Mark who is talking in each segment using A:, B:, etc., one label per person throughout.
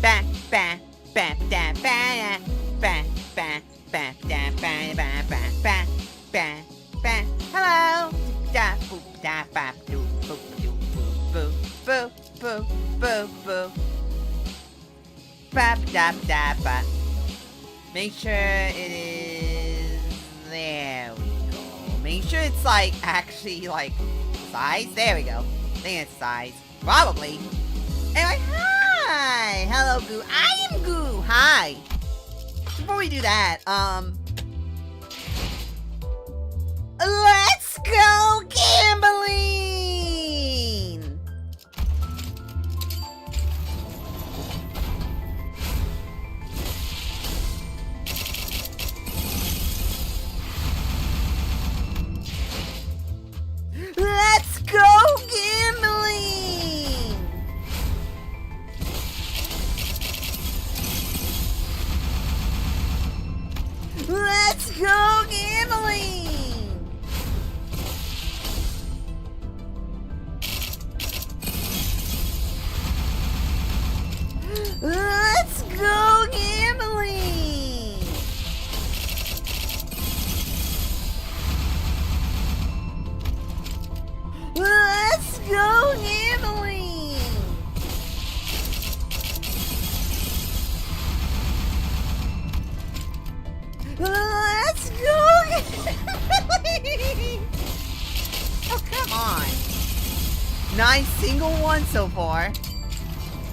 A: ba ba ba da ba ba ba ba da ba ba ba ba ba ba. Hello. Da boop da ba doo boop doo boo boo boo boo boo. Ba da da ba. Make sure it is. There we go. Make sure it's like actually like size. There we go. I think it's size. Probably. Anyway, hi! Hello, Goo. I am Goo. Hi. Before we do that, let's go gambling! Let's go gambling! Let's go gambling! Let's go gambling! Let's go gambling! Let's go gambling! Oh, come on. 9 single ones so far.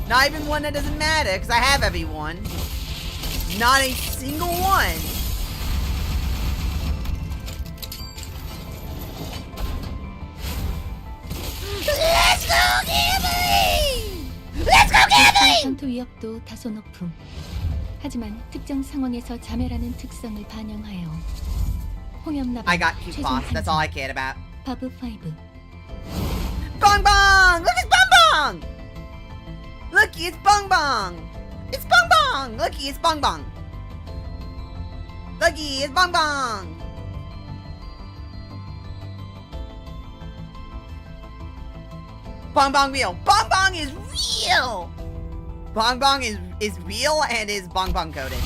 A: Not even one that doesn't matter, because I have every one. Not a single one. Let's go gambling! Let's go gambling!
B: 전투 위협도 다소 높음. 하지만 특정 상황에서 자멸하는 특성을 반영하여 홍염납
A: I got cute boss. That's all I cared about.
B: 바브 5.
A: Bong bong! Look, it's bong bong! Looky, it's bong bong! It's bong bong! Looky, it's bong bong! Looky, it's bong bong! Bong bong real! Bong bong is real! Bong bong is real and is bong bong coded.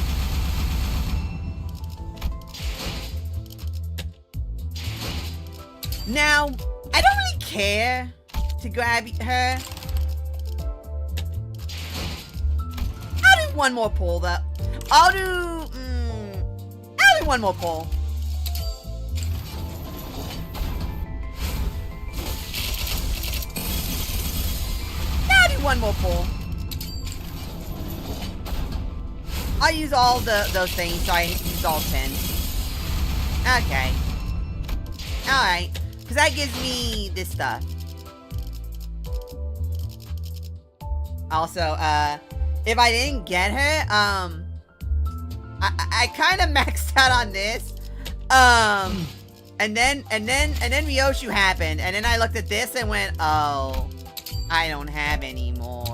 A: Now, I don't really care to grab her. I'll do one more pull though. I'll do one more pull. I'll do one more pull. I use all those things, so I used all 10. Okay. Alright. Because that gives me this stuff. Also, if I didn't get her, I kind of maxed out on this. And then Ryoshu happened. And then I looked at this and went, oh, I don't have any more.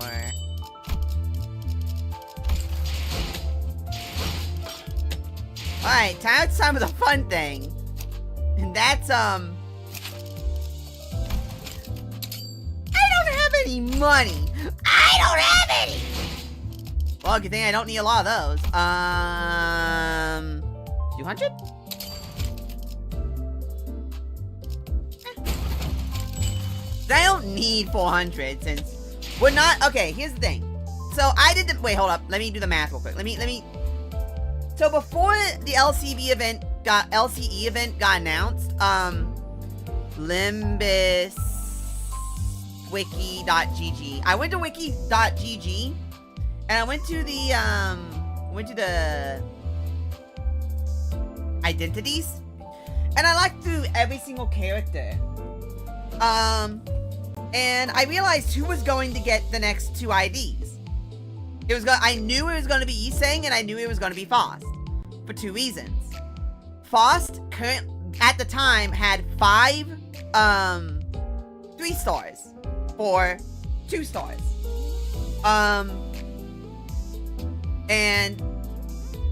A: Alright, it's time for the fun thing. And that's, I don't have any money. I don't have any! Well, good thing I don't need a lot of those. 200? I don't need 400 since we're not, okay, here's the thing. So I did the, wait, hold up. Let me do the math real quick. Let me, so before the LCE event got announced, LIMBUS wiki.gg. I went to wiki.gg and I went to the identities and I looked through every single character. And I realized who was going to get the next 2 IDs. I knew it was going to be Yiseng and I knew it was going to be Faust for 2 reasons. Faust at the time had 5 3 stars or 2 stars. And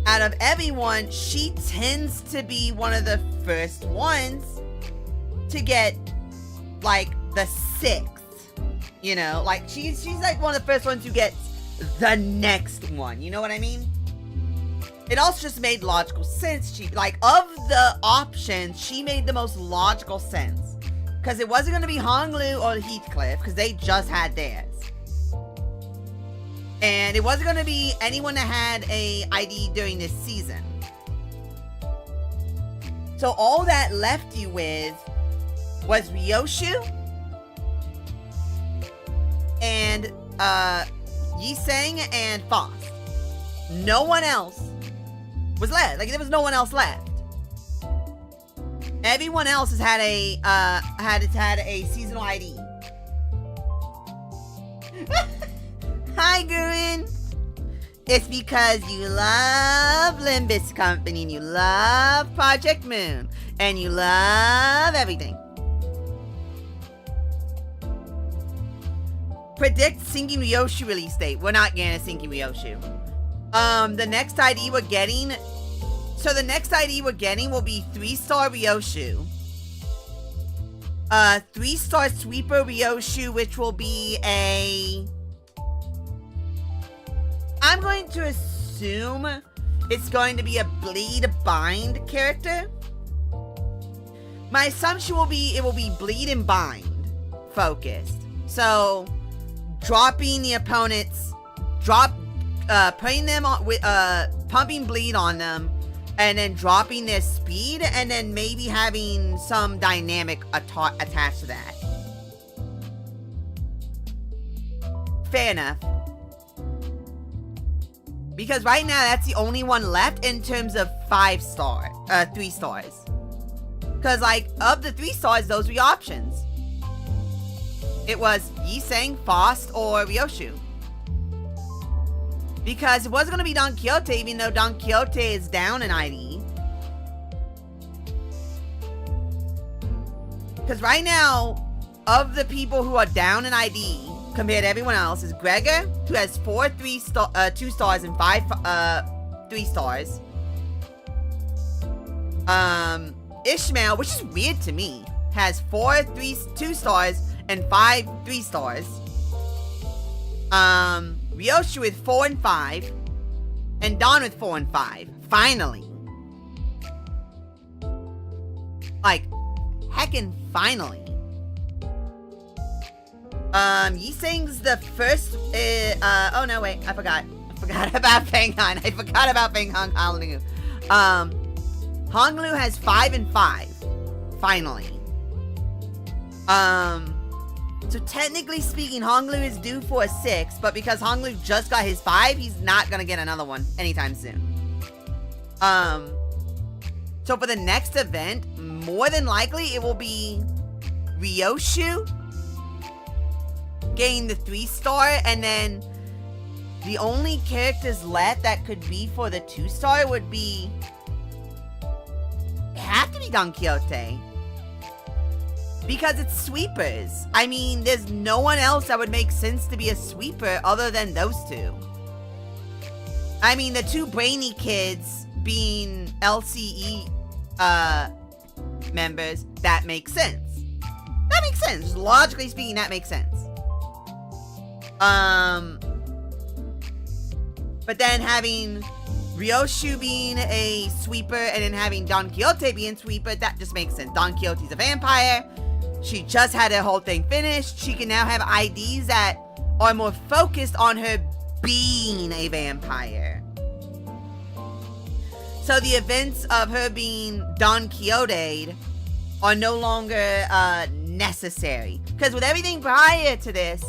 A: out of everyone, she tends to be one of the first ones to get like the 6th. You know, like she's like one of the first ones who gets the next one. You know what I mean? It also just made logical sense. She, like, of the options, she made the most logical sense. Because it wasn't going to be Honglu or Heathcliff, because they just had theirs. And it wasn't going to be anyone that had a ID during this season. So all that left you with was Ryoshu and Yiseng and Faust. No one else was left. Like, there was no one else left. Everyone else has had a had a seasonal ID. Hi, Gurin. It's because you love Limbus Company and you love Project Moon and you love everything. Predict Sinking Ryoshu release date. We're not getting a Sinking Ryoshu. The next ID we're getting. So the next ID we're getting will be 3-star Ryoshu. 3-star Sweeper Ryoshu, which will be a... I'm going to assume it's going to be a Bleed Bind character. My assumption will be it will be Bleed and Bind focused. So dropping the opponents, putting them on with pumping bleed on them, and then dropping their speed, and then maybe having some dynamic attached to that. Fair enough. Because right now, that's the only one left in terms of 3 stars. Because, like, of the 3 stars, those were the options. It was Yiseng, Faust, or Ryoshu. Because it wasn't going to be Don Quixote, even though Don Quixote is down in ID. Because right now, of the people who are down in ID, compared to everyone else, is Gregor, who has 2 stars and 5 3 stars. Ishmael, which is weird to me, has 2 stars and 5 3 stars. Ryoshu with 4 and 5, and Don with 4 and 5. Finally. Like, heckin' finally. Yiseng's the first, oh no, wait, I forgot about Feng Han. I forgot about Feng Han Honglu. Honglu has 5 and 5, finally. So technically speaking, Honglu is due for a 6, but because Honglu just got his 5, he's not gonna get another one anytime soon. So for the next event, more than likely it will be Ryoshu getting the 3-star, and then the only characters left that could be for the 2-star would be... It have to be Don Quixote. Because it's sweepers. I mean, there's no one else that would make sense to be a sweeper other than those 2. I mean, the 2 brainy kids being LCE members, that makes sense. That makes sense. Logically speaking, that makes sense. But then having Ryoshu being a sweeper and then having Don Quixote being sweeper, that just makes sense. Don Quixote's a vampire. She just had her whole thing finished. She can now have IDs that are more focused on her being a vampire. So the events of her being Don Quixote are no longer necessary. Because with everything prior to this,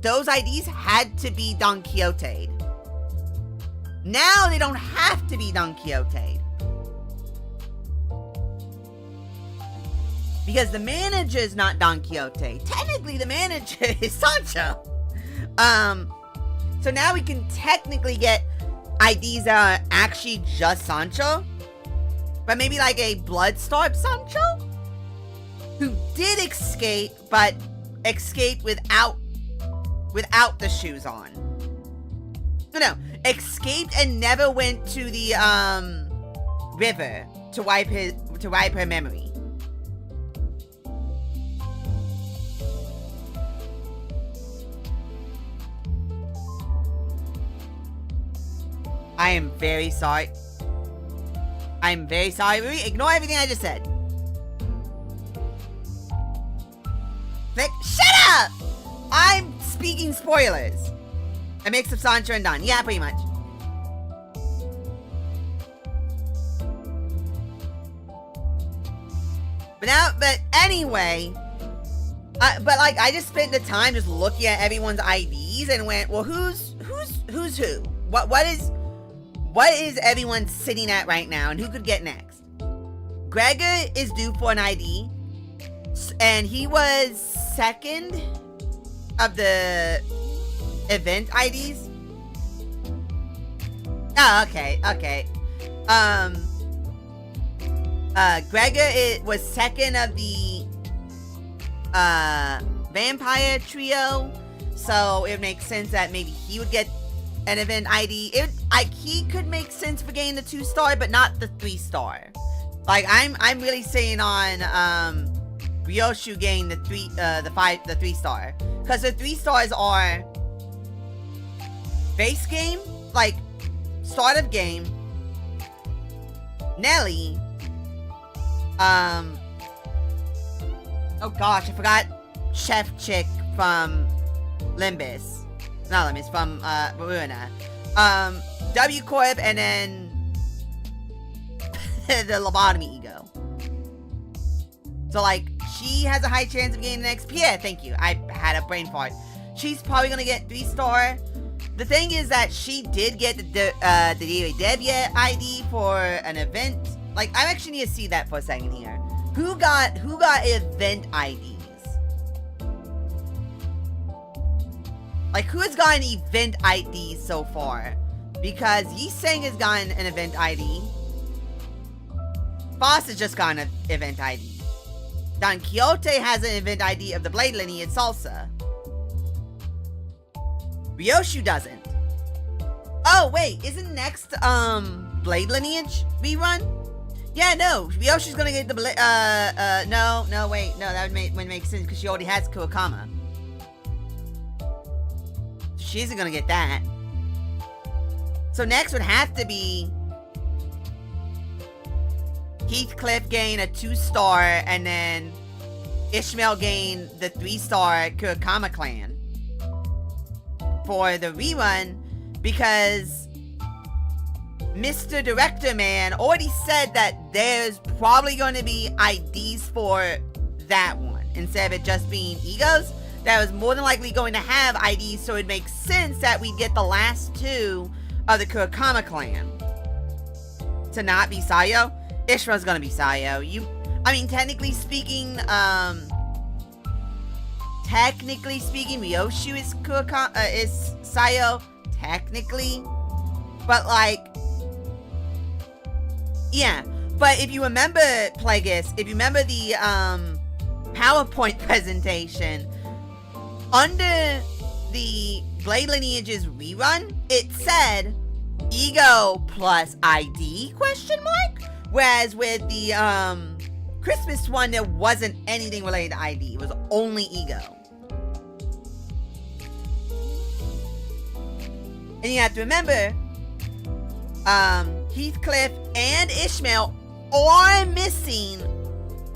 A: those IDs had to be Don Quixote. Now they don't have to be Don Quixote. Because the manager is not Don Quixote. Technically, the manager is Sancho. So now we can technically get IDs that are actually just Sancho. But maybe like a blood-starved Sancho? Who did escape, but escaped without the shoes on. No, escaped and never went to the river to wipe her memory. I am very sorry. I'm very sorry. Ignore everything I just said. Click. Shut up! I'm speaking spoilers. A mix of Sancho and Don. Yeah, pretty much. But anyway, but like I just spent the time just looking at everyone's IDs and went, well, who's who? What is everyone sitting at right now, and who could get next? Gregor is due for an ID, and he was second of the event IDs. Oh, okay. Gregor was second of the vampire trio, so it makes sense that maybe he would get an event ID. He could make sense for getting the 2-star, but not the 3-star. Like I'm really saying on Ryoshu getting the 3-star, because the 3 stars are base game, like start of game, Nelly. Oh gosh, I forgot Chef Chick from Limbus. Not Limbus, from Ruina. W Corp, and then the lobotomy ego. So like, she has a high chance of getting the next. Yeah, thank you. I had a brain fart. She's probably gonna get 3-star. The thing is that she did get the Daily Devia ID for an event. Like, I actually need to see that for a second here. Who got event IDs? Like, who has gotten event IDs so far? Because Yiseng has gotten an event ID. Faust has just gotten an event ID. Don Quixote has an event ID of the Blade Lineage Salsa. Ryoshu doesn't. Oh, wait, isn't next, Blade Lineage rerun? Yeah, no, Ryoshu's gonna get the wait, no, that would make sense, because she already has Kuokama. She isn't gonna get that. So next would have to be Heathcliff gain a 2-star, and then Ishmael gain the 3-star Kuokama clan for the rerun, because Mr. Director Man already said that there's probably going to be IDs for that one instead of it just being egos. That was more than likely going to have IDs, so it makes sense that we get the last 2 of the Kuokama clan to not be Sayo. Ishmael's gonna be Sayo. Technically speaking, Ryoshu is Sayo, technically, but like, yeah. But if you remember, Plagueis, if you remember the PowerPoint presentation, under the Blade Lineage's rerun, it said ego plus ID ? Whereas with the Christmas one, there wasn't anything related to ID. It was only ego. And you have to remember, Heathcliff and Ishmael are missing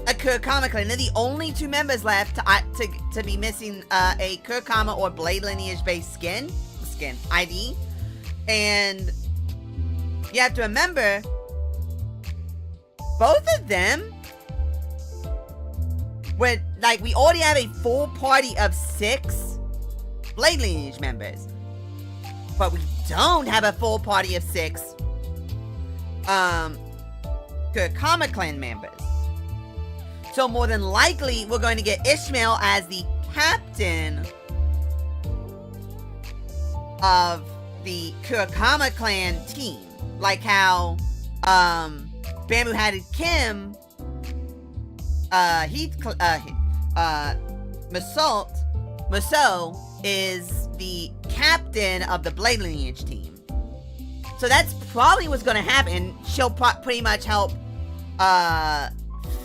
A: a Kuokama clan. They're the only 2 members left to be missing a Kuokama or Blade Lineage based skin ID. And you have to remember, both of them, we already have a full party of 6 Blade Lineage members, but we don't have a full party of 6 Kuokama clan members. So more than likely, we're going to get Ishmael as the captain of the Kuokama clan team, like how Bamboo-Hatted Kim, Musou is the captain of the Blade Lineage team. So that's probably what's going to happen. She'll pretty much help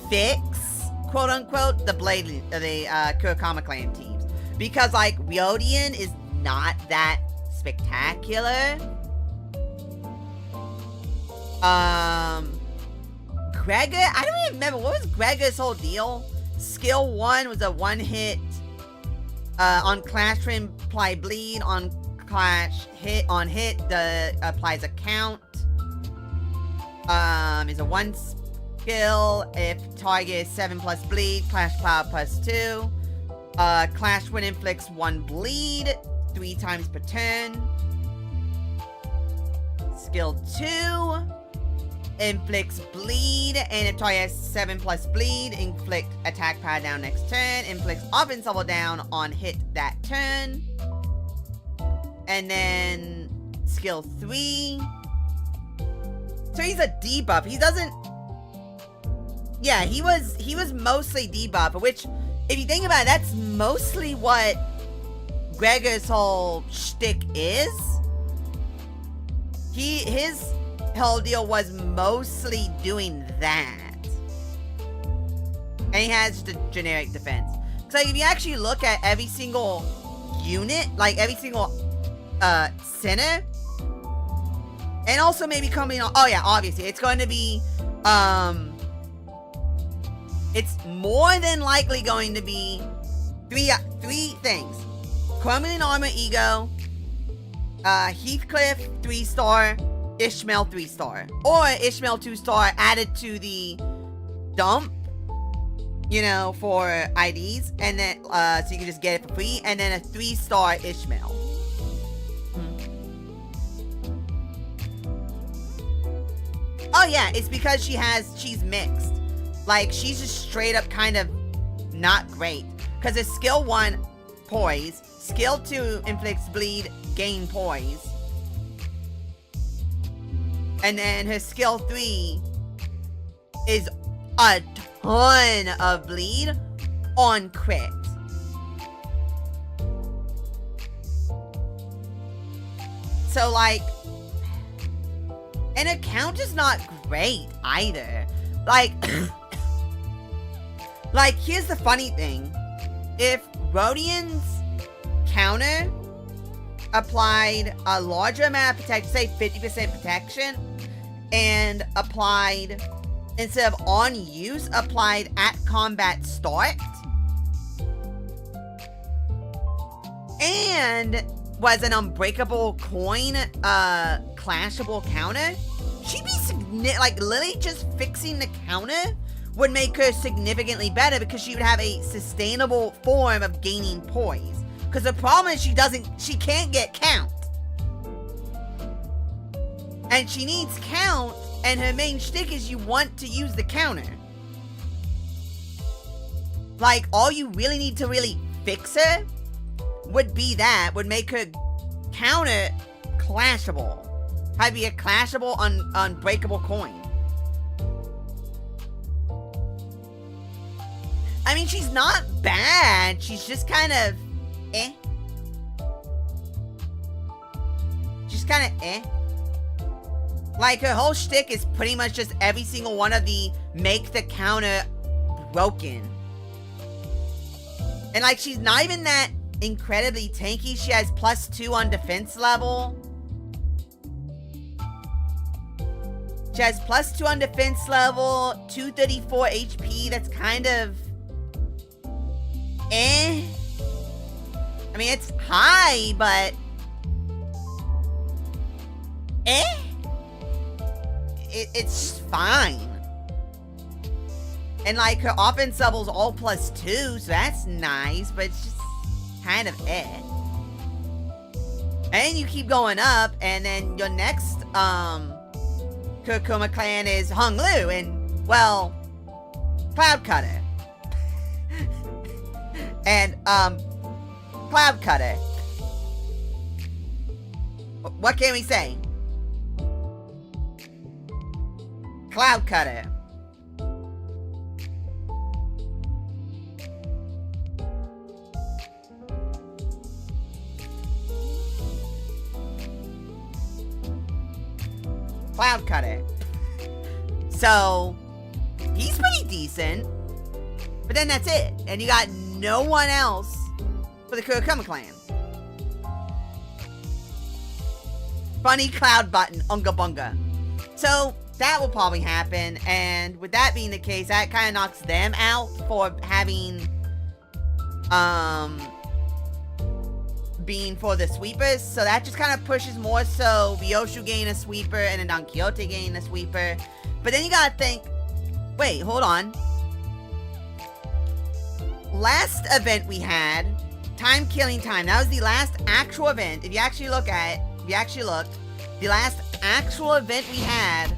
A: fix, quote unquote, the Kuokama clan teams, because like Ryodian is not that spectacular. Gregor, I don't even remember. What was Gregor's whole deal? Skill 1 was a 1-hit. On Clash Rim, apply bleed. On Clash hit, the applies a count. Is a 1 skill. If target is 7 plus bleed, Clash Cloud plus 2. Clash Wind inflicts 1 bleed 3 times per turn. Skill 2 inflicts bleed, and if target has 7 plus bleed, inflict attack power down next turn. Inflicts offense level down on hit that turn. And then skill 3. So he's a debuff. He doesn't. Yeah, he was mostly debuff, which, if you think about it, that's mostly what Gregor's whole shtick is. His whole deal was mostly doing that. And he has just a generic defense. So if you actually look at every single unit, like every single center, and also maybe coming on, oh yeah, obviously, it's going to be, it's more than likely going to be three things. Chromium Armor Ego, Heathcliff 3-star, Ishmael 3-star, or Ishmael 2-star added to the dump, you know, for IDs, and then so you can just get it for free, and then a 3-star Ishmael. Oh yeah, it's because she's mixed. Like, she's just straight up kind of not great. Because it's skill 1, poise. Skill 2 inflicts bleed, gain poise. And then her skill 3 is a ton of bleed on crit. So, like, and her count is not great either. Like, like, here's the funny thing. If Rodian's counter applied a larger amount of protection, say 50% protection, and applied, instead of on use, applied at combat start, and was an unbreakable coin, clashable counter, she'd be like, Lily just fixing the counter would make her significantly better, because she would have a sustainable form of gaining poise. Because the problem is she can't get count. And she needs count, and her main shtick is you want to use the counter. Like, all you really need to really fix her would be that, would make her counter clashable. Have be a clashable, unbreakable coin. I mean, she's not bad. She's just kind of eh. She's kind of eh. Like, her whole shtick is pretty much just every single one of the make the counter broken. And, like, she's not even that incredibly tanky. She has +2 on defense level. She has +2 on defense level, 234 HP. That's kind of eh. I mean, it's high, but eh. It's fine. And, like, her offense level's all +2, so that's nice, but it's just kind of eh. And you keep going up, and then your next Kurkuma clan is Hung Lu, and, well, Cloud Cutter. And Cloud Cutter. What can we say? Cloud Cutter. Cloud Cutter. So, he's pretty decent. But then that's it. And you got no one else for the Kurokuma clan. Funny cloud button, unga bunga. So, that will probably happen. And with that being the case, that kind of knocks them out for having, being for the sweepers. So that just kind of pushes more so Ryoshu getting a sweeper and then Don Quixote getting a sweeper. But then you gotta think, wait, hold on. Last event we had, Time Killing Time, that was the last actual event. If you actually look, the last actual event we had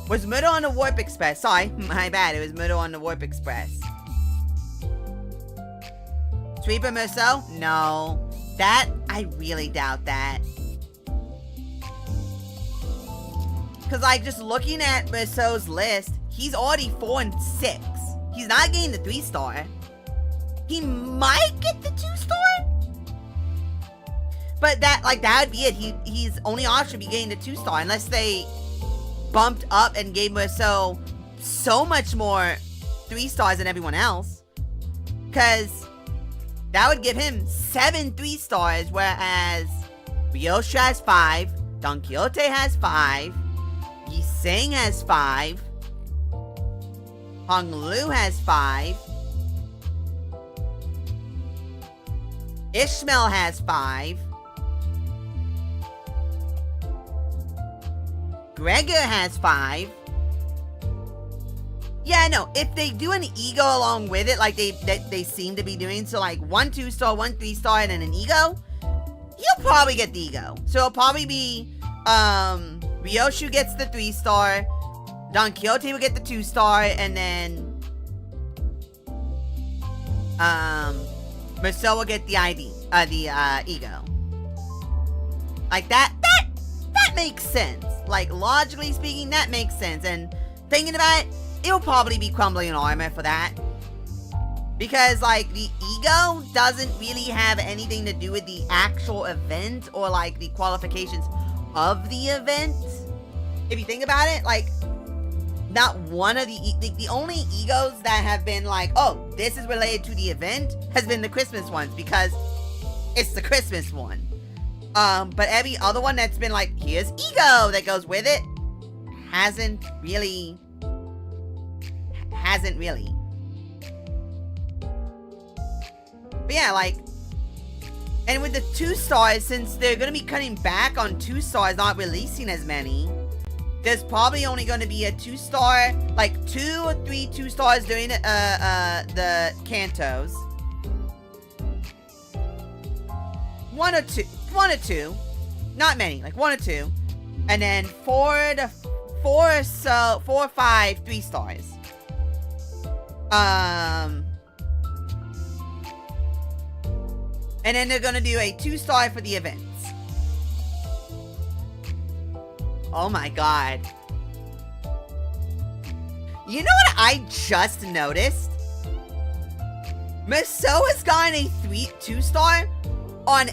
A: was Murder on the Warp Express. Sorry, my bad, it was Murder on the Warp Express. Sweeper Merceau? No. That, I really doubt that. Because, like, just looking at Merceau's list, he's already 4 and 6. He's not getting the 3-star. He might get the 2-star? But that, like, that would be it. He's only option be getting the 2-star unless they bumped up and gave Merceau so much more 3-stars than everyone else. Because that would give him 7 3-stars, whereas Ryoshu has 5, Don Quixote has 5, Yi Sing has 5, Hong Lu has 5, Ishmael has 5, Gregor has 5. Yeah, no, if they do an ego along with it, like they seem to be doing, so like 1 2-star, 1 3-star, and then an ego, he'll probably get the ego. So it'll probably be, Ryoshu gets the 3-star, Don Quixote will get the 2-star, and then, Merceau will get the ego. Like that makes sense. Like, logically speaking, that makes sense. And thinking about it, it'll probably be Crumbling Armor for that. Because, like, the ego doesn't really have anything to do with the actual event or, like, the qualifications of the event. If you think about it, like, not one of the only egos that have been like, oh, this is related to the event has been the Christmas ones because it's the Christmas one. But every other one that's been like, here's ego that goes with it, hasn't really. But yeah, like, and with the 2-stars, since they're gonna be cutting back on 2-stars, not releasing as many, there's probably only gonna be a 2-star, like 2 or 3 2-stars during the cantos. 1 or 2, not many, like 1 or 2, and then 4 or 5 3-stars. And then they're gonna do a 2-star for the events. Oh my god. You know what I just noticed? Merceau has gotten a 2-star on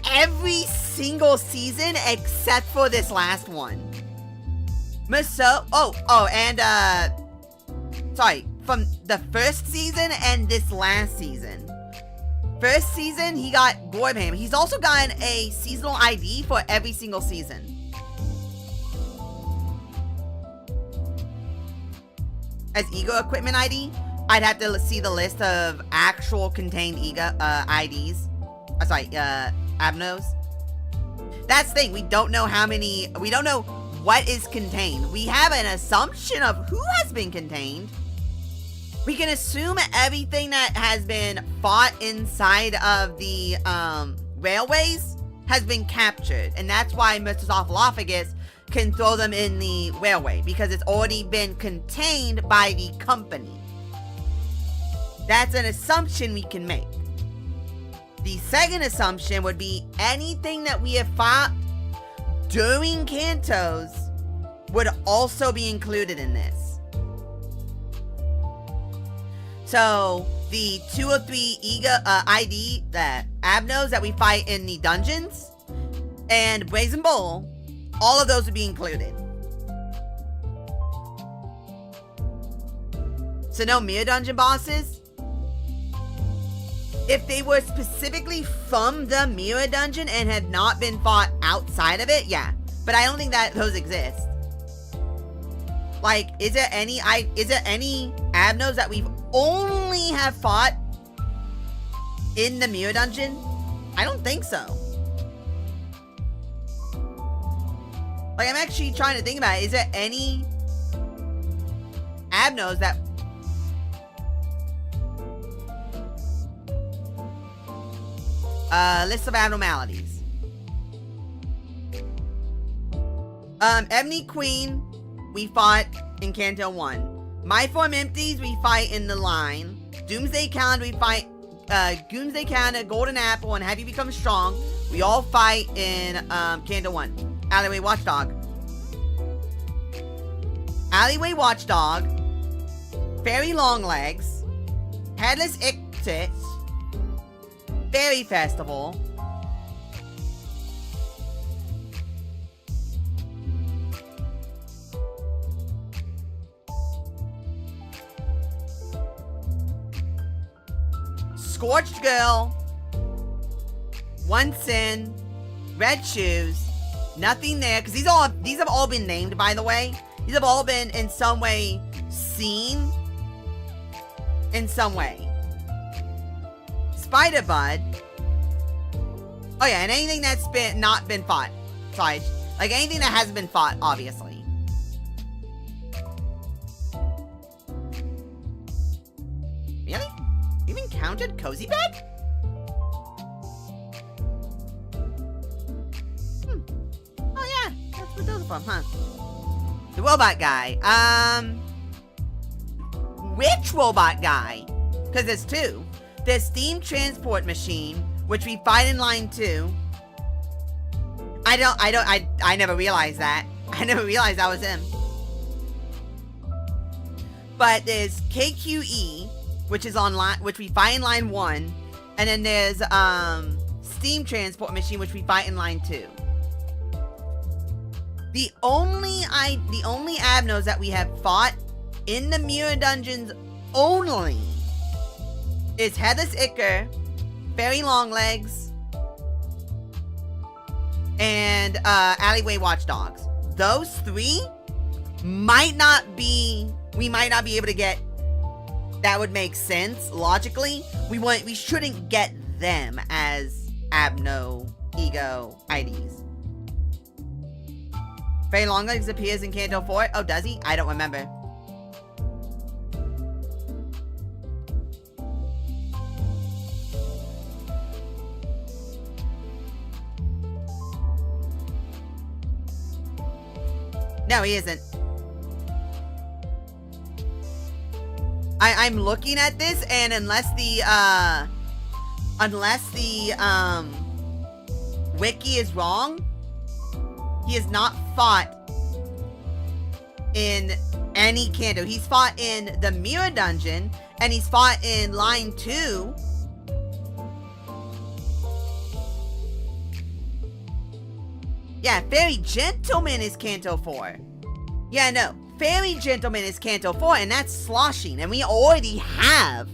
A: every single season except for this last one. Merceau, sorry, from the first season and this last season. First season, he got Gorbham. He's also gotten a seasonal ID for every single season. As Ego Equipment ID, I'd have to see the list of actual contained Ego IDs. Abnos. That's the thing, we don't know how many, we don't know what is contained. We have an assumption of who has been contained. We can assume everything that has been fought inside of the railways has been captured. And that's why Mr. Sophilophagus can throw them in the railway, because it's already been contained by the company. That's an assumption we can make. The second assumption would be anything that we have fought during Cantos would also be included in this. So the 2 or 3 ID, the Abnos that we fight in the dungeons, and Brazen Bull, all of those would be included. So no Mirror Dungeon bosses. If they were specifically from the Mirror Dungeon and had not been fought outside of it, yeah. But I don't think that those exist. Like, is there any Abnos that we've only have fought in the Mirror Dungeon? I don't think so. Like, I'm actually trying to think about it. Is there any Abnos that... list of abnormalities. Ebony Queen, we fought in Canto 1. My Form Empties, we fight in the line. Doomsday Calendar, we fight Doomsday Calendar, Golden Apple, and Have You Become Strong. We all fight in Canto 1. Alleyway Watchdog. Alleyway Watchdog. Fairy Longlegs. Headless Ictus. Fairy Festival. Scorched Girl. One Sin. Red Shoes. Nothing there, because these have all been named, by the way. These have all been in some way seen. In some way. Spider Bud. Oh yeah, and anything that's not been fought. Sorry, like anything that hasn't been fought, obviously. Really? You even counted Cozy Bed? Oh yeah, that's what those are from, huh? The robot guy. Which robot guy? Because there's two. The Steam Transport Machine, which we fight in line 2. I never realized that. I never realized that was him. But there's KQE, which is on line, which we fight in line 1, and then there's Steam Transport Machine, which we fight in line 2. The only Abnos that we have fought in the Mirror Dungeons only is Headless Icker, Fairy Longlegs, and Alleyway Watchdogs. Those 3 might not be... We might not be able to get... That would make sense, logically. We shouldn't get them as Abno Ego IDs. Fairy Longlegs appears in Canto 4. Oh, does he? I don't remember. No, he isn't. I'm looking at this, and unless the wiki is wrong, he has not fought in any Canto. He's fought in the Mirror Dungeon, and he's fought in line 2. Yeah, Fairy Gentleman is Canto 4. Yeah, no. Fairy Gentleman is Canto 4, and that's sloshing. And we already have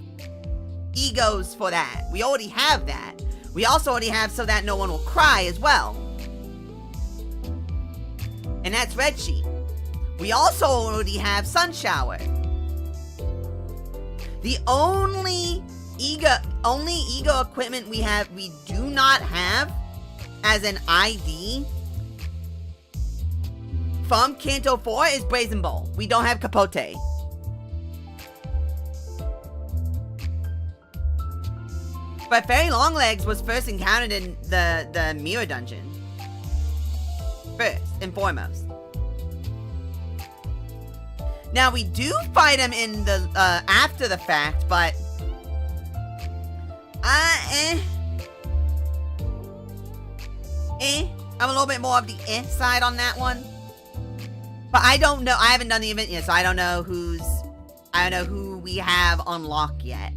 A: egos for that. We already have that. We also already have So That No One Will Cry as well. And that's Red Sheet. We also already have Sun Shower. The only ego equipment we do not have as an ID from Canto 4 is Brazen Bowl. We don't have Capote. But Fairy Longlegs was first encountered in the Mirror Dungeon. First and foremost. Now we do fight him in the after the fact, but I'm a little bit more of the side on that one. But I don't know. I haven't done the event yet, so I don't know who we have unlocked yet.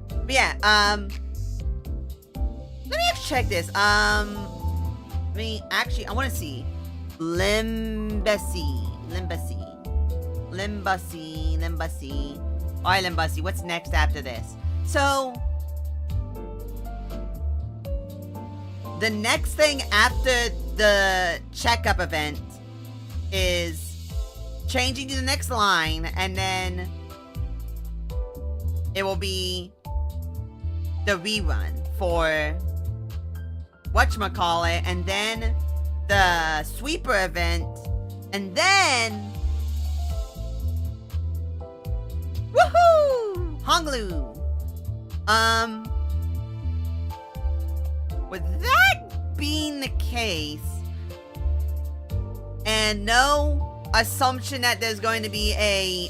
A: But yeah, let me have to check this. I want to see. Limbussy. Alright, Limbussy, what's next after this? So, the next thing after the checkup event is changing to the next line, and then it will be the rerun for whatchamacallit, and then the sweeper event, and then woohoo! Honglu! With that being the case, and no assumption that there's going to be a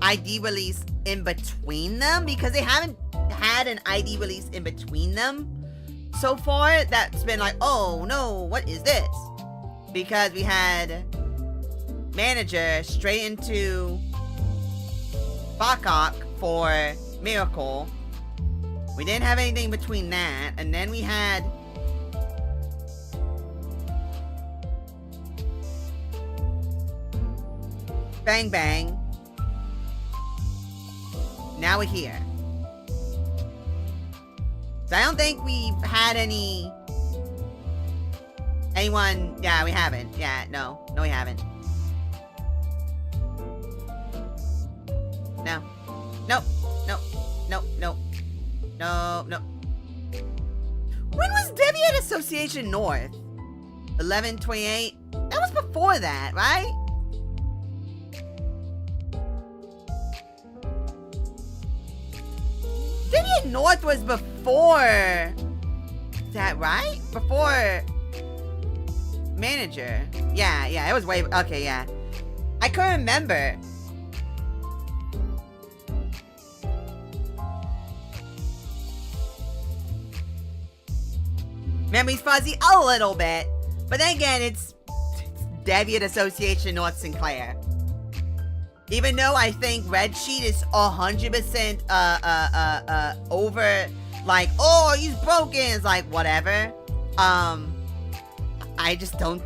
A: ID release in between them, because they haven't had an ID release in between them so far, that's been like, oh no, what is this? Because we had Manager straight into Bakok for Miracle. We didn't have anything between that, and then we had Bang Bang. Now we're here. So I don't think we've had anyone. Yeah, we haven't. Yeah, no, we haven't. No. Nope. No. When was Deviate Association North? 11/28? That was before that, right? Deviate North was before. Is that right? Before Manager. Yeah, it was way. Okay, yeah. I couldn't remember. Memory's fuzzy a little bit, but then again, it's Deviate Association North Sinclair. Even though I think Red Sheet is 100% over, like, oh, he's broken. It's like, whatever. I just don't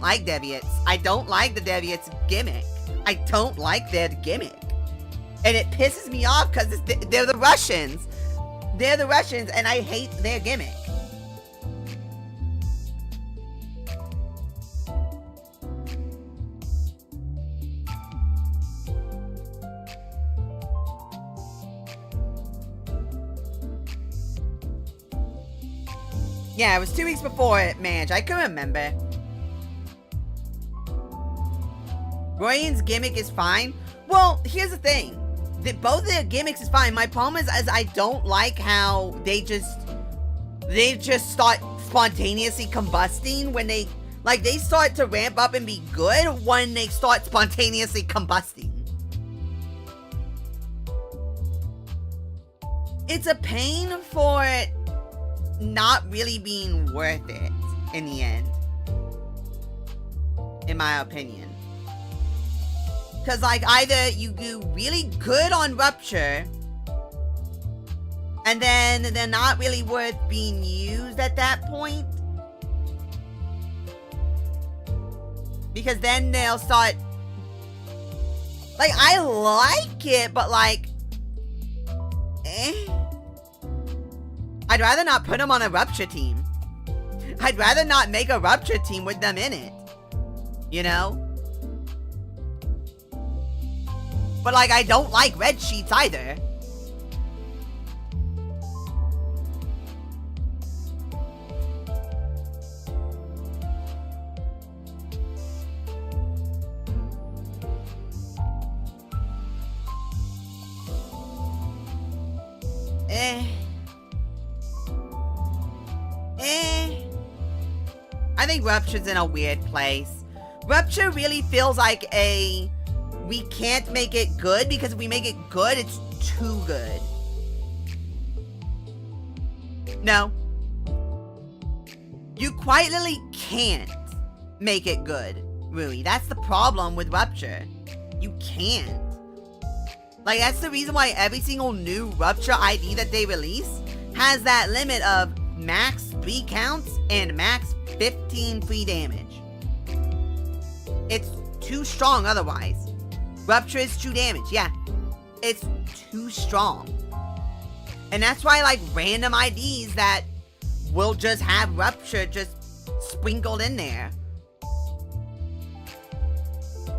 A: like Deviates. I don't like the Deviates gimmick. I don't like their gimmick. And it pisses me off because they're the Russians. They're the Russians, and I hate their gimmick. Yeah, it was 2 weeks before Manage. I couldn't remember. Royan's gimmick is fine. Well, here's the thing. Both their gimmicks is fine. My problem is I don't like how they just start spontaneously combusting when they start to ramp up and be good when they start spontaneously combusting. It's a pain for it not really being worth it in the end, in my opinion. Because, like, either you do really good on Rupture, and then they're not really worth being used at that point. Because then they'll start... Like, I like it, but, like... I'd rather not put them on a Rupture team. I'd rather not make a Rupture team with them in it. You know? But, like, I don't like Red Sheets either. I think Rupture's in a weird place. Rupture really feels like we can't make it good, because if we make it good, it's too good. No. You quite literally can't make it good, Rui. That's the problem with Rupture. You can't. Like, that's the reason why every single new Rupture ID that they release has that limit of max 3 counts and max 15 free damage. It's too strong otherwise. Rupture is 2 damage, yeah. It's too strong. And that's why, like, random IDs that will just have Rupture just sprinkled in there.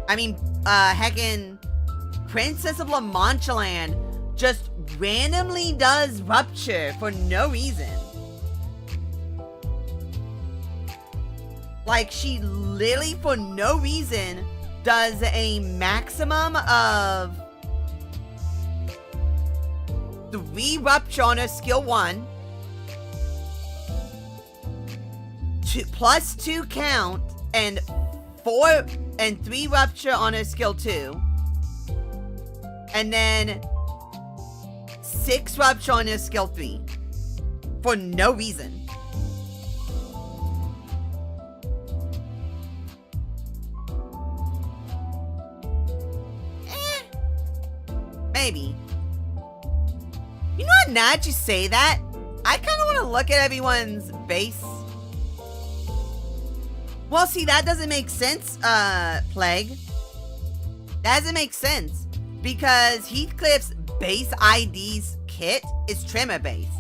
A: I mean, heckin' Princess of La Mancha Land just randomly does rupture for no reason. Like, she literally, for no reason, does a maximum of 3 rupture on her skill 1, plus 2 count, and 4 and 3 rupture on her skill 2, and then 6 rupture on her skill 3 for no reason. Maybe. You know what, now that you say that, I kind of want to look at everyone's base. Well, see, that doesn't make sense, Plague. That doesn't make sense. Because Heathcliff's base ID's kit is trimmer based.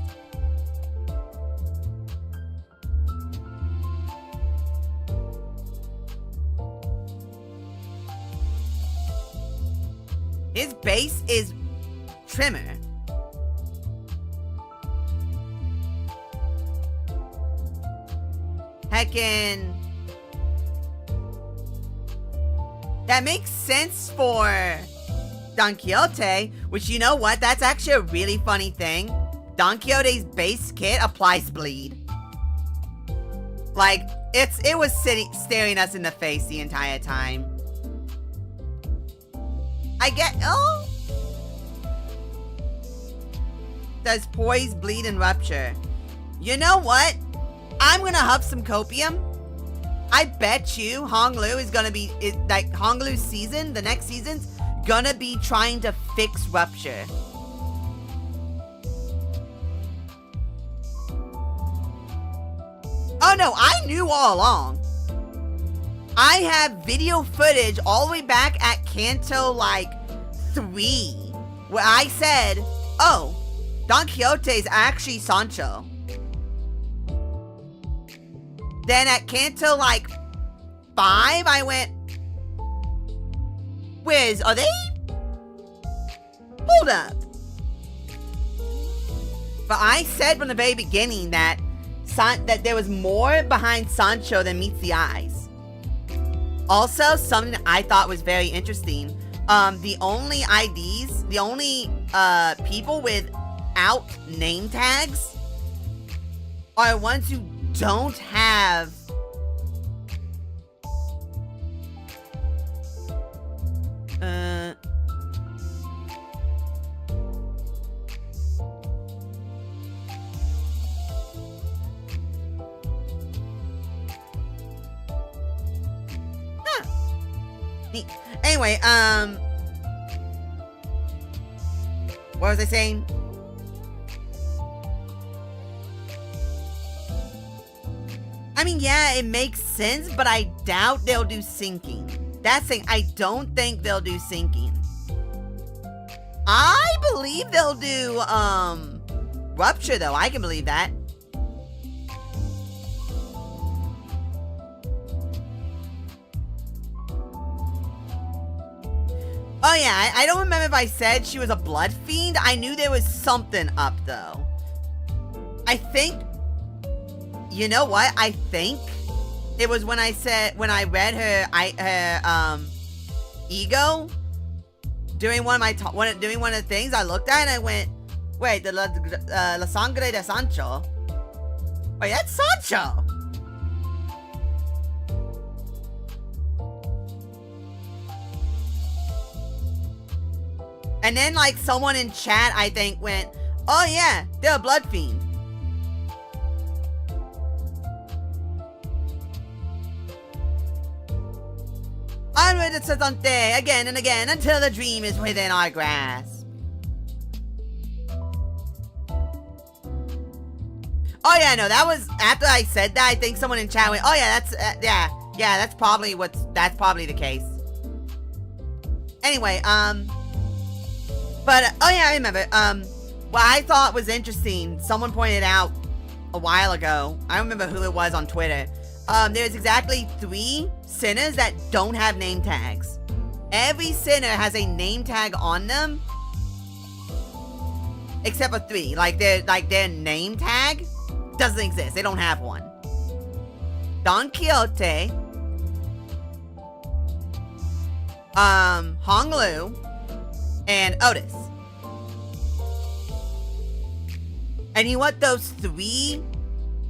A: His base is trimmer. Heckin'. That makes sense for Don Quixote, which, you know what? That's actually a really funny thing. Don Quixote's base kit applies bleed. Like, it was staring us in the face the entire time. Oh! Does poise, bleed, and rupture. You know what? I'm gonna huff some copium. I bet you Hong Lu is gonna be, like, Hong Lu's season, the next season's gonna be trying to fix rupture. Oh no, I knew all along. I have video footage all the way back at Canto, like, 3, where I said, oh, Don Quixote's actually Sancho. Then at Canto, like, 5, I went, are they? Hold up. But I said from the very beginning that there was more behind Sancho than meets the eyes. Also, something that I thought was very interesting, the only IDs, the only people without name tags are ones who don't have Anyway, what was I saying? I mean, yeah, it makes sense, but I doubt they'll do sinking. That's the thing, I don't think they'll do sinking. I believe they'll do, rupture, though. I can believe that. Oh yeah, I don't remember if I said she was a blood fiend. I knew there was something up, though. I think... You know what? I think it was when I read her ego during one of the things I looked at, and I went, wait, la sangre de Sancho. Wait, that's Sancho. And then, like, someone in chat, I think, went, oh yeah, they're a blood fiend. Onward to Sazante, again and again, until the dream is within our grasp. Oh yeah, no, that was, after I said that, I think someone in chat went, oh yeah, that's, yeah, that's probably the case. Anyway, but, oh yeah, I remember, what I thought was interesting, someone pointed out a while ago, I don't remember who it was on Twitter, there's exactly 3 sinners that don't have name tags. Every sinner has a name tag on them, except for 3. Like their name tag doesn't exist. They don't have one. Don Quixote, Hong Lu, and Otis. And you know what those 3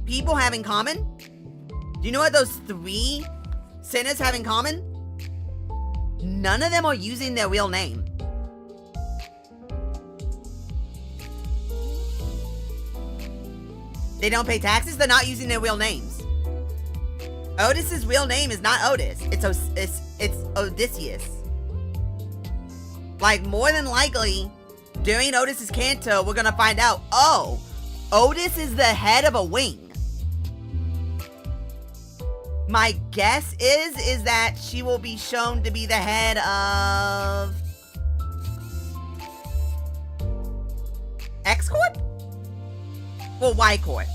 A: people have in common? Do you know what those 3 sinners have in common? None of them are using their real name. They don't pay taxes, they're not using their real names. Otis's real name is not Otis. It's Odysseus. Like, more than likely, during Otis's canto, we're gonna find out, oh, Otis is the head of a wing. My guess is that she will be shown to be the head of X Corp? Well, Y Corp.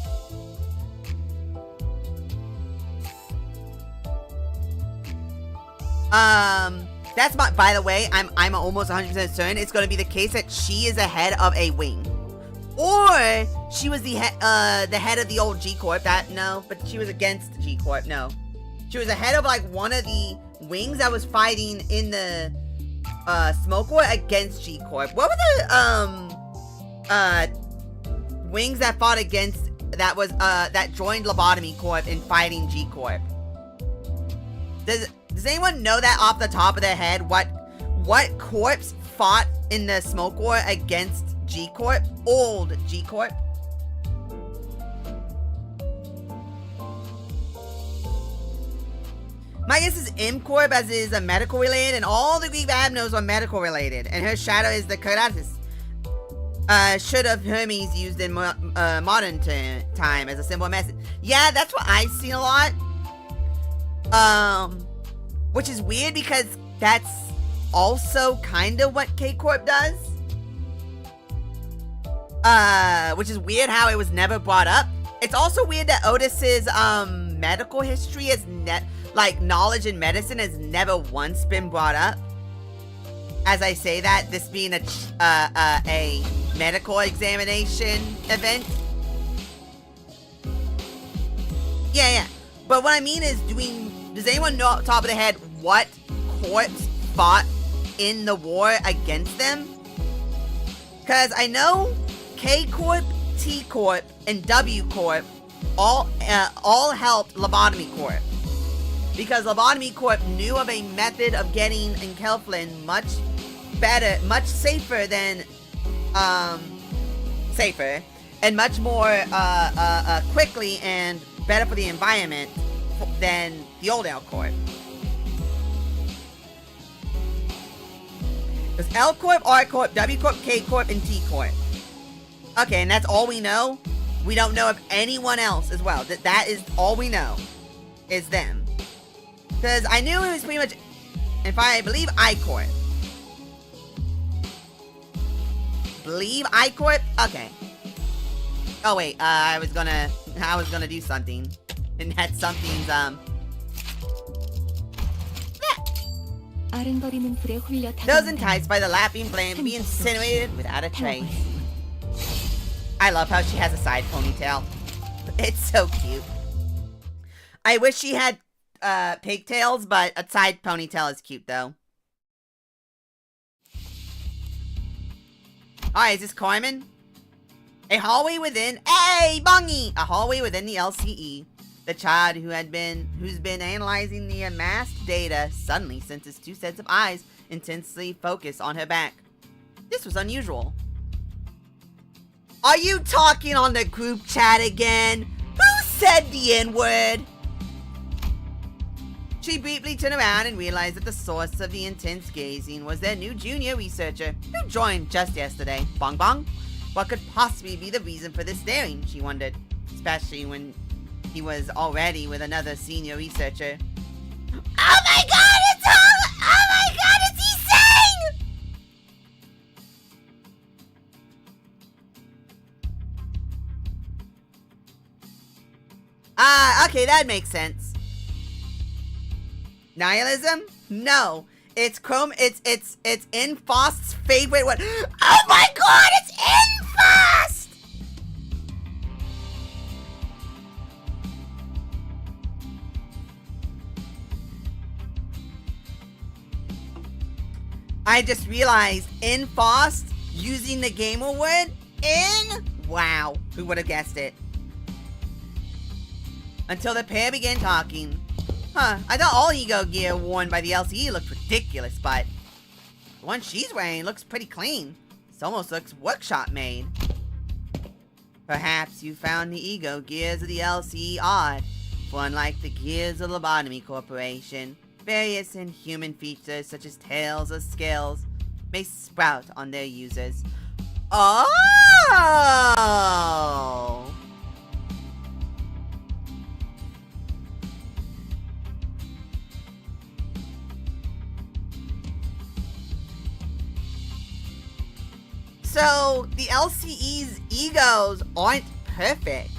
A: That's my, by the way, I'm almost 100% certain it's gonna be the case that she is the head of a wing. Or she was the head of the old G Corp. No, but she was against G Corp. No. She was the head of like one of the wings that was fighting in the Smoke War against G Corp. What were the wings that fought against that joined Lobotomy Corp in fighting G Corp? Does anyone know that off the top of their head? What corps fought in the Smoke War against G Corp? Old G Corp? My guess is M Corp, as is a medical related, and all the Greek Abnos are medical related, and her shadow is the Keratis. Should have Hermes used in modern time as a symbol message. Yeah, that's what I see a lot. Which is weird because that's also kind of what K Corp does. Which is weird how it was never brought up. It's also weird that Otis's medical history is like knowledge in medicine has never once been brought up. As I say that, this being a medical examination event. Yeah. But what I mean is, does anyone know off the top of their head what corps fought in the war against them? Because I know K Corp, T Corp, and W Corp all helped Lobotomy Corp. Because Lobotomy Corp knew of a method of getting Enkelflin much better, much safer than, safer, and much more, quickly and better for the environment than the old L Corp. There's L Corp, R Corp, W Corp, K Corp, and T Corp. Okay, and that's all we know? We don't know of anyone else as well. That is all we know, is them. Because I knew it was pretty much, if I believe, I Corp. Believe I Corp? Okay. Oh wait, I was gonna do something. And that something's, those enticed by the laughing flame be incinerated without a trace. I love how she has a side ponytail. It's so cute. I wish she had pigtails, but a side ponytail is cute though. Alright, is this Carmen? A hallway within, hey, Bungy! A hallway within the LCE. The child who's been analyzing the amassed data suddenly senses 2 sets of eyes intensely focused on her back. This was unusual. Are you talking on the group chat again? Who said the N-word? She briefly turned around and realized that the source of the intense gazing was their new junior researcher, who joined just yesterday. Bong Bong? What could possibly be the reason for this staring, she wondered, especially when he was already with another senior researcher. Oh my god, it's he saying? Okay, that makes sense. Nihilism? No. It's in Faust's favorite one. Oh my god, it's in Faust! I just realized in Faust, using the gamer word in. Wow, who would have guessed it? Until the pair began talking. Huh, I thought all ego gear worn by the LCE looked ridiculous, but the one she's wearing looks pretty clean. This almost looks workshop made. Perhaps you found the ego gears of the LCE odd, for unlike the gears of Lobotomy Corporation, various inhuman features such as tails or scales may sprout on their users. Oh! So, the LCE's egos aren't perfect.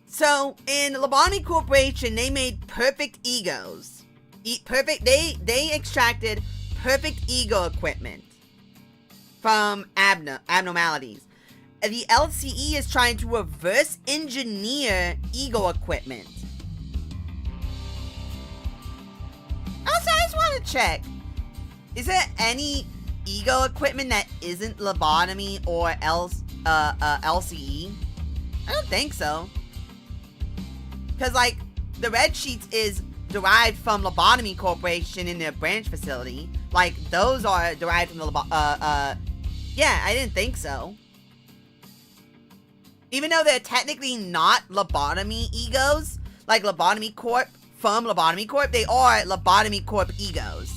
A: So, in Lobotomy Corporation, they made perfect egos. They extracted perfect ego equipment from abnormalities. The LCE is trying to reverse engineer ego equipment. Also, I just want to check. Is there any ego equipment that isn't lobotomy or LCE? I don't think so. Because, like, the Red Sheets is derived from Lobotomy Corporation in their branch facility. Like, those are derived from the yeah, I didn't think so. Even though they're technically not lobotomy egos, like Lobotomy Corp, from Lobotomy Corp, they are Lobotomy Corp egos.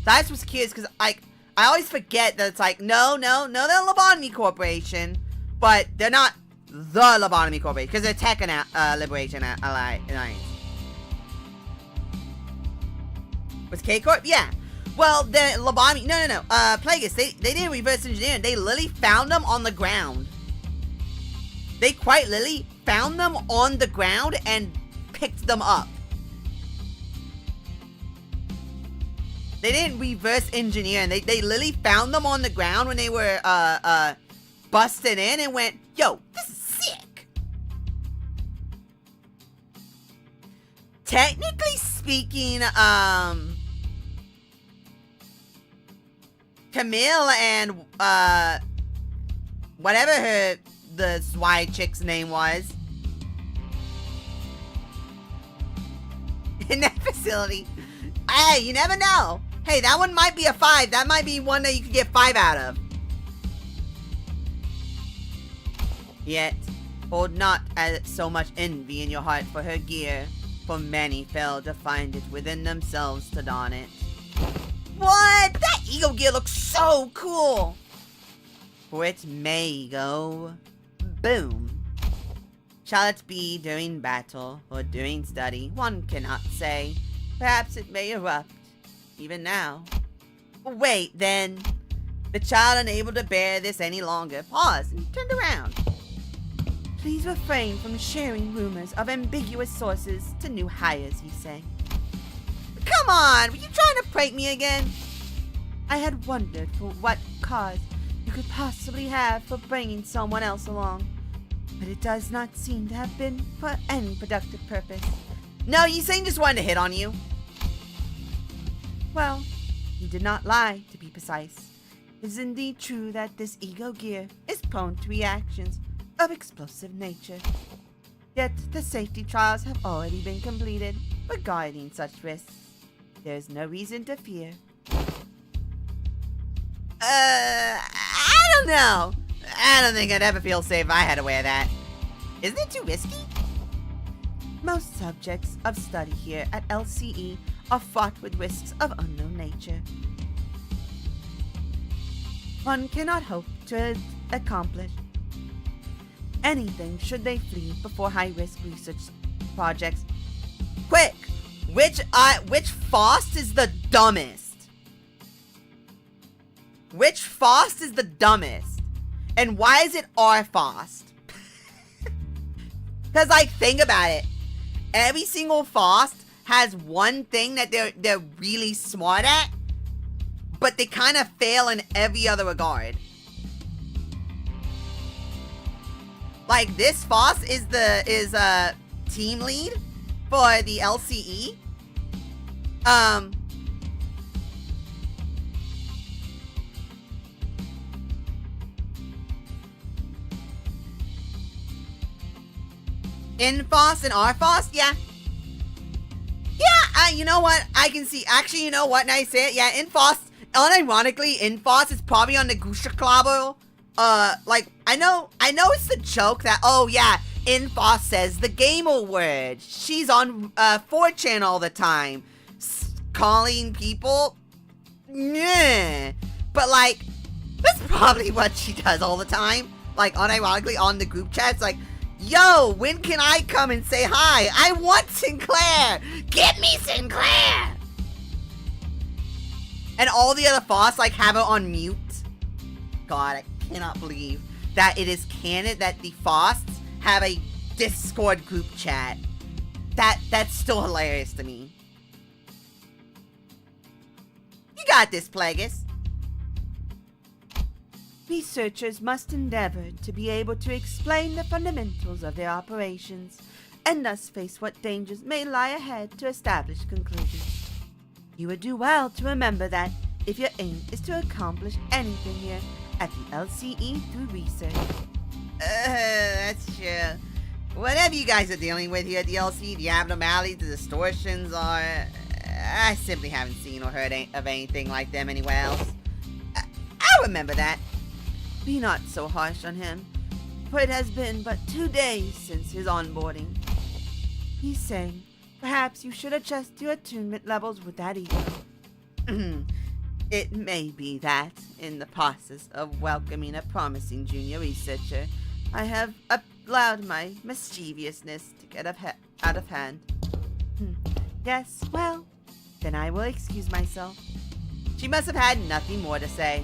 A: So I just was curious because, like, I always forget that it's like, no, they're Lobotomy Corporation, but they're not the Lobotomy Corporation because they're Tech and Liberation Alliance. Was K-Corp? Yeah. Well, the Lobotomy, no. Plagueis, they didn't reverse engineer. They literally found them on the ground. They quite literally found them on the ground and picked them up. They didn't reverse engineer, and they literally found them on the ground when they were busted in and went, yo, this is sick. Technically speaking, Camille and whatever the Zwei chick's name was in that facility. Hey, you never know. Hey, that one might be a 5. That might be one that you could get 5 out of. Yet, hold not so much envy in your heart for her gear, for many fail to find it within themselves to don it. What? That ego gear looks so cool. For it may go boom. Shall it be during battle or during study? One cannot say. Perhaps it may erupt, even now. Wait, then. The child, unable to bear this any longer, paused and turned around. Please refrain from sharing rumors of ambiguous sources to new hires, he sang. Come on, were you trying to prank me again? I had wondered for what cause you could possibly have for bringing someone else along, but it does not seem to have been for any productive purpose. No, you saying just wanted to hit on you? Well, he did not lie, to be precise. It is indeed true that this ego gear is prone to reactions of explosive nature. Yet the safety trials have already been completed regarding such risks. There is no reason to fear. I don't know. I don't think I'd ever feel safe if I had to wear that. Isn't it too risky? Most subjects of study here at LCE are fraught with risks of unknown nature. One cannot hope to accomplish anything should they flee before high-risk research projects. Quick! Which Faust is the dumbest? Which Faust is the dumbest? And why is it our faust? Because, like, think about it. Every single faust has one thing that they're really smart at, but they kind of fail in every other regard. Like, this faust is team lead for the LCE. In faust and our faust, yeah. Yeah, you know what? I can see. Actually, you know what? Now you say it. Yeah, in faust, unironically, in faust is probably on the Gusha Klabo. Like, I know it's the joke that, oh yeah, in faust says the gamer word. She's on 4chan all the time, calling people. Yeah. But like, that's probably what she does all the time. Like, unironically on the group chats, like, yo, when can I come and say hi? I want Sinclair! Get me Sinclair! And all the other Fausts, like, have it on mute. God, I cannot believe that it is canon that the Fausts have a Discord group chat. That's still hilarious to me. You got this, Plagueis. Researchers must endeavor to be able to explain the fundamentals of their operations, and thus face what dangers may lie ahead to establish conclusions. You would do well to remember that if your aim is to accomplish anything here at the LCE through research. That's true. Whatever you guys are dealing with here at the LCE, the abnormalities, the distortions, I simply haven't seen or heard of anything like them anywhere else. I'll remember that. Be not so harsh on him, for it has been but 2 days since his onboarding. He's saying, perhaps you should adjust your attunement levels with that ego. It may be that, in the process of welcoming a promising junior researcher, I have allowed my mischievousness to get out of hand. Yes, well, then I will excuse myself. She must have had nothing more to say,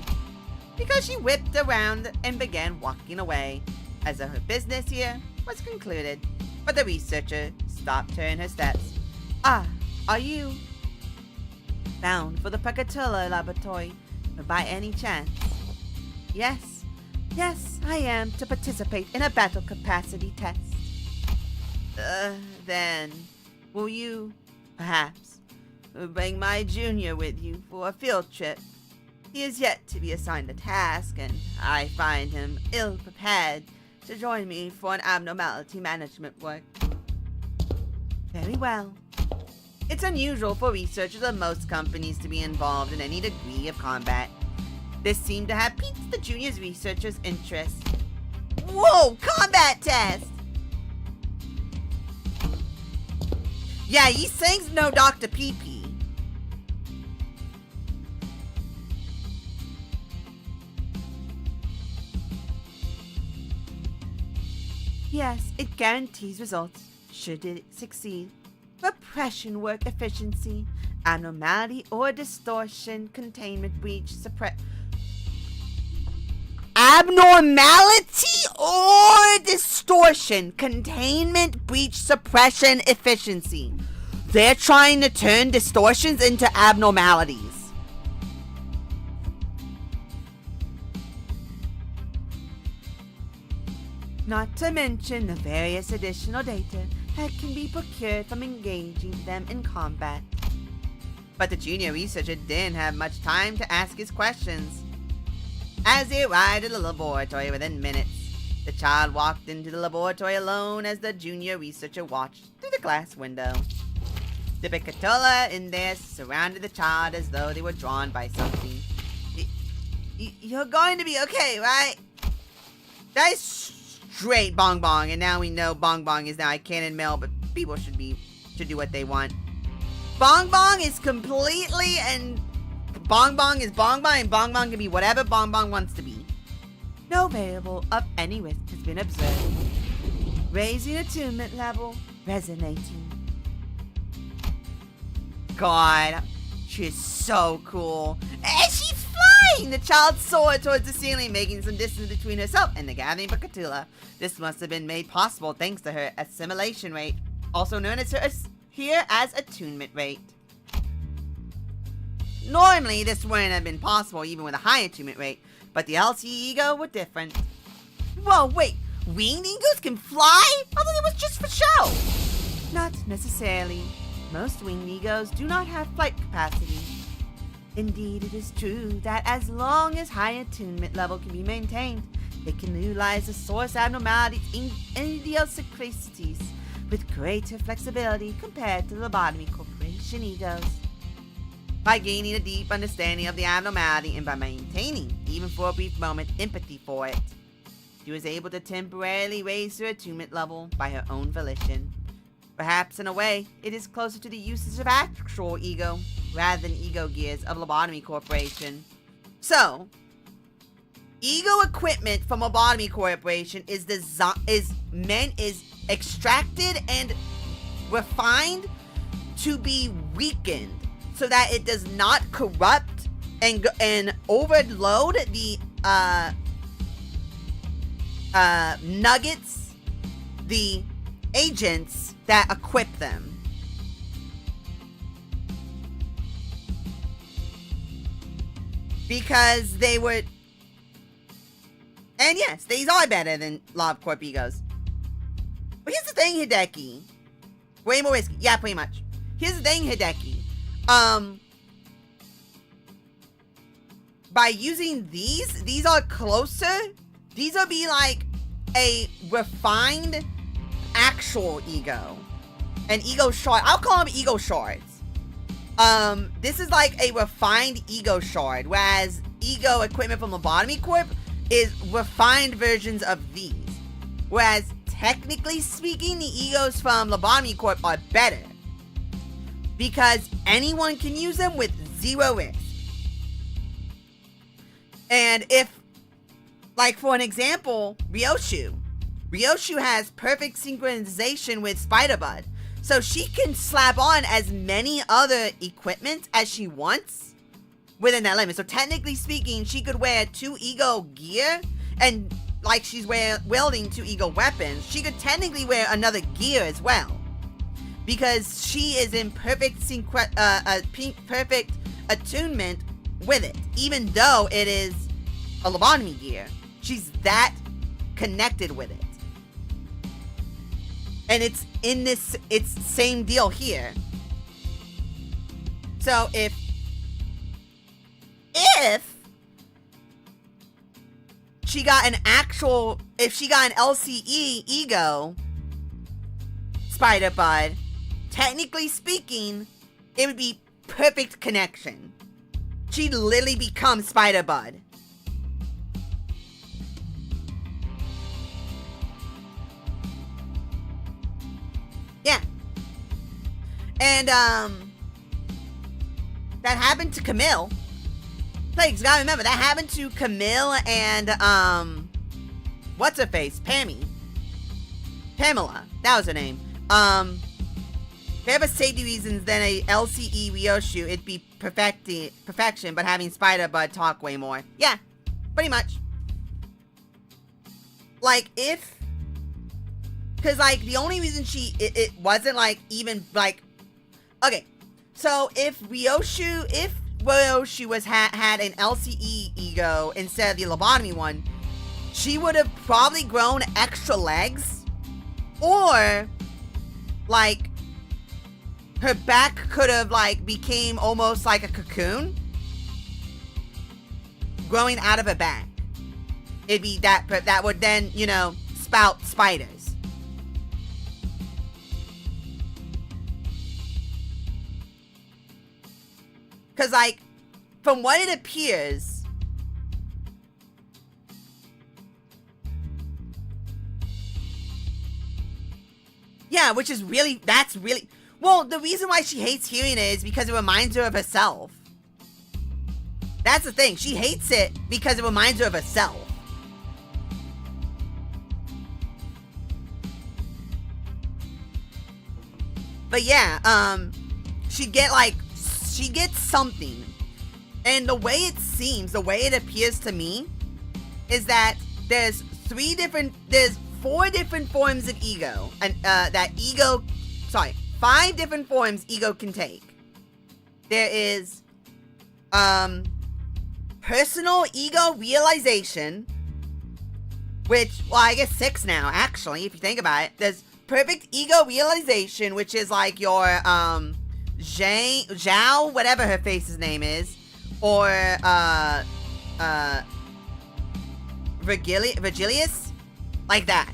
A: because she whipped around and began walking away, as though her business here was concluded. But the researcher stopped her in her steps. Ah, are you bound for the Pacatilla laboratory by any chance? Yes, I am, to participate in a battle capacity test. Then, will you, perhaps, bring my junior with you for a field trip? He is yet to be assigned a task, and I find him ill-prepared to join me for an abnormality management work. Very well. It's unusual for researchers of most companies to be involved in any degree of combat. This seemed to have piqued the junior's researcher's interest. Whoa! Combat test! Yeah, these things know Dr. Pee-Pee. Yes, it guarantees results, should it succeed. Repression work efficiency, abnormality or distortion, containment breach, Abnormality or distortion, containment breach, suppression, efficiency. They're trying to turn distortions into abnormalities. Not to mention the various additional data that can be procured from engaging them in combat. But the junior researcher didn't have much time to ask his questions. As he arrived at the laboratory within minutes, the child walked into the laboratory alone as the junior researcher watched through the glass window. The Picatola in there surrounded the child as though they were drawn by something. You're going to be okay, right? That is straight Bong Bong, and now we know Bong Bong is now a canon male, but people should do what they want. Bong Bong is completely, and Bong Bong is Bong Bong, and Bong Bong can be whatever Bong Bong wants to be. No variable of any risk has been observed. Raising attunement level, resonating. God, She's so cool. And she's flying! The child soared towards the ceiling, making some distance between herself and the gathering Bukatula. This must have been made possible thanks to her assimilation rate, also known as here as attunement rate. Normally, this wouldn't have been possible even with a high attunement rate, but the LC ego were different. Whoa, wait, winged egos can fly? I thought it was just for show. Not necessarily. Most winged egos do not have flight capacity. Indeed, it is true that as long as high attunement level can be maintained, they can utilize the source abnormalities in idiosyncrasies with greater flexibility compared to the lobotomy corporation egos. By gaining a deep understanding of the abnormality and by maintaining, even for a brief moment, empathy for it, she was able to temporarily raise her attunement level by her own volition. Perhaps in a way, it is closer to the usage of actual ego rather than ego gears of Lobotomy Corporation. So, ego equipment from Lobotomy Corporation is extracted and refined to be weakened so that it does not corrupt and overload the nuggets, the agents that equip them. Because they would... And yes, these are better than LobCorp egos. But here's the thing, Hideki. Way more risky. Yeah, pretty much. Here's the thing, Hideki. By using these are closer. These will be like a refined actual ego. An ego shard. I'll call them ego shards. This is like a refined ego shard, whereas ego equipment from Lobotomy Corp is refined versions of these. Whereas, technically speaking, the egos from Lobotomy Corp are better. Because anyone can use them with zero risk. And if, like for an example, Ryoshu has perfect synchronization with Spider-Bud. So she can slap on as many other equipment as she wants within that limit. So technically speaking, she could wear 2 ego gear, and like she's wielding 2 ego weapons, she could technically wear another gear as well. Because she is in perfect perfect attunement with it, even though it is a lobotomy gear. She's that connected with it. And it's in this, it's same deal here. So if she got an actual, if she got an LCE ego Spider-Bud, technically speaking, it would be perfect connection. She'd literally become Spider-Bud. Yeah. And, that happened to Camille. Plagues, gotta remember, that happened to Camille and, what's her face? Pamela. That was her name. If they have a safety reasons, then a LCE Ryoshu, it'd be perfection, but having Spider-Bud talk way more. Yeah, pretty much. Like, because, like, the only reason it wasn't, like, even, like, okay, so if Ryoshu had an LCE ego instead of the lobotomy one, she would have probably grown extra legs, or, like, her back could have, like, became almost like a cocoon growing out of her back. It'd be that would then, you know, spout spiders. Because, like, from what it appears, yeah, which is really, that's really, well, the reason why she hates hearing it is because it reminds her of herself. That's the thing. She hates it because it reminds her of herself. But yeah, she'd get, like, she gets something. And the way it seems, the way it appears to me, is that there's 4 different forms of ego. And five different forms ego can take. There is personal ego realization, which, well, I guess 6 now, actually, if you think about it. There's perfect ego realization, which is like your Zhao, whatever her face's name is, or Virgilius, like that.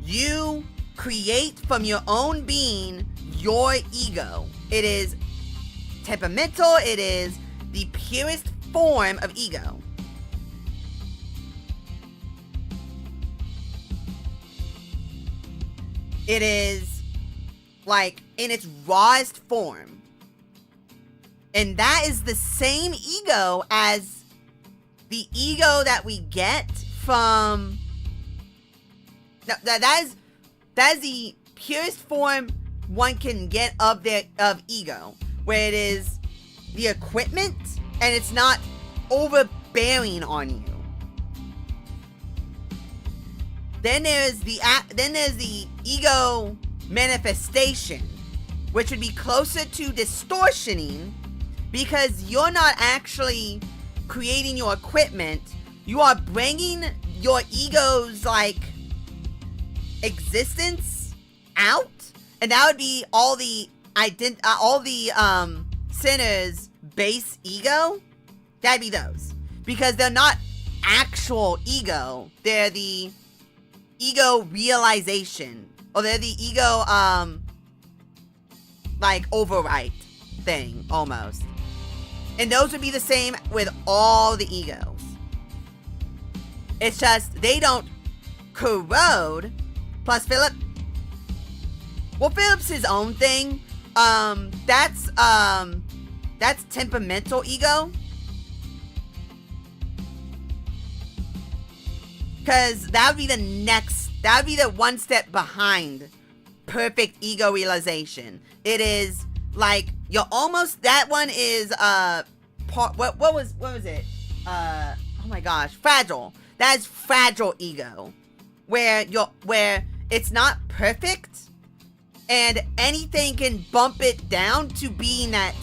A: You create from your own being your ego. It is temperamental. It is the purest form of ego. It is like in its rawest form. And that is the same ego as the ego that we get from... That is the purest form one can get of ego, where it is the equipment and it's not overbearing on you. Then there's the ego manifestation, which would be closer to distortioning, because you're not actually creating your equipment. You are bringing your ego's like existence out, and that would be all the sinners' base ego. That'd be those, because they're not actual ego. They're the ego realization, or they're the ego like overwrite thing almost. And those would be the same with all the egos. It's just they don't corrode. Plus Philip's his own thing. That's temperamental ego. Because that would be the one step behind perfect ego realization. It is like you're almost, that one is what was it? Oh my gosh, fragile. That is fragile ego, where it's not perfect, and anything can bump it down to being that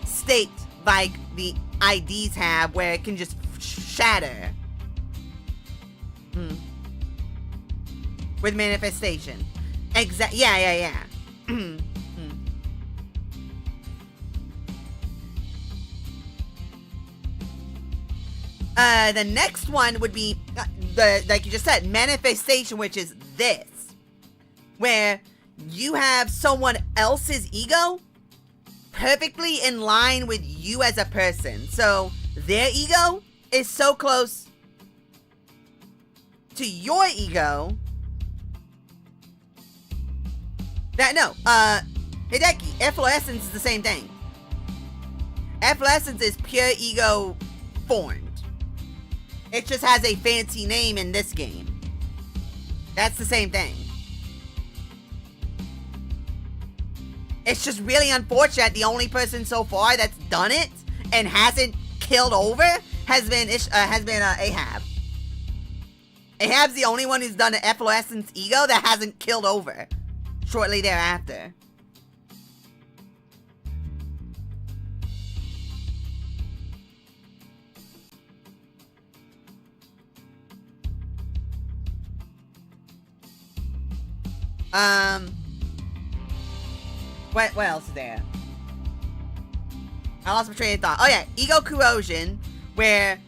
A: state like the IDs have, where it can just shatter. With manifestation. Yeah. The next one would be like you just said, manifestation, which is this, where you have someone else's ego perfectly in line with you as a person. So their ego is so close to your ego that Hideki, efflorescence is the same thing. Efflorescence is pure ego formed. It just has a fancy name in this game. That's the same thing. It's just really unfortunate the only person so far that's done it and hasn't killed over has been Ahab. Ahab's the only one who's done an efflorescence ego that hasn't killed over shortly thereafter. What else is there? I lost my train of thought. Oh yeah, ego corrosion, where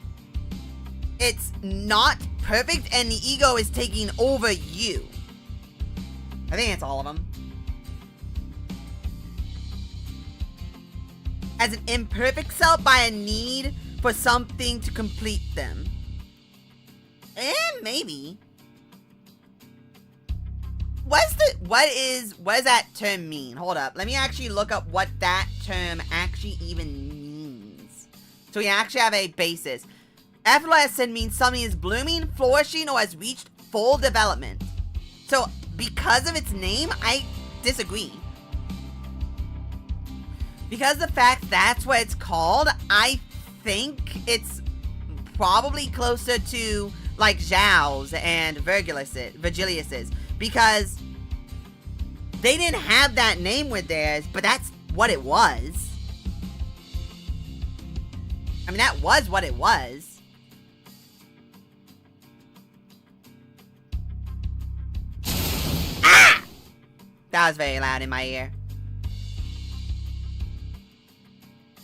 A: it's not perfect and the ego is taking over you. I think that's all of them. As an imperfect self by a need for something to complete them. Maybe. What does that term mean? Hold up. Let me actually look up what that term actually even means. So we actually have a basis. Efflorescent means something is blooming, flourishing, or has reached full development. So because of its name, I disagree. Because the fact that's what it's called, I think it's probably closer to like Zhao's and Virgilius's, because they didn't have that name with theirs, but that's what it was. I mean, that was what it was. Ah! That was very loud in my ear.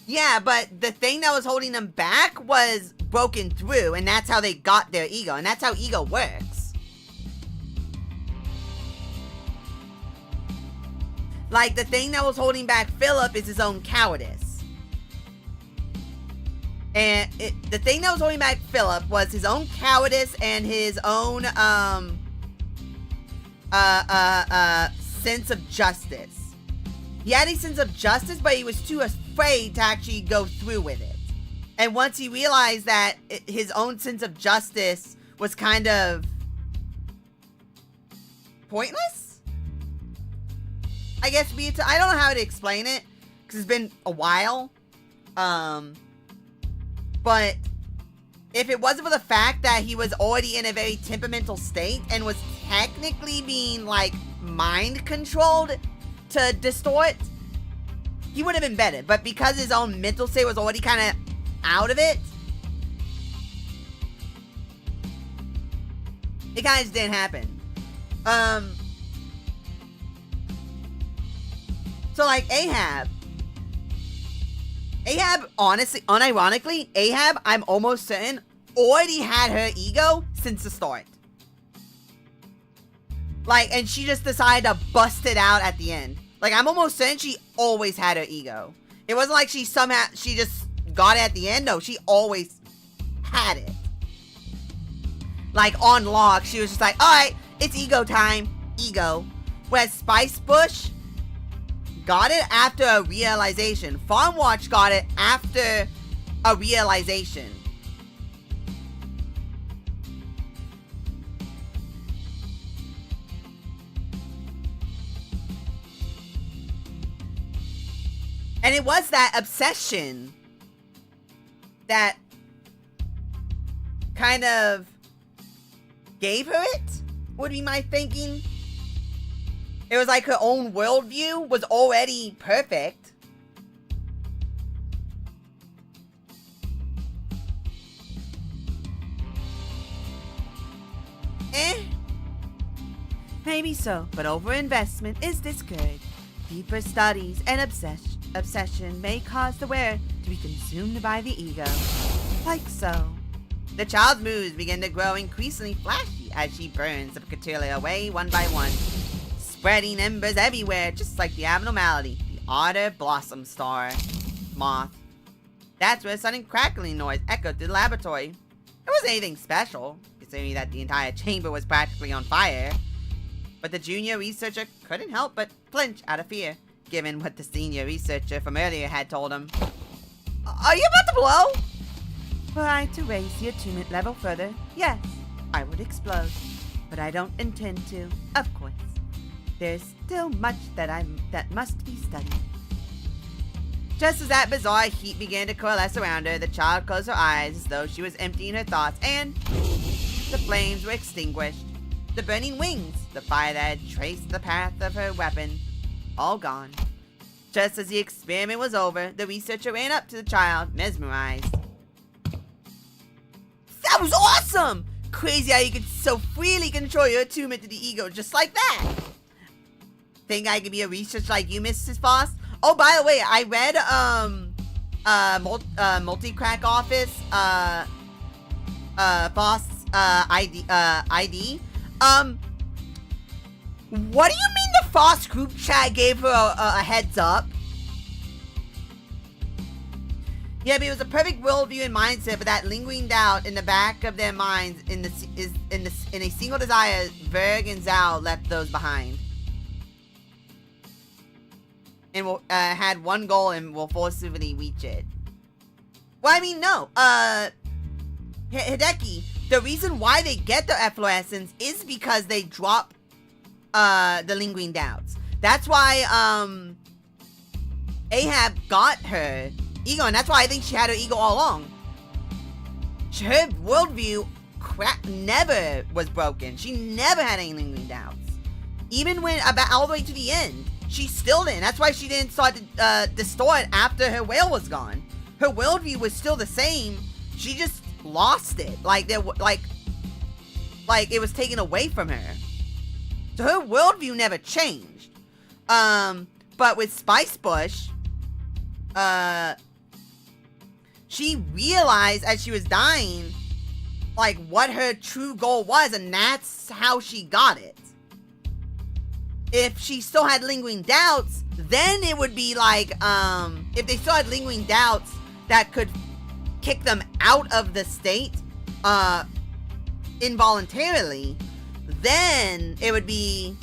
A: Yeah, but the thing that was holding them back was broken through, and that's how they got their ego, and that's how ego works. Like, the thing that was holding back Philip is his own cowardice. And the thing that was holding back Philip was his own cowardice and his own, sense of justice. He had a sense of justice, but he was too afraid to actually go through with it. And once he realized that his own sense of justice was kind of pointless, I guess. I don't know how to explain it, because it's been a while. But if it wasn't for the fact that he was already in a very temperamental state and was technically being, like, mind controlled to distort, he would have been better. But because his own mental state was already kind of out of it, it kind of just didn't happen. So like Ahab, honestly, unironically, Ahab, I'm almost certain, already had her ego since the start. Like, and she just decided to bust it out at the end. Like, I'm almost certain she always had her ego. It wasn't like she just got it at the end. No, she always had it. Like, on lock, she was just like, alright, it's ego time. Ego. Whereas Spice Bush got it after a realization. Farm Watch got it after a realization. And it was that obsession that kind of gave her it, would be my thinking. It was like her own worldview was already perfect. Maybe so, but overinvestment is discouraged. Deeper studies and obsession may cause the wearer to be consumed by the ego. Like so. The child's moves begin to grow increasingly flashy as she burns the Catulia away one by one, spreading embers everywhere, just like the abnormality, the otter blossom star moth. That's where a sudden crackling noise echoed through the laboratory. It wasn't anything special, considering that the entire chamber was practically on fire. But the junior researcher couldn't help but flinch out of fear, given what the senior researcher from earlier had told him. Are you about to blow? Were I to raise the attunement level further, yes, I would explode. But I don't intend to, of course. There's still much that must be studied. Just as that bizarre heat began to coalesce around her, the child closed her eyes as though she was emptying her thoughts, and the flames were extinguished. The burning wings, the fire that had traced the path of her weapon, all gone. Just as the experiment was over, the researcher ran up to the child, mesmerized. That was awesome! Crazy how you could so freely control your attunement to the ego just like that. Think I could be a researcher like you, Mrs. Faust? Oh, by the way, I read, Multi-Crack Office, Faust's, ID. What do you mean the Faust group chat gave her a heads up? Yeah, but it was a perfect worldview and mindset, but that lingering doubt in the back of their minds in a single desire, Verg and Zhao left those behind. And had one goal and will forcibly reach it. Well, I mean, no. Hideki, the reason why they get their efflorescence is because they drop the lingering doubts. That's why Ahab got her ego, and that's why I think she had her ego all along. Her worldview never was broken. She never had any lingering doubts. Even when about all the way to the end, she still didn't. That's why she didn't start to distort after her whale was gone. Her worldview was still the same. She just lost it. Like it was taken away from her. So her worldview never changed. But with Spice Bush, she realized as she was dying, like, what her true goal was, and that's how she got it. If she still had lingering doubts, then it would be like, if they still had lingering doubts that could kick them out of the state, involuntarily, then it would be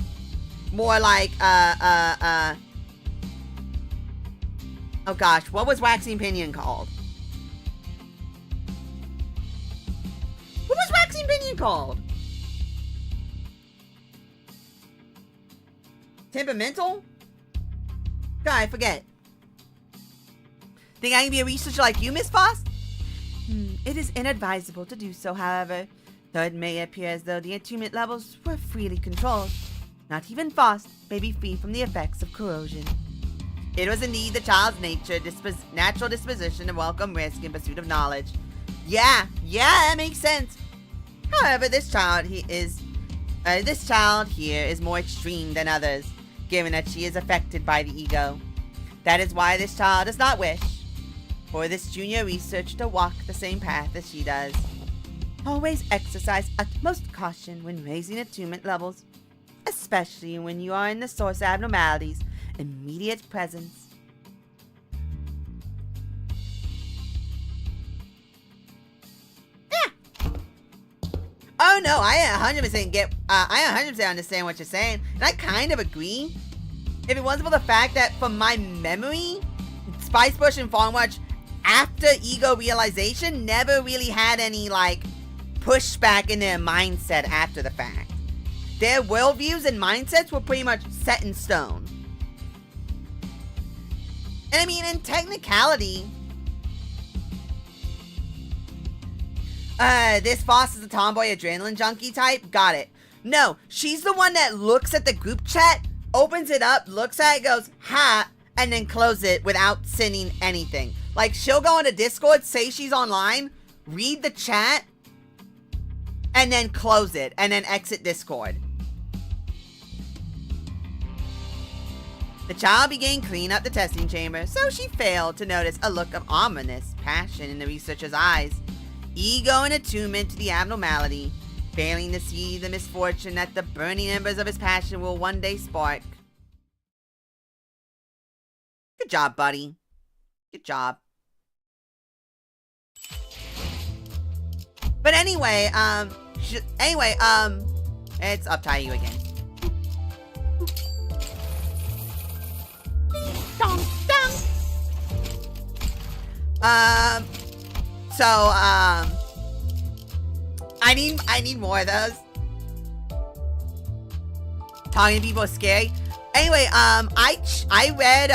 A: more like, oh gosh, what was Waxing Pinion called? What was Waxing Pinion called? Temperamental? God, I forget. Think I can be a researcher like you, Miss Faust? It is inadvisable to do so, however, though it may appear as though the attunement levels were freely controlled. Not even Faust may be free from the effects of corrosion. It was indeed the child's natural disposition to welcome risk in pursuit of knowledge. Yeah, that makes sense. However, this child here is more extreme than others, given that she is affected by the ego. That is why this child does not wish for this junior researcher to walk the same path as she does. Always exercise utmost caution when raising attunement levels, especially when you are in the source abnormality's immediate presence. Oh no, I 100% understand what you're saying, and I kind of agree. If it wasn't for the fact that, from my memory, Spice Bush and Farmwatch, after ego realization, never really had any, like, pushback in their mindset after the fact. Their worldviews and mindsets were pretty much set in stone. And I mean, in technicality, this Faust is a tomboy adrenaline junkie type? Got it. No, she's the one that looks at the group chat, opens it up, looks at it, goes, ha, and then close it without sending anything. Like, she'll go into Discord, say she's online, read the chat, and then close it, and then exit Discord. The child began cleaning up the testing chamber, so she failed to notice a look of ominous passion in the researcher's eyes. Ego and attunement to the abnormality, failing to see the misfortune that the burning embers of his passion will one day spark. Good job, buddy. Good job. But anyway, it's up to you again. Dong, dong. I need more of those. Talking to people is scary. Anyway, I read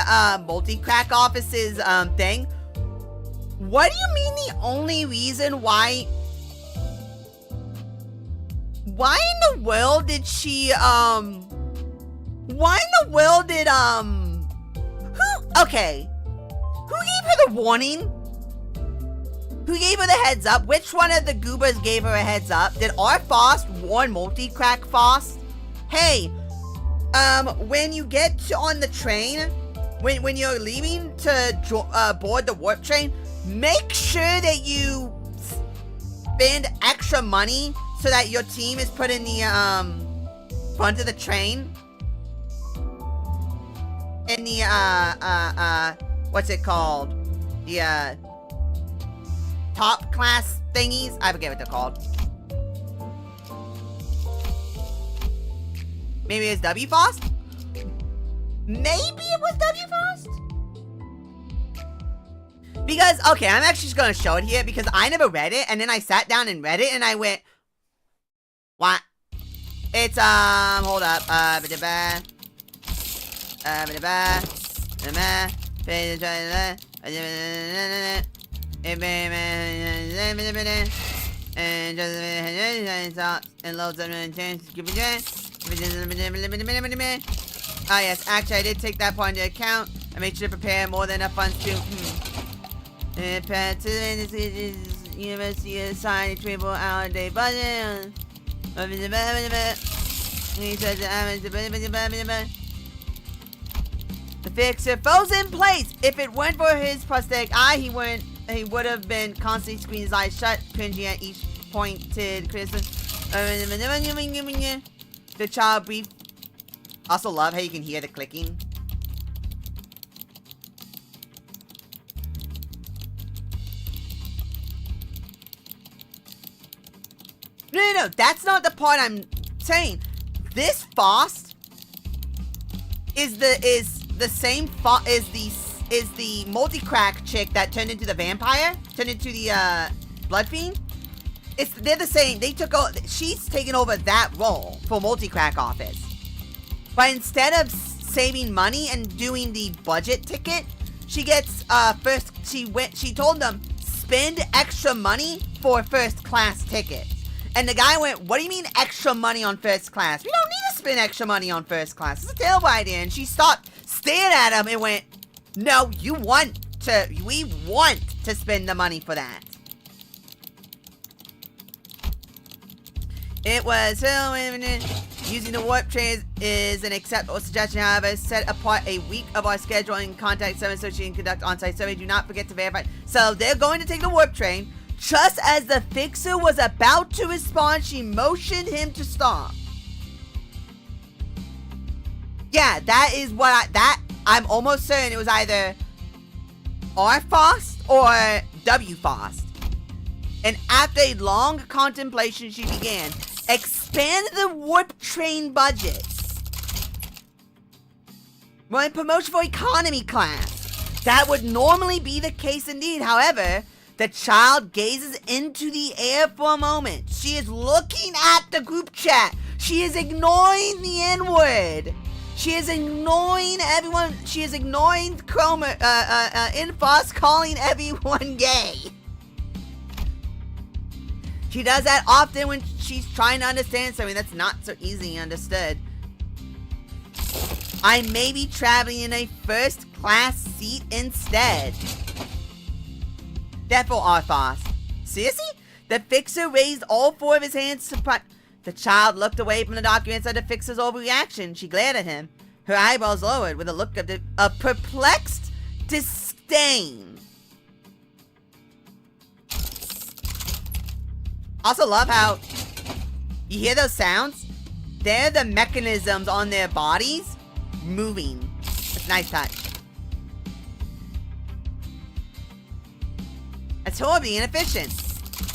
A: Multi-Crack Office's thing. What do you mean the only reason why in the world did she who gave her the warning? Who gave her the heads up? Which one of the goobers gave her a heads up? Did our Faust warn Multi-Crack Faust? Hey, when you get on the train, when you're leaving to board the warp train, make sure that you spend extra money so that your team is put in the front of the train. In the what's it called? The top class thingies? I forget what they're called. Maybe it's W Faust? Maybe it was W Faust? Because, okay, I'm actually just gonna show it here because I never read it, and then I sat down and read it, and I went, what? It's, hold up, And loads of ah yes, actually I did take that point into account. I made sure to prepare more than enough funds to university assigned a 24-hour day budget. The fixer falls in place. If it weren't for his prosthetic eye, he would have been constantly squeezing his eyes shut, cringing at each pointed criticism. The child breathed. Also love how you can hear the clicking. No, that's not the part I'm saying. This Faust is the same is the multi-crack chick that turned into the vampire, turned into the blood fiend. They're the same. She's taken over that role for multi-crack office. But instead of saving money and doing the budget ticket, she gets she told them spend extra money for first class tickets. And the guy went, "What do you mean extra money on first class? We don't need to spend extra money on first class. It's a terrible idea." And she stopped, stared at him, and went, "No, we want to spend the money for that." It was using the warp train is an acceptable suggestion. However, set apart a week of our schedule and contact some association and conduct on-site survey. Do not forget to verify. So they're going to take the warp train. Just as the fixer was about to respond, she motioned him to stop. Yeah, that is what I'm almost certain it was either R Faust or W Faust. And after a long contemplation, she began. Expand the warp train budget. Well, promotion for economy class. That would normally be the case indeed. However, the child gazes into the air for a moment. She is looking at the group chat. She is ignoring the N-word. She is ignoring everyone. She is ignoring Infos calling everyone gay. She does that often when she's trying to understand something that's not so easily understood. I may be traveling in a first class seat instead. Therefore, Arthos. Seriously? The fixer raised all four of his hands to The child looked away from the documents at the fixer's overreaction. She glared at him, her eyebrows lowered with a look of perplexed disdain. Also love how you hear those sounds? They're the mechanisms on their bodies moving. It's a nice touch. It's horribly inefficient.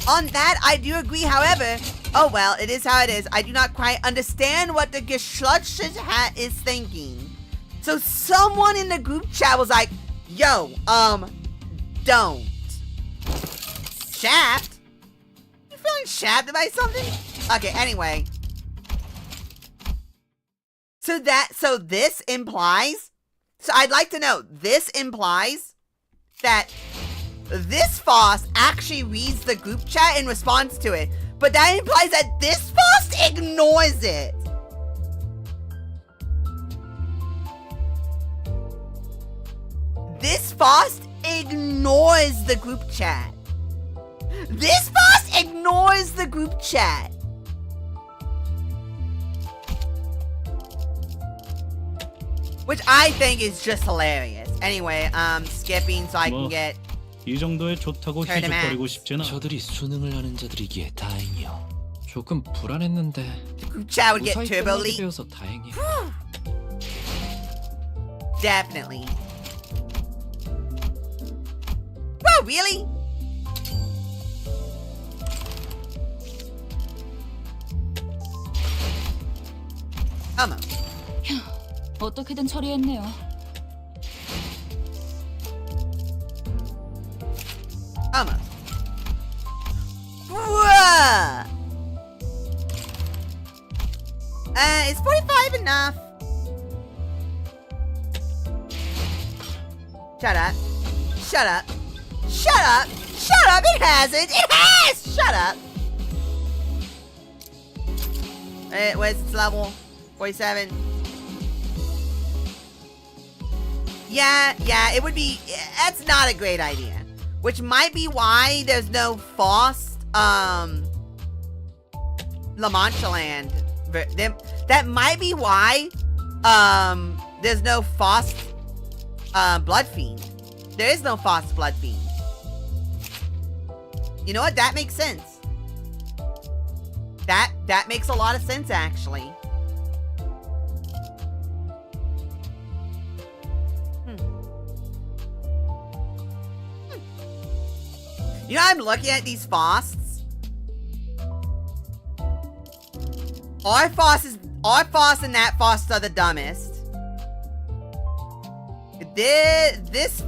A: On that, I do agree, however, oh well, it is how it is. I do not quite understand what the Geschlutsch's hat is thinking. So someone in the group chat was like, yo, don't. Shaft? You feeling shafted by something? Okay, anyway. So this implies, so I'd like to know, this implies that this Faust actually reads the group chat and responds to it. But that implies that this Faust ignores it. This Faust ignores the group chat. This Faust ignores the group chat. Which I think is just hilarious. Anyway, skipping so I can get
C: 이 정도에 좋다고 희죽거리고 싶지는.
D: 저들이 수능을 하는 자들이기에 다행이요. 조금 불안했는데
A: the group chat would get
D: 무사히
A: turbo
D: 끝나게
A: leak.
D: 되어서 다행이에요.
A: Definitely. Whoa, really? Almost.
B: 휴, 어떻게든 처리했네요.
A: Almost. Whoa! Is 45 enough? Shut up. Shut up. Shut up. Shut up. It hasn't. It has. Shut up. Where's its level? 47. Yeah, it would be. That's not a great idea. Which might be why there's no Faust, La Mancha Land. That might be why, there's no Faust, Blood Fiend. There is no Faust Blood Fiend. You know what? That makes sense. That makes a lot of sense, actually. You know, I'm looking at these Fausts. Our Faust and that Faust are the dumbest. This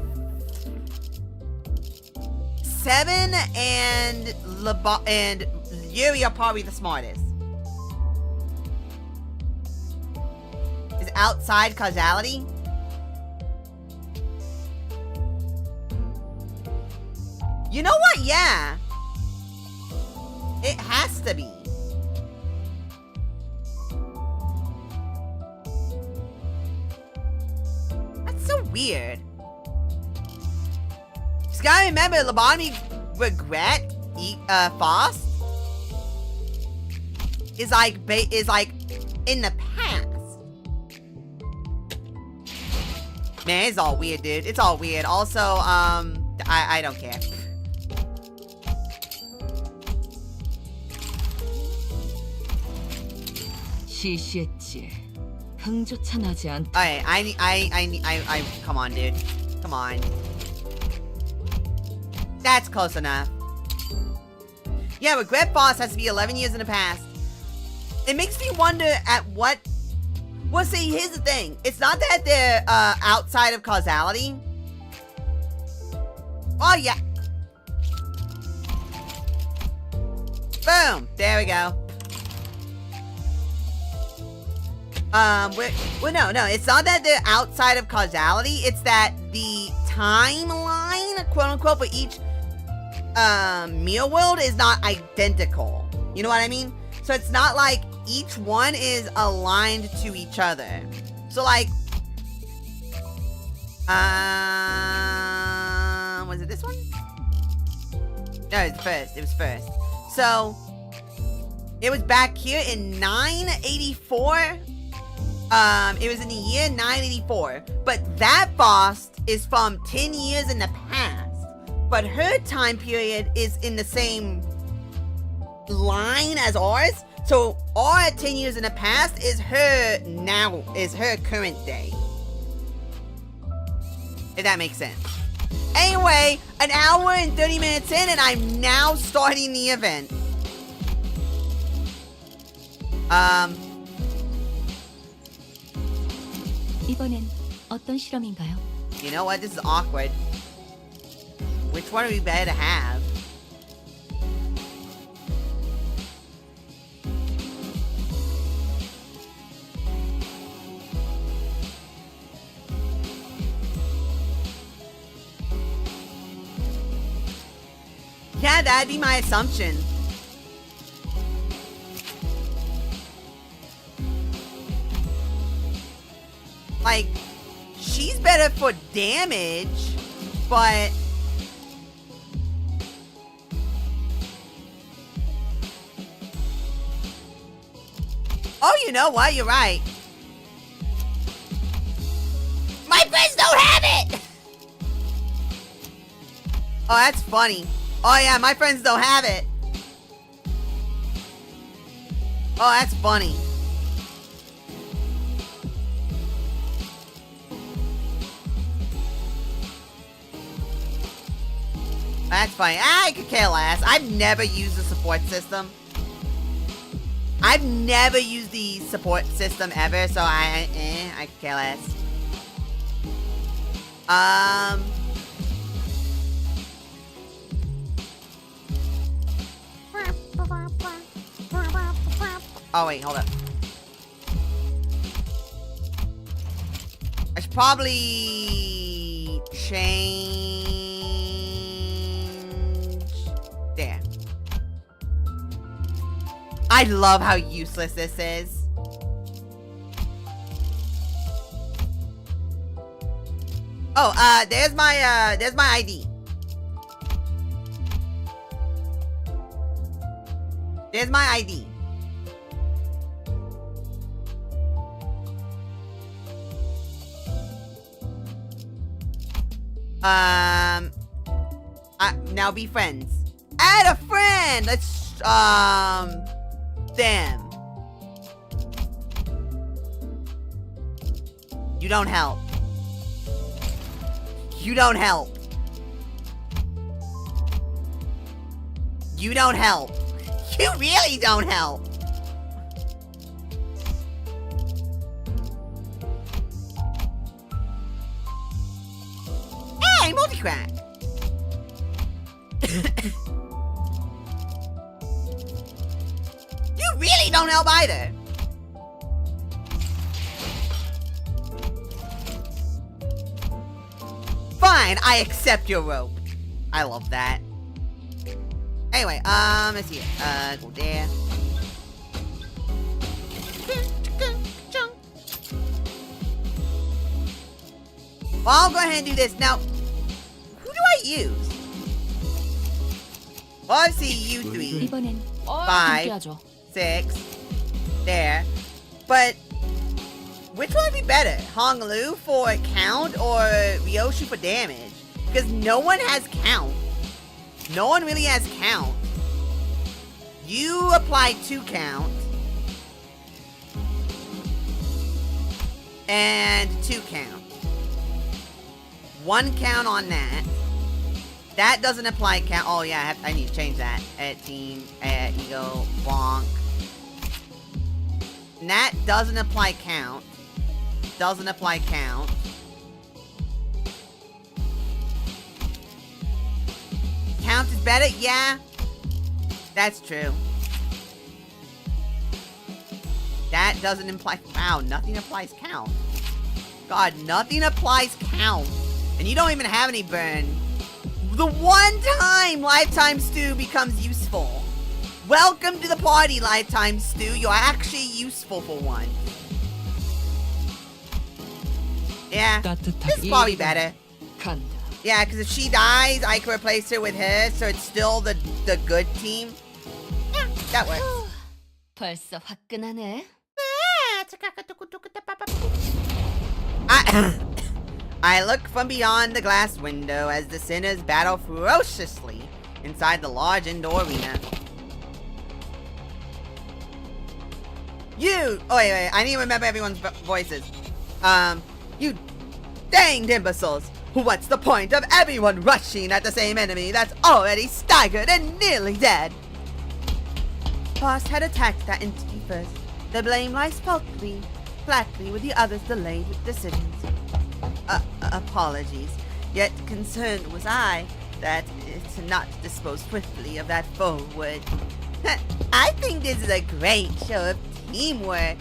A: 7 and Yuri are probably the smartest. Is outside causality? You know what? Yeah. It has to be. That's so weird. Just gotta remember, lobotomy regret Faust is like in the past. Man, it's all weird, dude. It's all weird. Also, I don't care.
E: 시시했지. 흥조차 나지 않다.
A: Alright, I come on, dude. Come on. That's close enough. Yeah, regret Faust has to be 11 years in the past. It makes me wonder at what... Well, see, here's the thing. It's not that they're outside of causality. Oh, yeah. Boom. There we go. No, it's not that they're outside of causality. It's that the timeline, quote unquote, for each mirror world is not identical. You know what I mean? So it's not like each one is aligned to each other. So like, was it this one? No, it's first. It was first. So it was back here in 984. It was in the year 984, but that Faust is from 10 years in the past, but her time period is in the same line as ours, so our 10 years in the past is her current day. If that makes sense. Anyway, an hour and 30 minutes in, and I'm now starting the event.
B: 이번엔 어떤 실험인가요?
A: You know what? This is awkward. Which one are we better to have? Yeah, that'd be my assumption. Like, she's better for damage, but... Oh, you know what? You're right. My friends don't have it! Oh, that's funny. Oh, yeah, my friends don't have it. Oh, that's funny. That's funny. I could care less. I've never used the support system. I've never used the support system ever, so I could care less. Oh wait, hold up. I should probably change... There. I love how useless this is. Oh, there's my ID. There's my ID. Now be friends. Add a friend! Let's, them. You don't help. You don't help. You don't help. You really don't help. Hey, multi-crack. You really don't help either. Fine, I accept your rope. I love that. Anyway, let's see. Go there. Well, I'll go ahead and do this. Now, who do I use? Well, obviously you three.
B: 이번엔
A: 5,
B: 함께하죠.
A: 6. There. But which one would be better? Honglu for count or Ryoshi for damage? Because no one has count. No one really has count. You apply 2 count. And 2 count. 1 count on that. That doesn't apply count. Oh yeah, I need to change that. Team, ego, bonk. And that doesn't apply count. Doesn't apply count. Count is better? Yeah. That's true. That doesn't imply... Wow, nothing applies count. God, nothing applies count. And you don't even have any burn. The one time Lifetime Stew becomes useful. Welcome to the party, Lifetime Stew. You're actually useful for one. Yeah, this is probably better.
E: 간다.
A: Yeah, because if she dies, I can replace her with her, so it's still the good team. Yeah, that works.
E: 벌써 화끈하네.
A: I look from beyond the glass window as the sinners battle ferociously inside the large indoor arena. You! Oh, wait, I need to remember everyone's voices. You danged imbeciles! What's the point of everyone rushing at the same enemy that's already staggered and nearly dead? Faust had attacked that entity first. The blame lies flatly with the others' delayed decisions. Apologies. Yet concerned was I that to not dispose swiftly of that foe would... I think this is a great show of teamwork.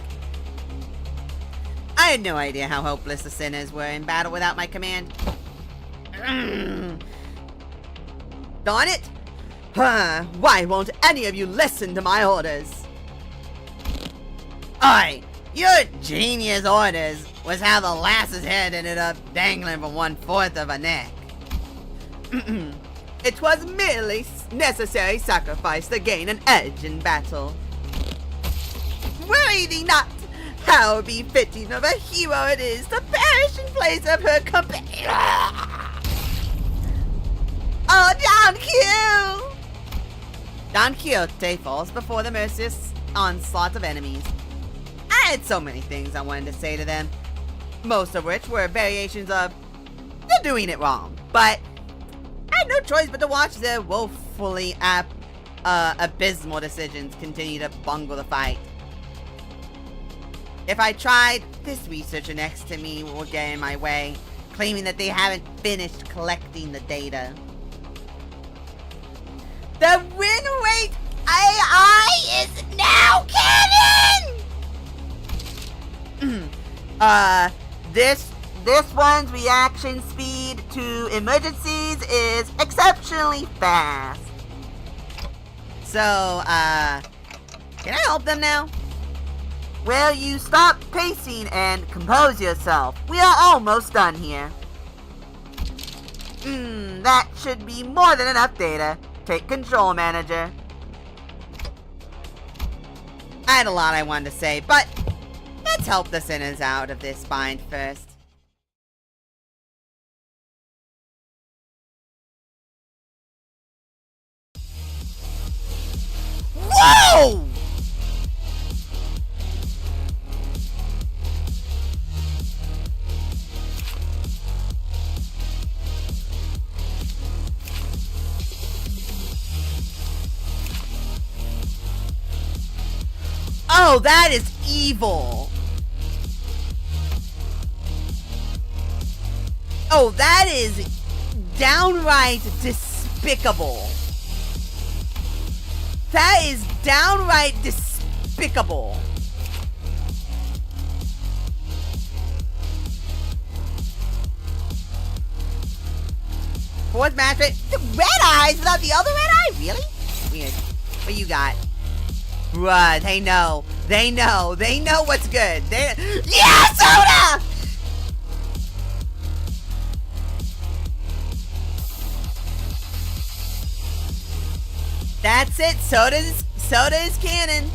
A: I had no idea how hopeless the sinners were in battle without my command. Darn it! Why won't any of you listen to my orders? Aye, your genius orders was how the lass's head ended up dangling from 1/4 of a neck. It was merely necessary sacrifice to gain an edge in battle. Worry thee not, how befitting of a hero it is to perish in place of her companion. Oh, Don Q! Don Quixote falls before the merciless onslaught of enemies. I had so many things I wanted to say to them, most of which were variations of, "You're doing it wrong," but I had no choice but to watch their woefully abysmal decisions continue to bungle the fight. If I tried, this researcher next to me will get in my way, claiming that they haven't finished collecting the data. The win rate AI is now canon! This one's reaction speed to emergencies is exceptionally fast. So, can I help them now? Well, you stop pacing and compose yourself. We are almost done here. That should be more than enough data. Take control, manager. I had a lot I wanted to say, but let's help the sinners out of this bind first. Whoa! Oh, that is evil. Oh, that is downright despicable. That is downright despicable. Fourth master, the red eyes without the other red eye? Really? Weird. What you got? Bruh, they know. They know. They know what's good. Yeah, soda! That's it. Soda is canon.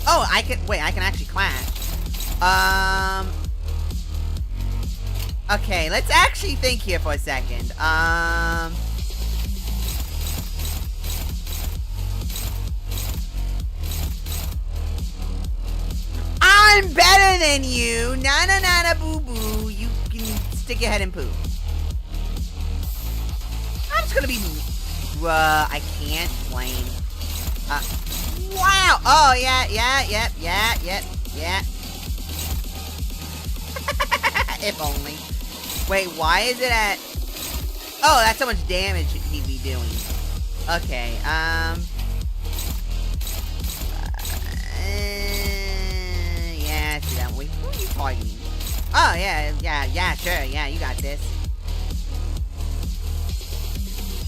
A: Oh, I can actually clash. Okay, let's actually think here for a second. I'm better than you. Na na na na boo boo. You can stick your head in poo. I'm just gonna be. I can't blame. Wow. Oh yeah. If only. Wait, why is it at? Oh, that's how much damage he'd be doing. Okay. Yeah, see that way. Who are you fighting? Oh yeah, sure, yeah, you got this.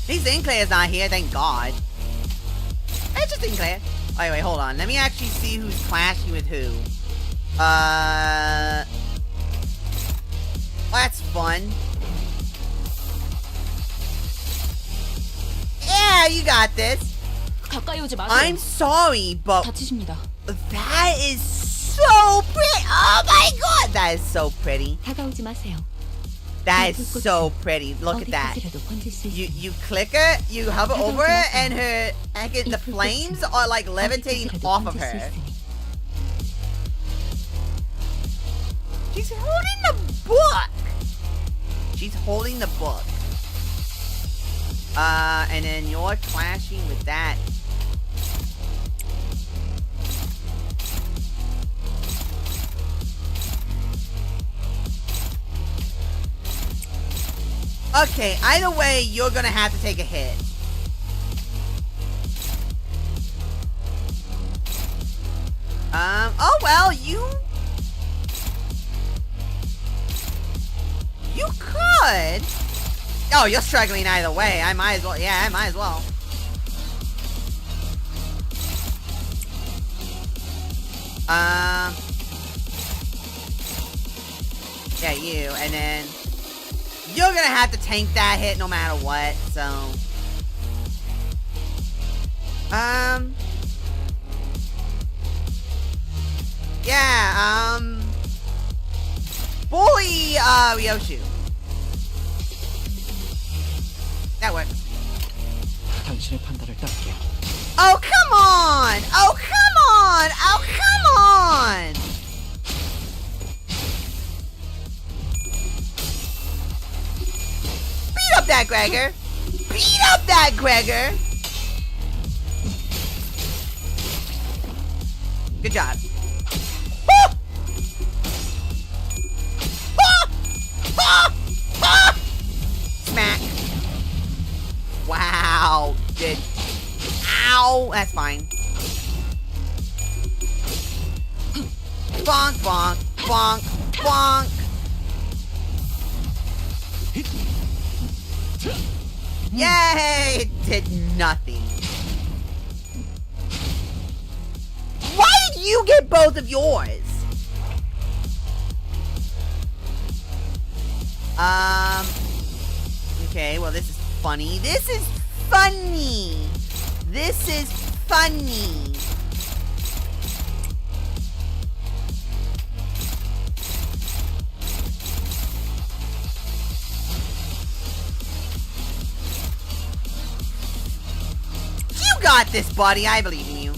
A: These Sinclair's not here, thank God. It's just Sinclair. Oh, wait, hold on. Let me actually see who's clashing with who. Well, that's fun. Yeah, you got this.
E: 가까이 오지 마세요.
A: I'm sorry, but
E: 다치십니다.
A: that is so pretty. Oh my God, that is so pretty.
B: 다가오지 마세요.
A: That is so pretty. Look at that.
B: 어디까지라도 번질 수 있습니다.
A: You click her, you hover over her, and the flames are like levitating
B: 어디까지라도
A: off of
B: 번질 수
A: her.
B: 있으니.
A: She's holding the book. She's holding the book. And then you're clashing with that. Okay, either way, you're gonna have to take a hit. Oh well, you could. Oh, you're struggling either way. I might as well. Yeah, I might as well. Yeah, you, and then you're gonna have to tank that hit no matter what, so. Yeah, bully, Ryoshu. That works.
D: 당신의 판단을 따를게요.
A: Oh, come on! Oh, come on! Oh, come on! Beat up that Gregor! Beat up that Gregor! Good job. Ah! Ah! Ah! Ah! Smack. Wow. Good. Ow. That's fine. Bonk, bonk, bonk, bonk. Yay! It did nothing. Why did you get both of yours? Okay, well this is funny. This is funny. This is funny. You got this, buddy. I believe in you.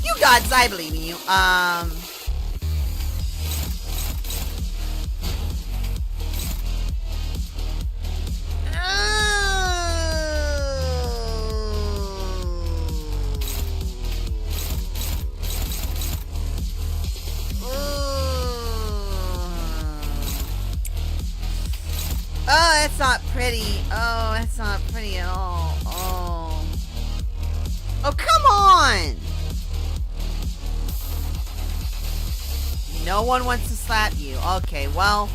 A: You got this. I believe in you. Oh, that's not pretty. Oh, that's not pretty at all. Oh. Oh, come on! No one wants to slap you. Okay, well.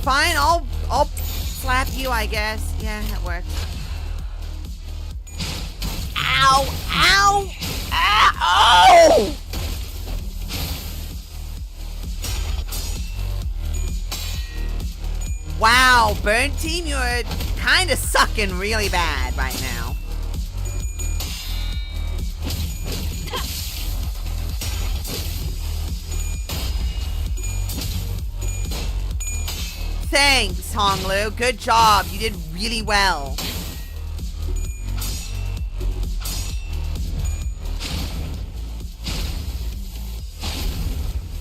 A: Fine, I'll slap you, I guess. Yeah, that works. Ow! Ow! Ow! Wow, Burn Team, you're kind of sucking really bad right now. Thanks, Honglu. Good job. You did really well.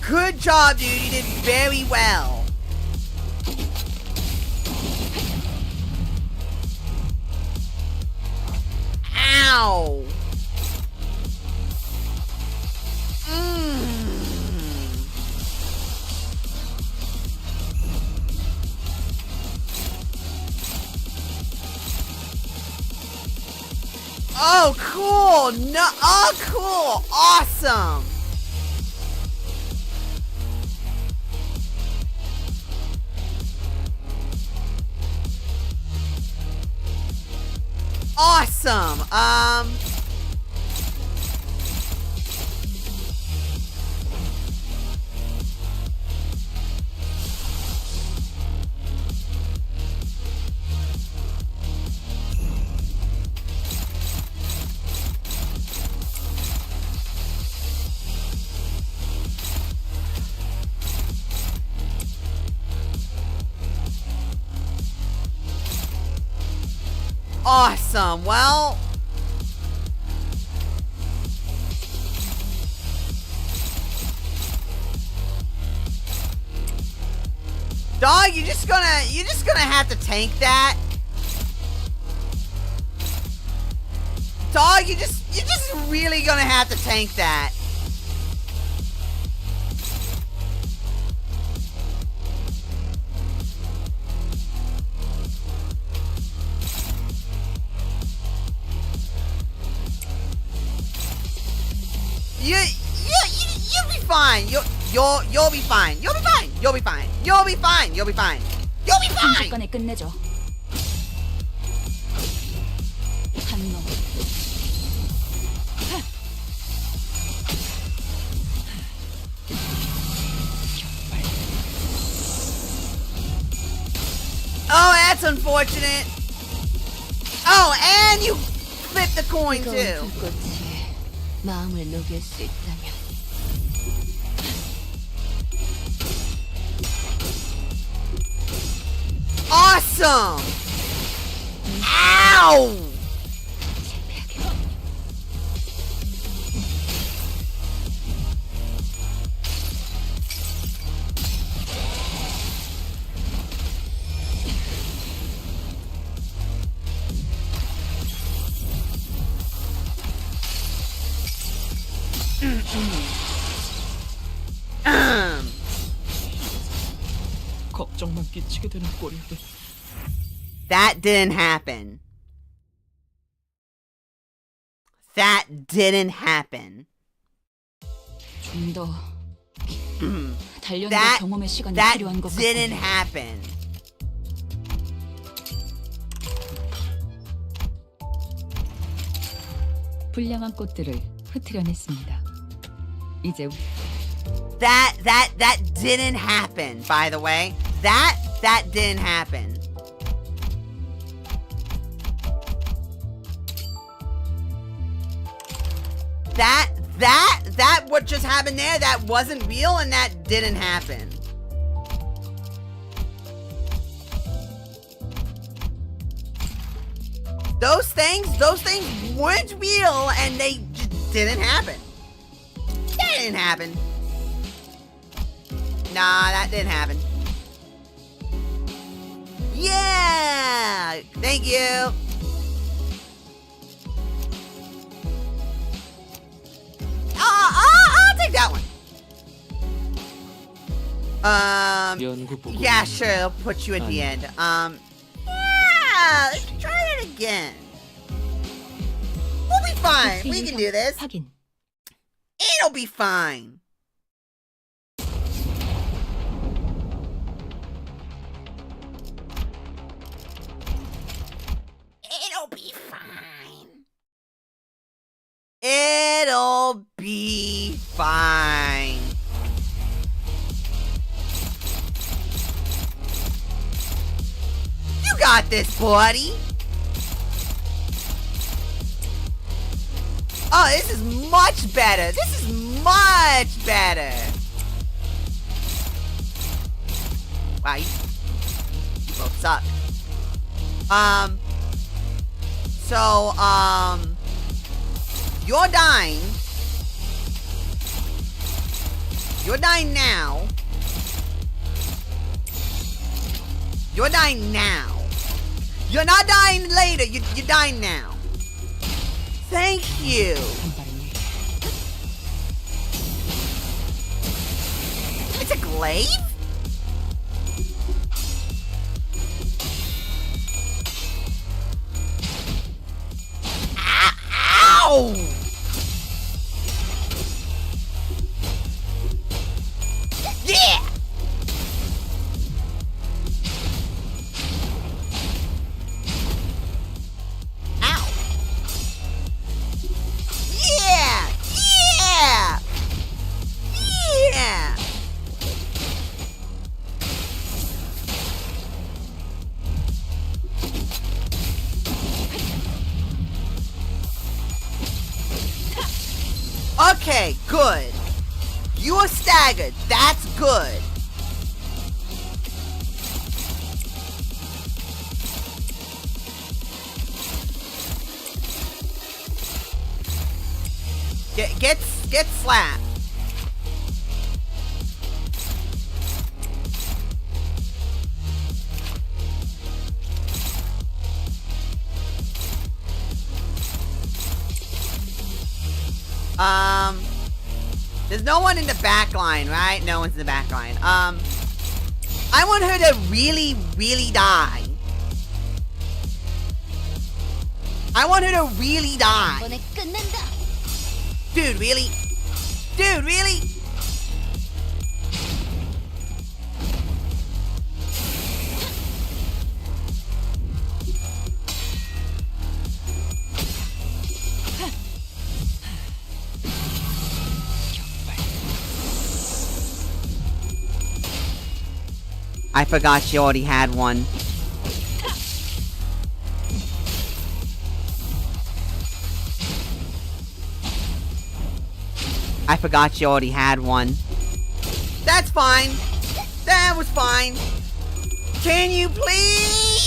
A: Good job, dude. You did very well. Ow! Oh, cool! No, oh, cool! Awesome! Awesome! Awesome. Well, dog, you're just gonna have to tank that. Dog, you're just really gonna have to tank that. You'll be fine. You'll be fine. You'll be fine. You'll be fine. You'll be fine. You'll be fine. You'll be fine.
B: 순식간에 끝내죠. 한 놈.
A: Oh, that's unfortunate. Oh, and you flipped the coin too.
E: 불꽃이 마음을 녹일 수 있다면
A: Awesome! Ow!
D: 걱정만 끼치게 되는 꼴인데.
A: That didn't happen. That didn't happen.
E: 좀 더 단련과 경험의 시간이
A: that
E: 필요한 것
A: didn't
E: 같군요.
A: happen.
B: 불량한 꽃들을 흩트려냈습니다. 이제
A: That didn't happen, by the way. That didn't happen. That what just happened there, that wasn't real and that didn't happen. Those things weren't real and they just didn't happen. That didn't happen. Nah, that didn't happen. Yeah! Thank you. I'll take that one.
D: 연구 보고
A: Yeah, sure. I'll put you at the end. Yeah, let's try it again. We'll be fine. We can do this.
B: 확인.
A: It'll be fine. It'll be fine. It'll be fine. You got this, buddy. Oh, this is much better. This is much better. Wow, you both suck. So, you're dying. You're dying now. You're dying now. You're not dying later. You're dying now. Thank you. It's a glaive? Ow! Yeah! Ow! Yeah! Yeah! Yeah! Okay, good. You are staggered. That's good. Get slapped. There's no one in the back line, right? No one's in the back line. I want her to really, really die. I want her to really die.
E: 이번에 끝낸다.
A: Dude, really? Dude, really? I forgot she already had one. I forgot she already had one. That's fine. That was fine. Can you please?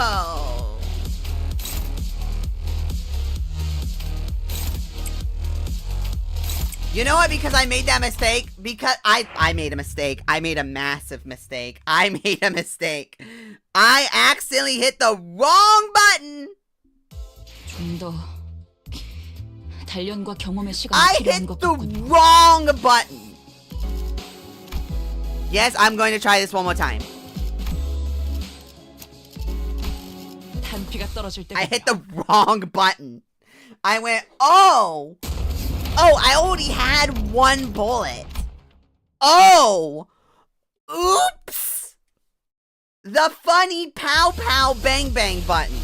A: Oh. You know what? Because I made that mistake. Because I made a mistake. I made a massive mistake. I made a mistake. I accidentally hit the wrong button.
E: 좀 더 단련과 경험의 시간이
A: I
E: 필요한
A: hit
E: 것
A: the
E: 같군요.
A: wrong button. Yes, I'm going to try this one more time.
E: 탄피가 떨어질 때
A: I hit the wrong button. I went, oh. Oh, I already had one bullet. Oh. Oops. The funny pow pow bang bang button.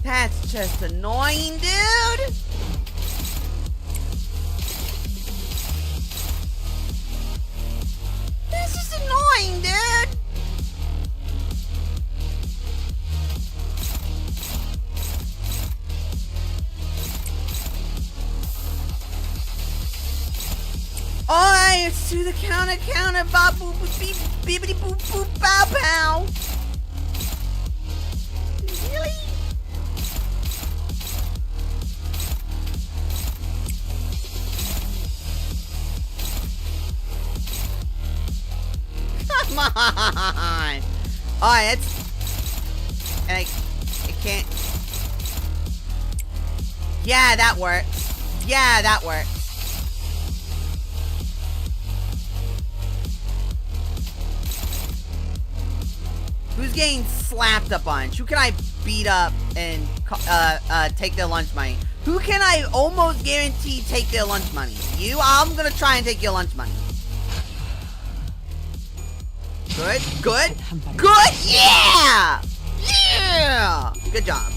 A: That's just annoying, dude. This is annoying, dude. Alright, let's do the counter, bop, boop, boop, beep, beepity, boop, boop, pow, pow. Really? Come on. Alright, that's... And I can't... Yeah, that works. Yeah, that works. Who's getting slapped a bunch? Who can I beat up and take their lunch money? Who can I almost guarantee take their lunch money? You? I'm gonna try and take your lunch money. Good, good, good, yeah! Yeah! Good job.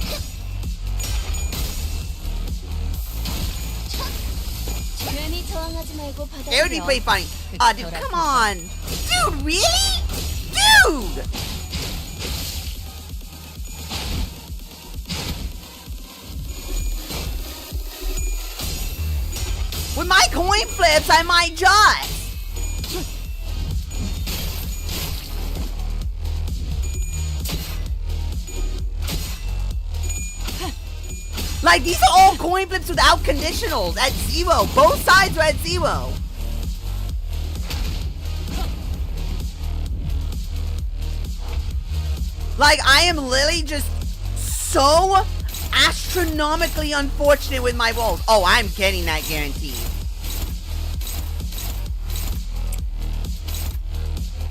E: 괜히 저항하지 말고
A: It would be pretty funny. Dude, come on. Dude, really? Dude! With my coin flips, I might just. Like, these are all coin flips without conditionals at 0. Both sides are at 0. Like, I am literally just so astronomically unfortunate with my rolls. Oh, I'm getting that guaranteed.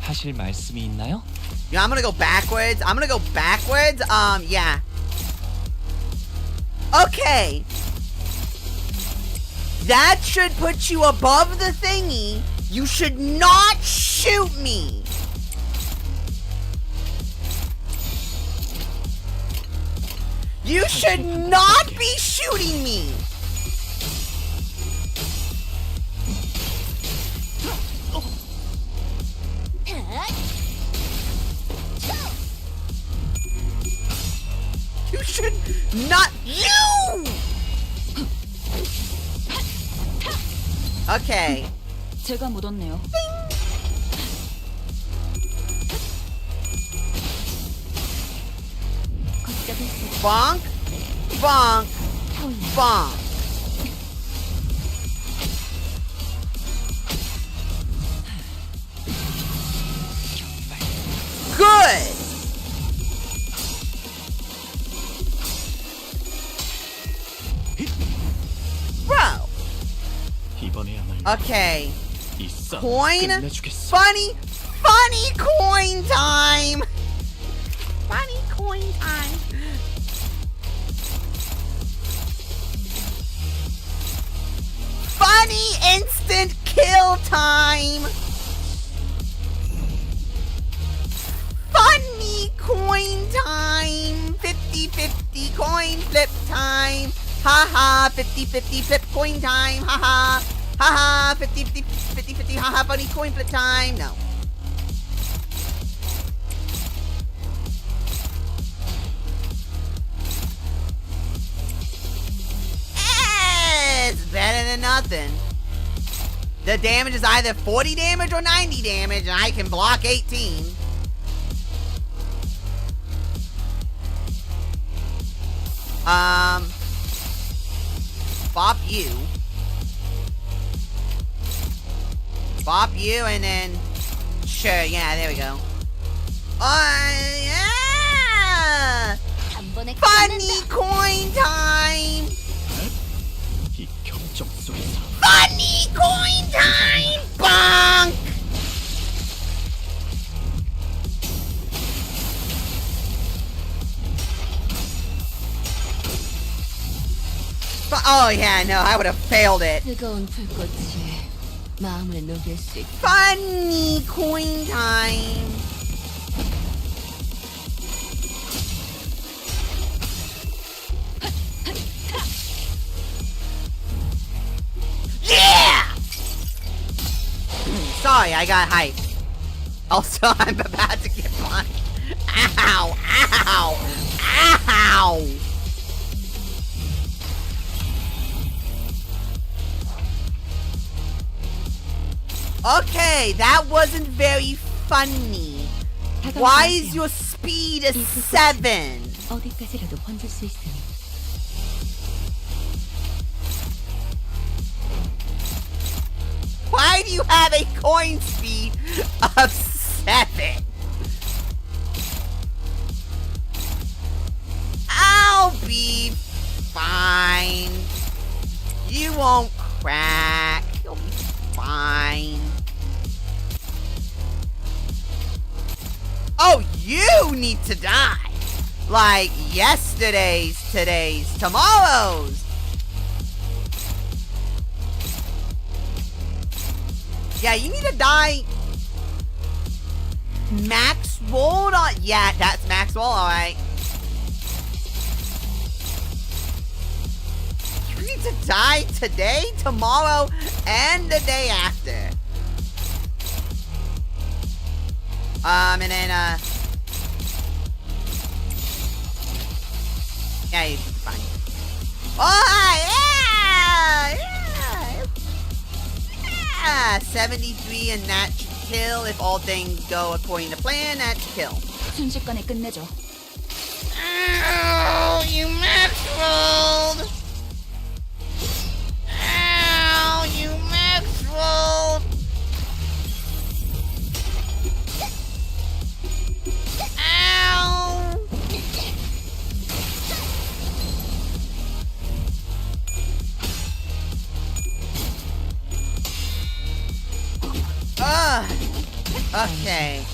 D: 하실 말씀이 있나요?
A: Yeah, I'm gonna go backwards. Yeah. Okay. That should put you above the thingy. You should not shoot me. You should not be shooting me. You should not. You! Okay.
E: 제가 묻었네요.
A: Bonk, bonk, bonk. Good. Bro.
C: 이번에야말로
A: Okay.
C: 이 싸움
A: Coin.
C: 끝내주겠어.
A: Funny coin time. Funny coin time. Funny instant kill time. Funny coin time. 50-50 coin flip time. Haha, 50-50 flip coin time. Haha. Haha, 50-50 haha, funny coin flip time. No. It's better than nothing. The damage is either 40 damage or 90 damage, and I can block 18. Bop you. Bop you, and then... Sure, yeah, there we go. Yeah!
E: 한 번에
A: Funny coin time!
C: 이 격정 속에서
A: Funny coin time! Bonk! Oh yeah, no, I would have failed it.
E: 뜨거운 불꽃이 마음을 녹일 수 있다.
A: Funny coin time! Yeah! Sorry, I got hyped. Also, I'm about to get punched. Ow! Ow! Ow! Okay, that wasn't very funny. Why is your speed a 7?
B: 어디까지라도 번질 수 있으니
A: Why do you have a coin speed of 7? I'll be fine. You won't crack. You'll be fine. Oh, you need to die. Like yesterday's, today's, tomorrow's. Yeah, you need to die. Max roll on. Yeah, that's max roll. All right. You need to die today, tomorrow, and the day after. And then yeah, you're fine. Oh yeah, yeah. 73, and that should kill if all things go according to plan. That should kill.
E: 순식간에 끝내죠.
A: Ow, you max rolled. Ow, you max rolled. Ow. Okay.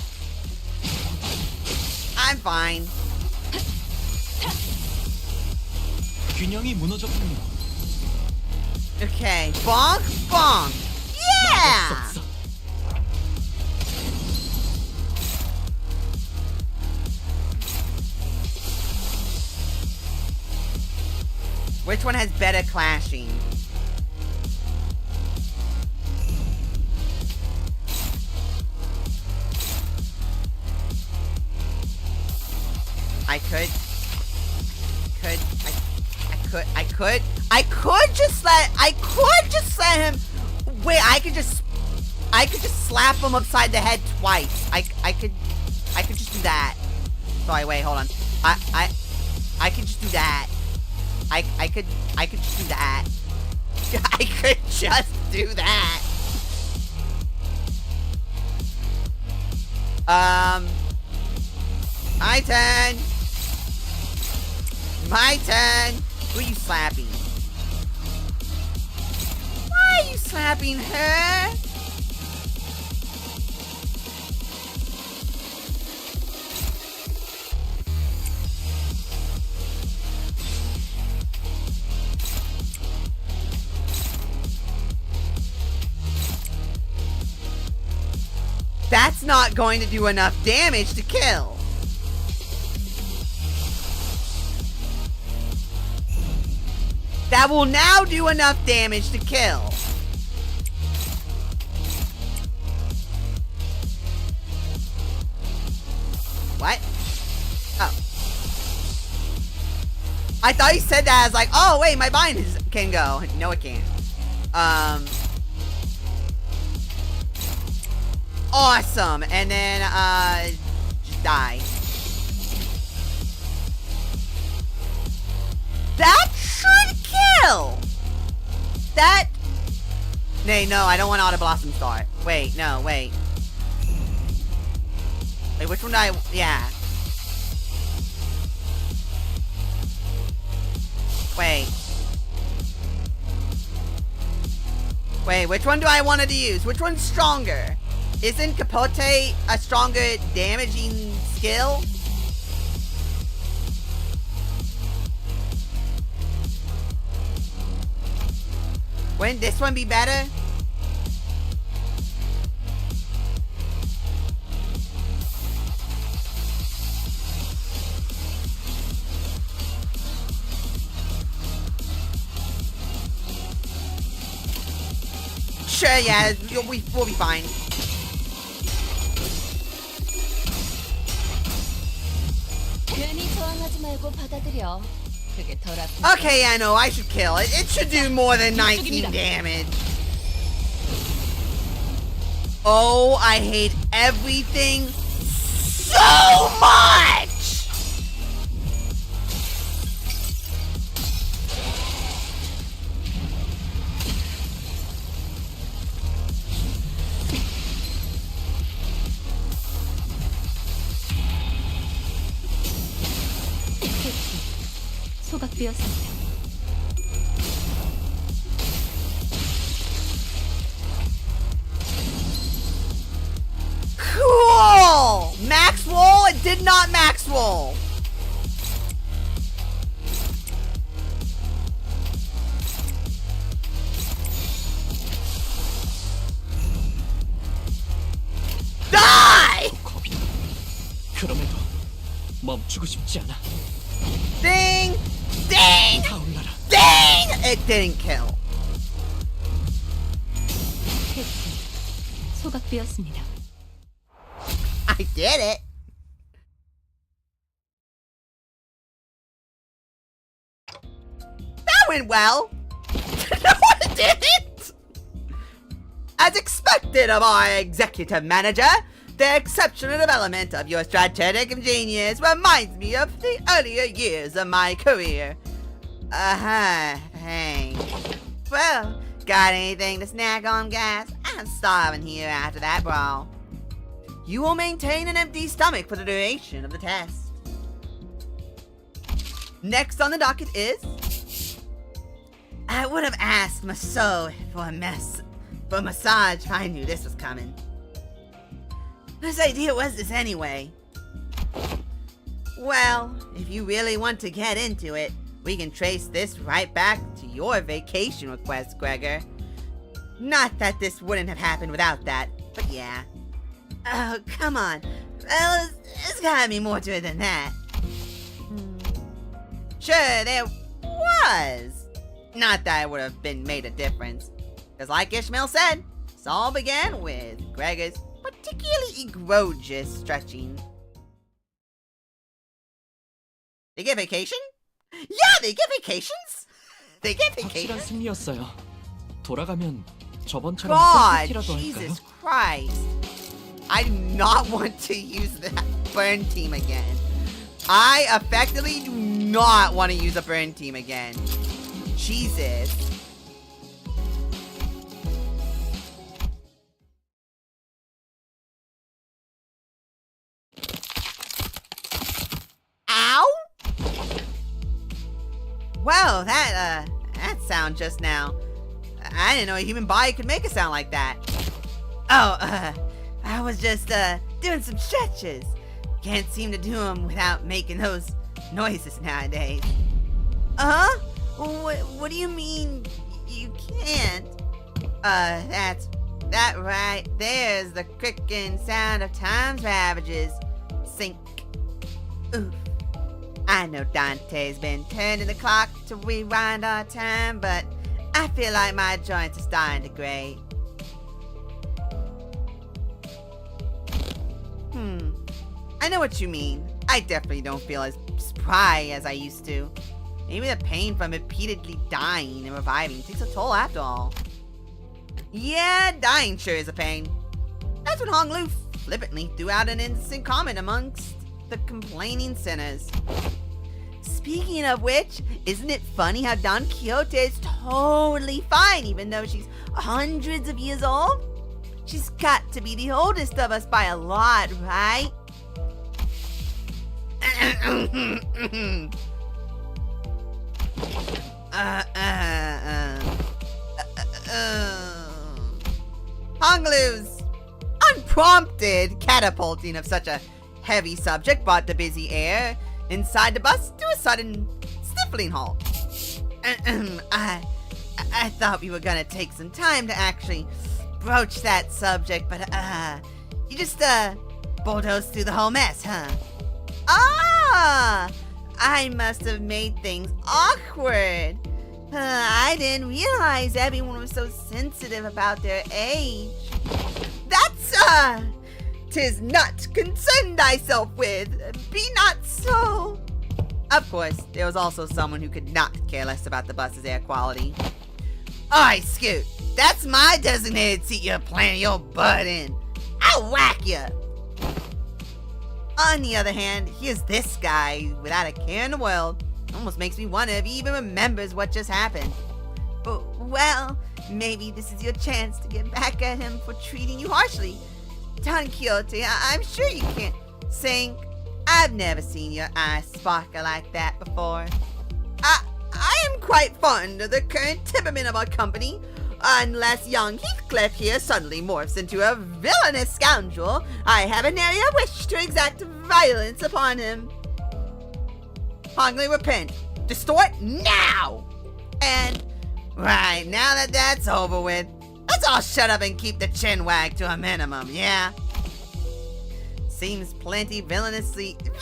A: I'm fine.
C: 균형이 무너졌군요.
A: Okay. Bonk, bonk. Yeah!
C: 없어.
A: Which one has better clashing? I could just let him. Wait, I could just slap him upside the head twice. I could just do that. Sorry, wait, hold on. I could just do that. I could just do that. I could just do that. My turn. My turn. Who are you slapping? Why are you slapping her? That's not going to do enough damage to kill. That will now do enough damage to kill. What? Oh. I thought you said that as like, oh wait, my bind can go. No, it can't. Awesome. And then, just die. Nay, no, I don't want Auto Blossom Star. Wait, no, wait. Wait, which one do I... Yeah. Wait. Wait, which one do I want to use? Which one's stronger? Isn't Capote a stronger damaging skill? Wouldn't this one be better? Sure, yeah, we'll be fine.
E: 괜히 저항하지 말고 받아들여. 그게 덜 아픈.
A: Okay, I know, I should kill it. It should do more than 19 damage. Oh, I hate everything so much!
B: 소각되었습니다.
A: Cool! Max roll? It did not max roll. Die!
C: 겁이 나. 그럼에도 멈추고 싶지 않아.
A: Ding! Ding!
C: 타올라라.
A: Ding! It didn't kill.
B: 패치. 소각되었습니다.
A: I did it. That went well. No, it didn't. As expected of our executive manager, the exceptional development of your strategic genius reminds me of the earlier years of my career. Thanks. Well, got anything to snack on, guys? I'm starving here after that brawl. You will maintain an empty stomach for the duration of the test. Next on the docket is... I would have asked Maso for a massage if I knew this was coming. Whose idea was this anyway? Well, if you really want to get into it, we can trace this right back to your vacation request, Gregor. Not that this wouldn't have happened without that, but yeah. Oh, come on. Well, there's gotta be more to it than that. Sure, there was. Not that it would have been made a difference. Because like Ishmael said, this all began with Gregor's particularly egregious stretching. They get vacation? Yeah, they get vacations! They get
C: 확실한
A: vacation?
C: 승리였어요. 돌아가면 저번처럼
A: God,
C: 콘서트라도 할까요?
A: Jesus Christ. I do not want to use that burn team again. I effectively do not want to use a burn team again. Jesus. Ow! Wow, that sound just now. I didn't know a human body could make a sound like that. Oh, I was just, doing some stretches. Can't seem to do them without making those noises nowadays. Uh-huh? What do you mean you can't? That right there's the cricking sound of time's ravages. Sink. Oof. I know Dante's been turning the clock to rewind our time, but I feel like my joints are starting to grate. I know what you mean. I definitely don't feel as spry as I used to. Maybe the pain from repeatedly dying and reviving takes a toll after all. Yeah, dying sure is a pain. That's what Hong Lu flippantly threw out an innocent comment amongst the complaining sinners. speaking of which, isn't it funny how Don Quixote is totally fine even though she's hundreds of years old? She's got to be the oldest of us by a lot, right? Honglu's unprompted catapulting of such a heavy subject brought the busy air inside the bus to a sudden stifling halt. I thought we were gonna take some time to actually broach that subject, but you just bulldozed through the whole mess, huh? Ah, I must have made things awkward. I didn't realize everyone was so sensitive about their age. That's 'tis not concern thyself with. Be not so. Of course, there was also someone who could not care less about the bus's air quality. Alright, Scoot, that's my designated seat you're planting your butt in. I'll whack you. On the other hand, here's this guy without a care in the world. Almost makes me wonder if he even remembers what just happened. Well, maybe this is your chance to get back at him for treating you harshly. Don Quixote, I'm sure you can't sing. I've never seen your eyes sparkle like that before. I am quite fond of the current temperament of our company. Unless young Heathcliff here suddenly morphs into a villainous scoundrel, I have an area wish to exact violence upon him. Honglu, repent. Distort now! And, right, now that that's over with, let's all shut up and keep the chin wag to a minimum, yeah? Seems plenty villainously to me!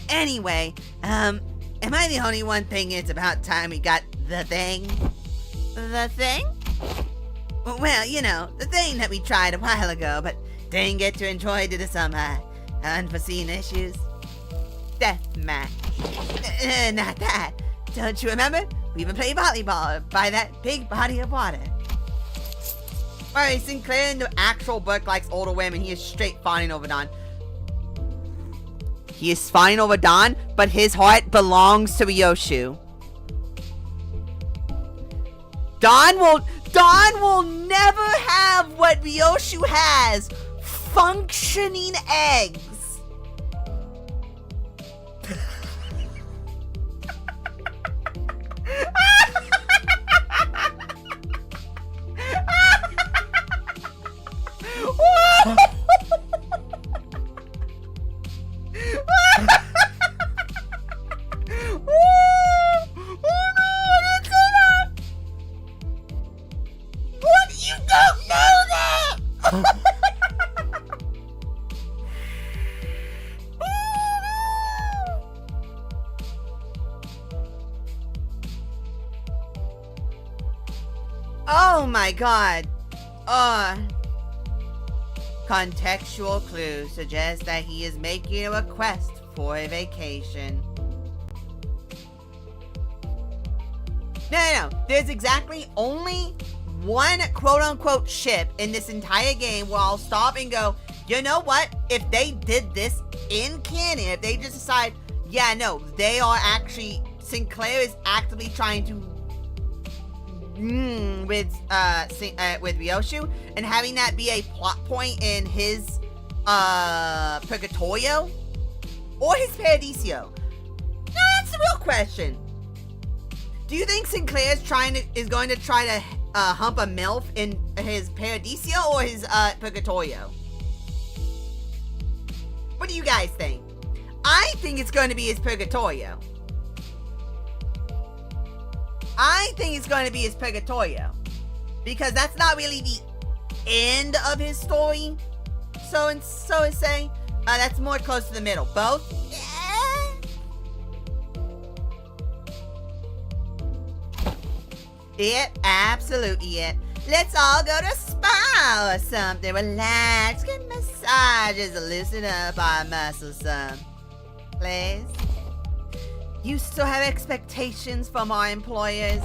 A: Anyway, am I the only one thinking it's about time we got the thing? The thing? Well, you know, the thing that we tried a while ago, but didn't get to enjoy due to some unforeseen issues. Deathmatch. Not that. Don't you remember? We even played volleyball by that big body of water. Alright, Sinclair in the actual book likes older women. He is straight fawning over Don. He is fawning over Don, but his heart belongs to Ryoshu. Don will never have what Ryoshu has. Functioning eggs. Oh my god. Contextual clue suggests that he is making a request for a vacation. No. There's exactly only one quote-unquote ship in this entire game where I'll stop and go, you know what? If they did this in canon, if they just decide, yeah, no, they are actually, Sinclair is actively trying to with Ryoshu, and having that be a plot point in his Purgatorio or his Paradiso. No, that's the real question. Do you think Sinclair is going to try to hump a MILF in his Paradiso or his Purgatorio? What do you guys think? I think it's going to be his Purgatorio. I think it's going to be his Purgatorio, because that's not really the end of his story. So it's saying that's more close to the middle. Both? It, absolutely it. Let's all go to a spa or something. Relax, get massages, loosen up our muscles some. Please? You still have expectations from our employers?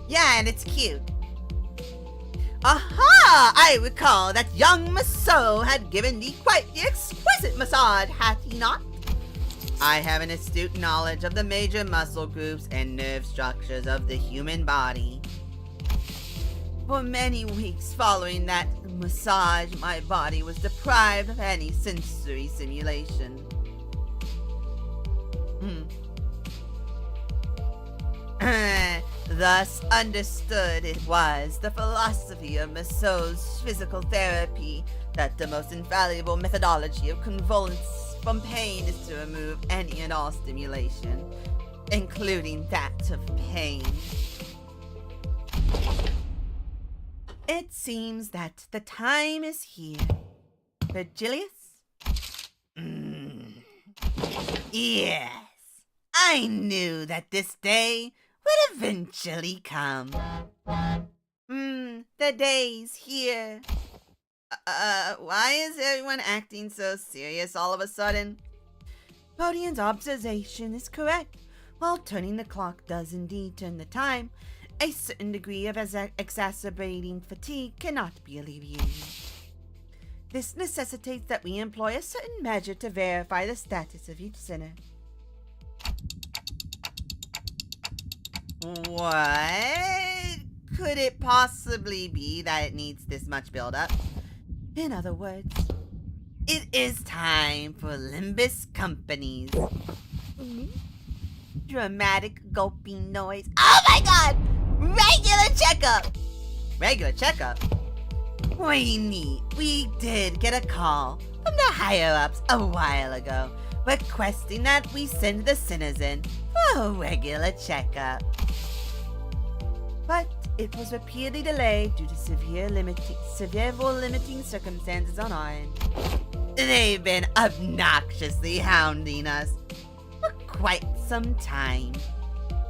A: Yeah, and it's cute. Aha! I recall that young Maso had given thee quite the exquisite massage, hath he not? I have an astute knowledge of the major muscle groups and nerve structures of the human body. For many weeks following that massage, my body was deprived of any sensory stimulation. Thus understood it was the philosophy of Maso's physical therapy that the most infallible methodology of convalescence from pain is to remove any and all stimulation, including that of pain. It seems that the time is here. Virgilius? Yes, I knew that this day would eventually come. The day's here. Why is everyone acting so serious all of a sudden? Podian's observation is correct. While turning the clock does indeed turn the time, a certain degree of exacerbating fatigue cannot be alleviated. This necessitates that we employ a certain measure to verify the status of each sinner. What could it possibly be that it needs this much build-up? In other words, it is time for LIMBUS Company's dramatic gulping noise. Oh my god! Regular checkup! Regular checkup? We did get a call from the higher-ups a while ago requesting that we send the sinners in for a regular checkup. But it was repeatedly delayed due to severe limiting circumstances on our end. They've been obnoxiously hounding us for quite some time.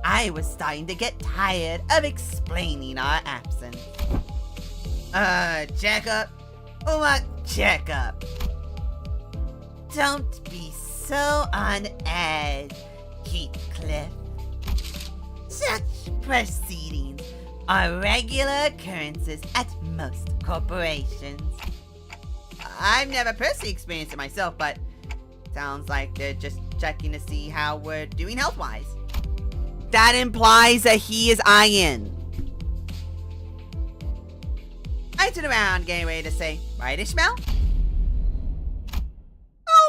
A: I was starting to get tired of explaining our absence. Checkup? What checkup? Don't be so on edge, Heathcliff. Such proceedings are regular occurrences at most corporations. I've never personally experienced it myself, but sounds like they're just checking to see how we're doing health-wise. That implies that he is IN. I turn around, getting ready to say, right, Ishmael?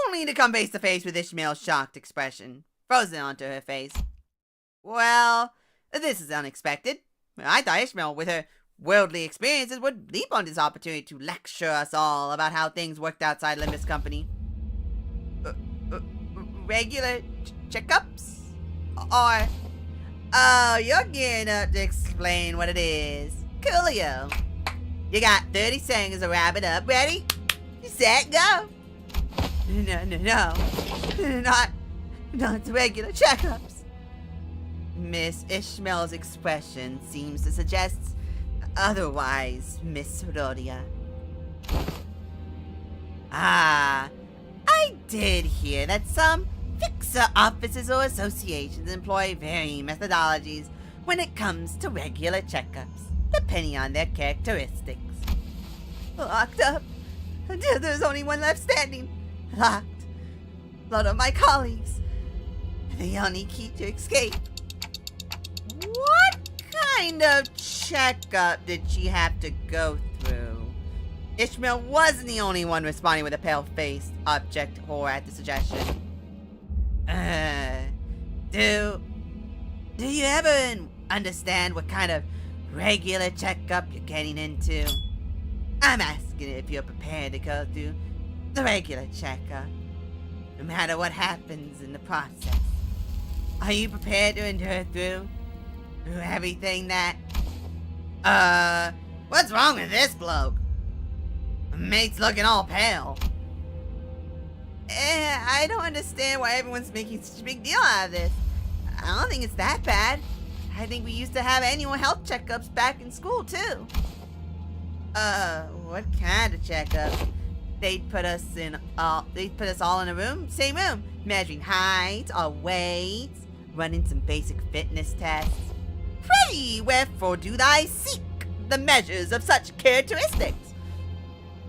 A: Only to come face to face with Ishmael's shocked expression, frozen onto her face. Well, this is unexpected. I thought Ishmael, with her worldly experiences, would leap on this opportunity to lecture us all about how things worked outside LIMBUS Company. Regular checkups? Or, oh, you're gearing up to explain what it is. Coolio. You got 30 seconds to wrap it up. Ready? Set, go. No. Not regular checkups. Miss Ishmael's expression seems to suggest otherwise, Miss Rodia. I did hear that some fixer offices or associations employ varying methodologies when it comes to regular checkups, depending on their characteristics. Locked up until there's only one left standing. Locked. A lot of my colleagues. The only key to escape. What kind of checkup did she have to go through? Ishmael wasn't the only one responding with a pale-faced object horror at the suggestion. Do you ever understand what kind of regular checkup you're getting into? I'm asking if you're prepared to go through the regular checkup, no matter what happens in the process. Are you prepared to endure through everything that... what's wrong with this bloke? Mate's looking all pale. I don't understand why everyone's making such a big deal out of this. I don't think it's that bad. I think we used to have annual health checkups back in school, too. What kind of checkup? They'd put us all in a room, same room, measuring height, our weights, running some basic fitness tests. Pray, wherefore do thy seek the measures of such characteristics?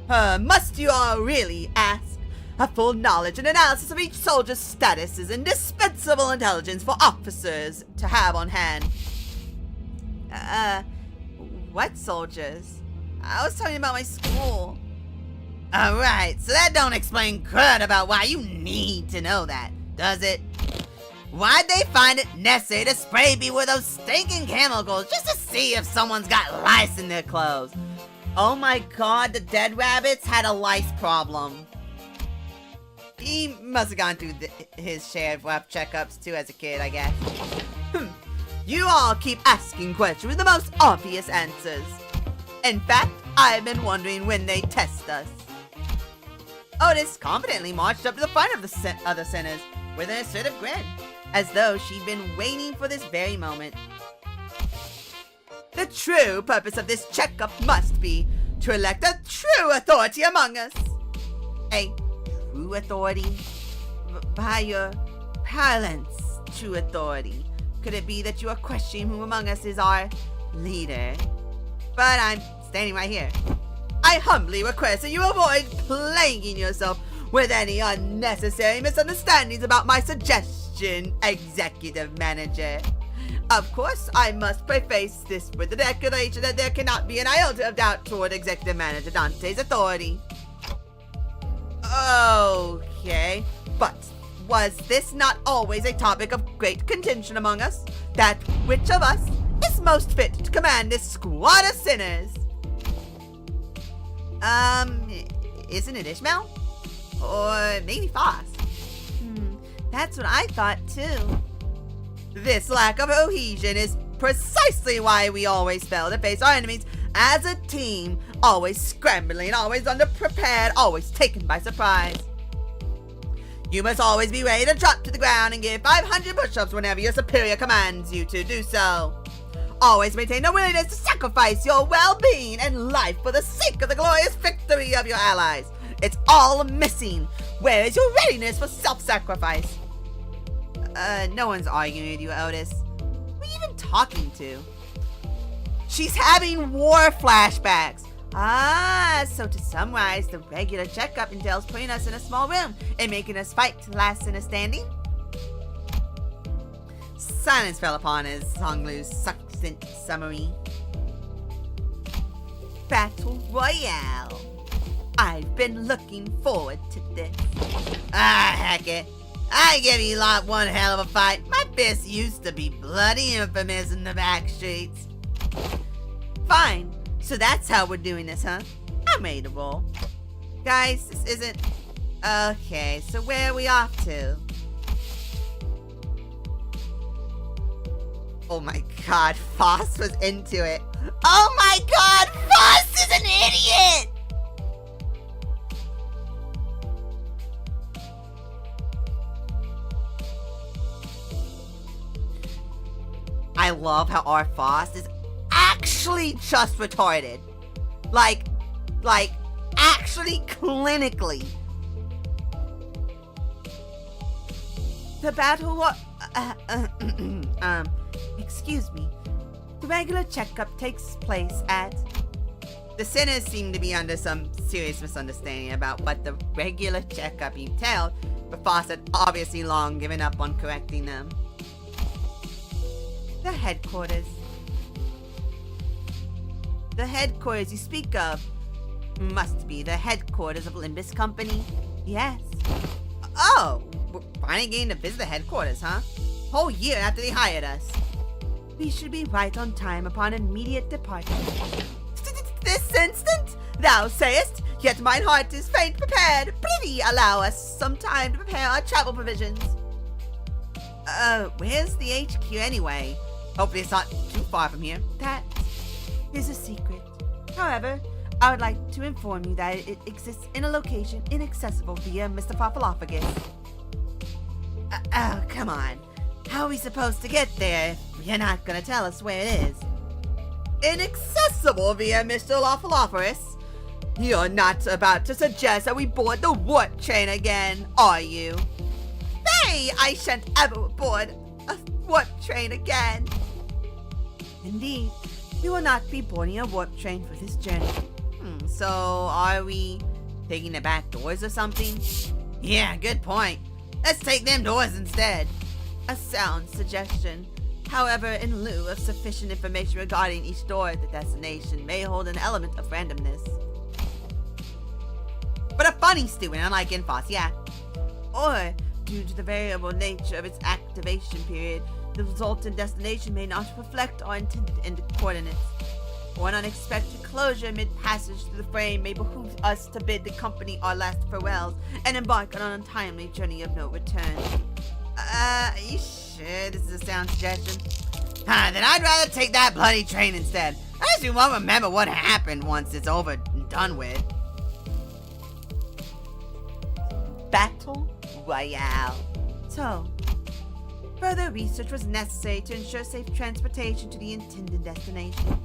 A: Must you all really ask? A full knowledge and analysis of each soldier's status is indispensable intelligence for officers to have on hand. What soldiers? I was talking about my school. Alright, so that don't explain crud about why you need to know that, does it? Why'd they find it necessary to spray me with those stinking chemicals just to see if someone's got lice in their clothes? Oh my god, the dead rabbits had a lice problem. He must have gone through his share of rough checkups too as a kid, I guess. You all keep asking questions with the most obvious answers. In fact, I've been wondering when they test us. Otis confidently marched up to the front of the other sinners with an assertive grin, as though she'd been waiting for this very moment. The true purpose of this checkup must be to elect a true authority among us. A true authority? By your parlance, true authority. Could it be that you are questioning who among us is our leader? But I'm standing right here. I humbly request that you avoid plaguing yourself with any unnecessary misunderstandings about my suggestion, Executive Manager. Of course, I must preface this with the declaration that there cannot be an iota of doubt toward Executive Manager Dante's authority. Okay, but was this not always a topic of great contention among us? That which of us is most fit to command this squad of sinners? Isn't it Ishmael? Or maybe Faust? That's what I thought too. This lack of cohesion is precisely why we always fail to face our enemies as a team, always scrambling, always underprepared, always taken by surprise. You must always be ready to drop to the ground and give 500 push-ups whenever your superior commands you to do so. Always maintain a willingness to sacrifice your well-being and life for the sake of the glorious victory of your allies. It's all missing. Where is your readiness for self-sacrifice? No one's arguing with you, Otis. Who are you even talking to? She's having war flashbacks. So to summarize, the regular checkup entails putting us in a small room and making us fight to the last in a standing. Silence fell upon as Honglu's succinct summary. Battle Royale. I've been looking forward to this. Heck it. I give you lot one hell of a fight. My fist used to be bloody infamous in the back streets. Fine. So that's how we're doing this, huh? I'm ready to roll. Guys, this isn't... Okay, so where are we off to? Oh my god, Faust was into it. Oh my god, Faust is an idiot! I love how our Faust is actually just retarded. Like, actually clinically. The battle excuse me. The regular checkup takes place at... The sinners seem to be under some serious misunderstanding about what the regular checkup entailed, but Faust had obviously long given up on correcting them. The headquarters. The headquarters you speak of must be the headquarters of LIMBUS Company. Yes. Oh, we're finally getting to visit the headquarters, huh? Whole year after they hired us. We should be right on time upon immediate departure. This instant, thou sayest, yet mine heart is faint prepared. Prithee, allow us some time to prepare our travel provisions. Where's the HQ anyway? Hopefully it's not too far from here. That is a secret. However, I would like to inform you that it exists in a location inaccessible via Mr. Papalophagus. Oh, come on. How are we supposed to get there if you're not gonna tell us where it is? Inaccessible via Mr. Lophalophagus? You're not about to suggest that we board the warp train again, are you? Hey, I shan't ever board a warp train again. Indeed, You will not be boarding a warp train for this journey. So are we taking the back doors or something? Yeah, good point. Let's take them doors instead. A sound suggestion. However, in lieu of sufficient information regarding each door, the destination may hold an element of randomness. But a funny student, unlike in FOSS, yeah. Or, due to the variable nature of its activation period, the resultant destination may not reflect our intended end coordinates. Or an unexpected closure mid-passage through the frame may behoove us to bid the company our last farewells and embark on an untimely journey of no return. Are you sure this is a sound suggestion? Then I'd rather take that bloody train instead. I just won't remember what happened once it's over and done with. Battle Royale. So, further research was necessary to ensure safe transportation to the intended destination.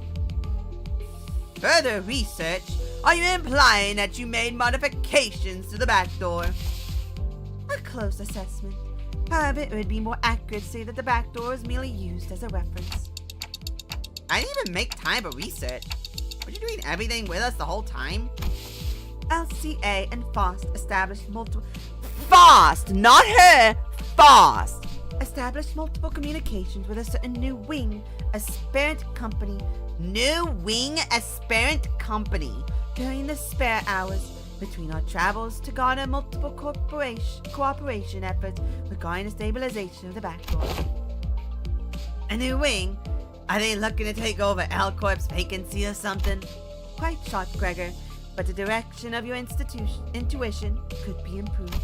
A: Further research? Are you implying that you made modifications to the back door? A close assessment. However, it would be more accurate to say that the back door is merely used as a reference. I didn't even make time for research. Were you doing everything with us the whole time? LCA and FAUST established multiple... FAUST! Not her! FAUST! Established multiple communications with a certain new wing, aspirant company. New wing aspirant company. During the spare hours between our travels to garner multiple cooperation efforts regarding the stabilization of the back door. A new wing? Are they looking to take over L Corp's vacancy or something? Quite sharp, Gregor, but the direction of your intuition could be improved.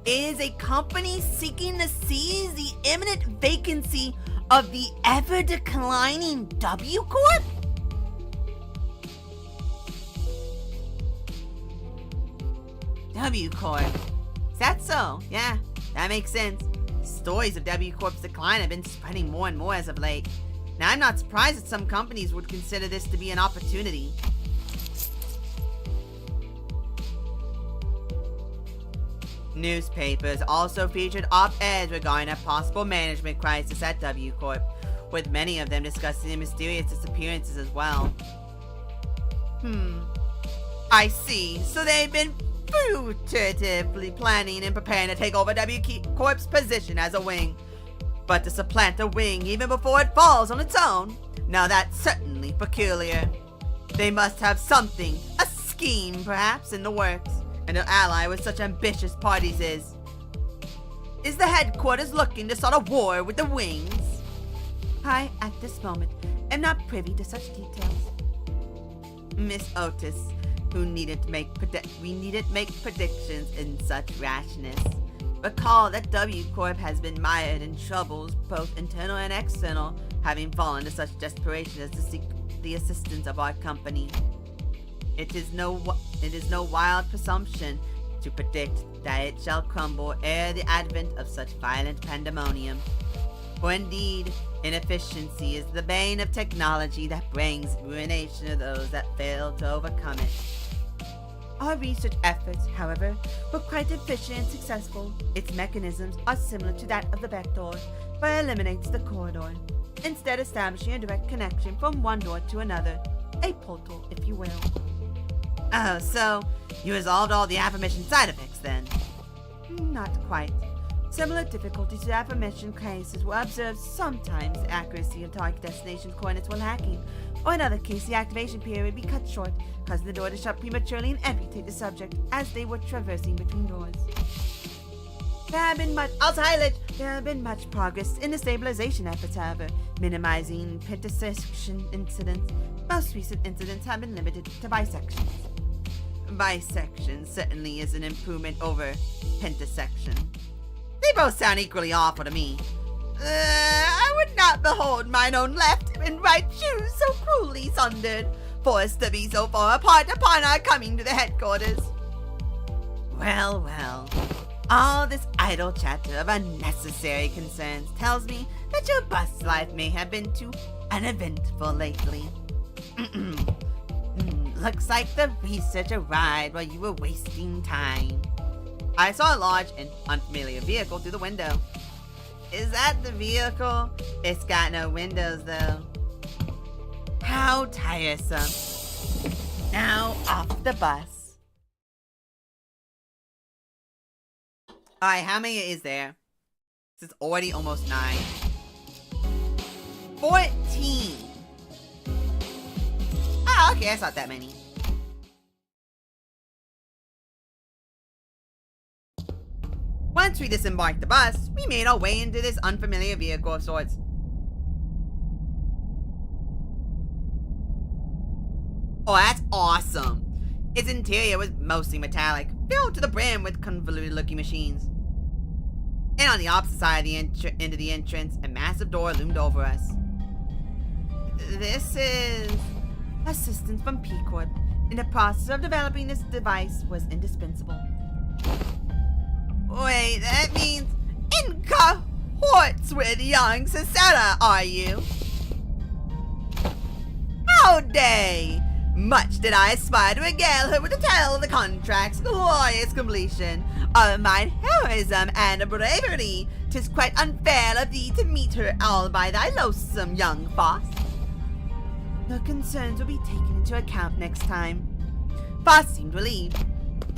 A: Is a company seeking to seize the imminent vacancy of the ever-declining W Corp? W Corp. Is that so? Yeah, that makes sense. Stories of W Corp's decline have been spreading more and more as of late. Now, I'm not surprised that some companies would consider this to be an opportunity. Newspapers also featured op-eds regarding a possible management crisis at W Corp, with many of them discussing the mysterious disappearances as well. I see. So they've been fugitively planning and preparing to take over W Corp's position as a wing. But to supplant a wing even before it falls on its own? Now that's certainly peculiar. They must have something, a scheme perhaps, in the works, and to ally with such ambitious parties is the headquarters looking to start a war with the wings? I, at this moment, am not privy to such details. Miss Otis, we needn't make predictions in such rashness. Recall that W Corp has been mired in troubles, both internal and external, having fallen to such desperation as to seek the assistance of our company. It is no wild presumption to predict that it shall crumble ere the advent of such violent pandemonium. For indeed, inefficiency is the bane of technology that brings ruination to those that fail to overcome it. Our research efforts, however, were quite efficient and successful. Its mechanisms are similar to that of the back door, but it eliminates the corridor, instead establishing a direct connection from one door to another, a portal, if you will. Oh, so you resolved all the aforementioned side effects then? Not quite. Similar difficulties to aforementioned cases were observed. Sometimes the accuracy of target destination coordinates were lacking, or in other cases the activation period would be cut short, causing the door to shut prematurely and amputate the subject as they were traversing between doors. There have been much progress in the stabilization efforts, however, minimizing pentasection incidents. Most recent incidents have been limited to bisections. Bisection certainly is an improvement over pentasection. They both sound equally awful to me. I would not behold mine own left and right shoes so cruelly sundered, forced to be so far apart upon our coming to the headquarters. Well, well, all this idle chatter of unnecessary concerns tells me that your bus life may have been too uneventful lately. Looks like the research arrived while you were wasting time. I saw a large and unfamiliar vehicle through the window. Is that the vehicle? It's got no windows though. How tiresome. Now off the bus. Alright, how many is there? It's already almost 9. 14. Oh, okay, that's not that many. Once we disembarked the bus, we made our way into this unfamiliar vehicle of sorts. Oh, that's awesome. Its interior was mostly metallic, filled to the brim with convoluted-looking machines. And on the opposite side of the into the entrance, a massive door loomed over us. This is assistance from P-Corp. In the process of developing this device was indispensable. Wait, that means in cohorts with young Cesara, are you? Howday! Much did I aspire to regale her with a tale of the contract's glorious completion, of mine heroism and bravery. 'Tis quite unfair of thee to meet her all by thy loathsome young Faust. Your concerns will be taken into account next time. Faust seemed relieved.